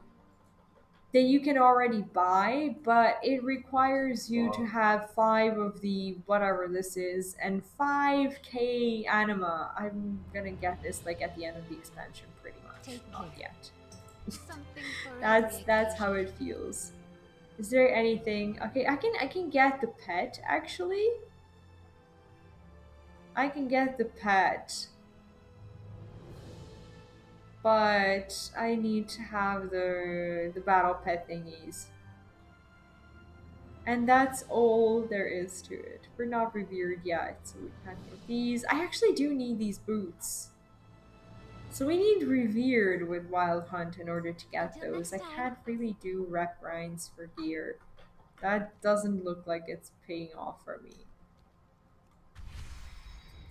that you can already buy, but it requires you to have 5 of the whatever this is and 5k anima. I'm gonna get this like at the end of the expansion pretty much. Not yet. That's how it feels. Is there anything? Okay, I can get the pet actually. I can get the pet. But I need to have the battle pet thingies. And that's all there is to it. We're not revered yet, so we can't get these. I actually do need these boots. So we need revered with Wild Hunt in order to get those. I can't really do rep grinds for gear. That doesn't look like it's paying off for me.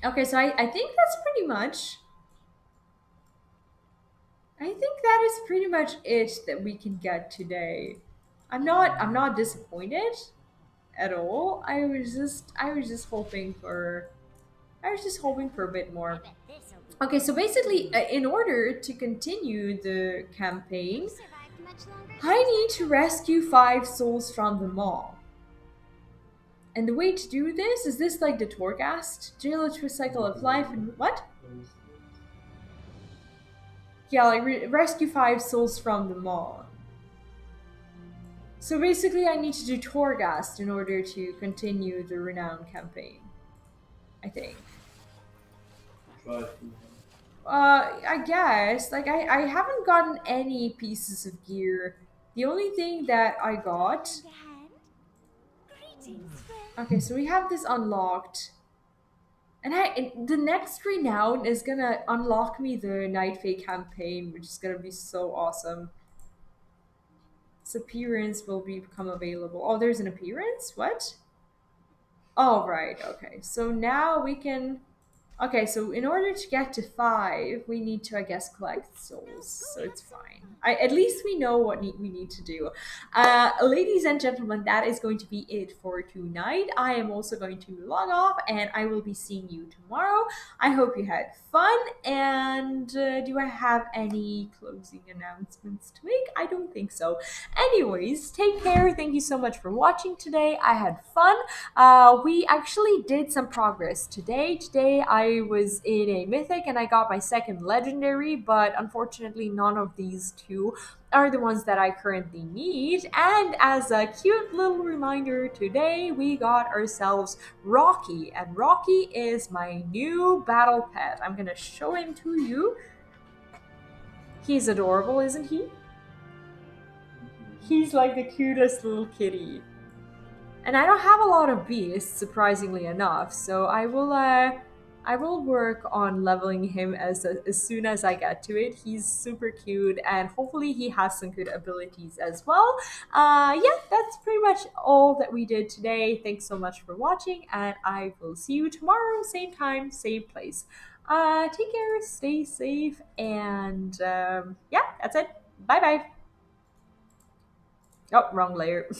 Okay, so I think that's pretty much... I think that is pretty much it that we can get today. I'm not disappointed at all. I was just hoping for a bit more. Okay, so basically in order to continue the campaign, I need to rescue 5 souls from the mall. And the way to do this is this like the Torghast? Jail it to a cycle of life and what? Yeah, like rescue 5 souls from the mall. So basically I need to do Torghast in order to continue the Renown campaign. I think. I guess. Like I haven't gotten any pieces of gear. The only thing that I got... Okay, so we have this unlocked. And the next Renown is gonna unlock me the Night Fae campaign, which is gonna be so awesome. This appearance will become available. Oh, there's an appearance? What? Oh, right, okay. So now we can... Okay, so in order to get to 5, we need to, I guess, collect souls, so it's fine. At least we know what we need to do. Ladies and gentlemen, that is going to be it for tonight. I am also going to log off, and I will be seeing you tomorrow. I hope you had fun, and do I have any closing announcements to make? I don't think so. Anyways, take care. Thank you so much for watching today. I had fun. We actually did some progress today. Today I was in a mythic and I got my 2nd legendary, but unfortunately none of these 2 are the ones that I currently need. And as a cute little reminder, today we got ourselves Rocky, and Rocky is my new battle pet. I'm gonna show him to you. He's adorable, isn't he? He's like the cutest little kitty. And I don't have a lot of beasts, surprisingly enough, so I will work on leveling him as soon as I get to it. He's super cute, and hopefully he has some good abilities as well. Yeah, that's pretty much all that we did today. Thanks so much for watching, and I will see you tomorrow, same time, same place. Take care, stay safe, and yeah, that's it. Bye-bye. Oh, wrong layer.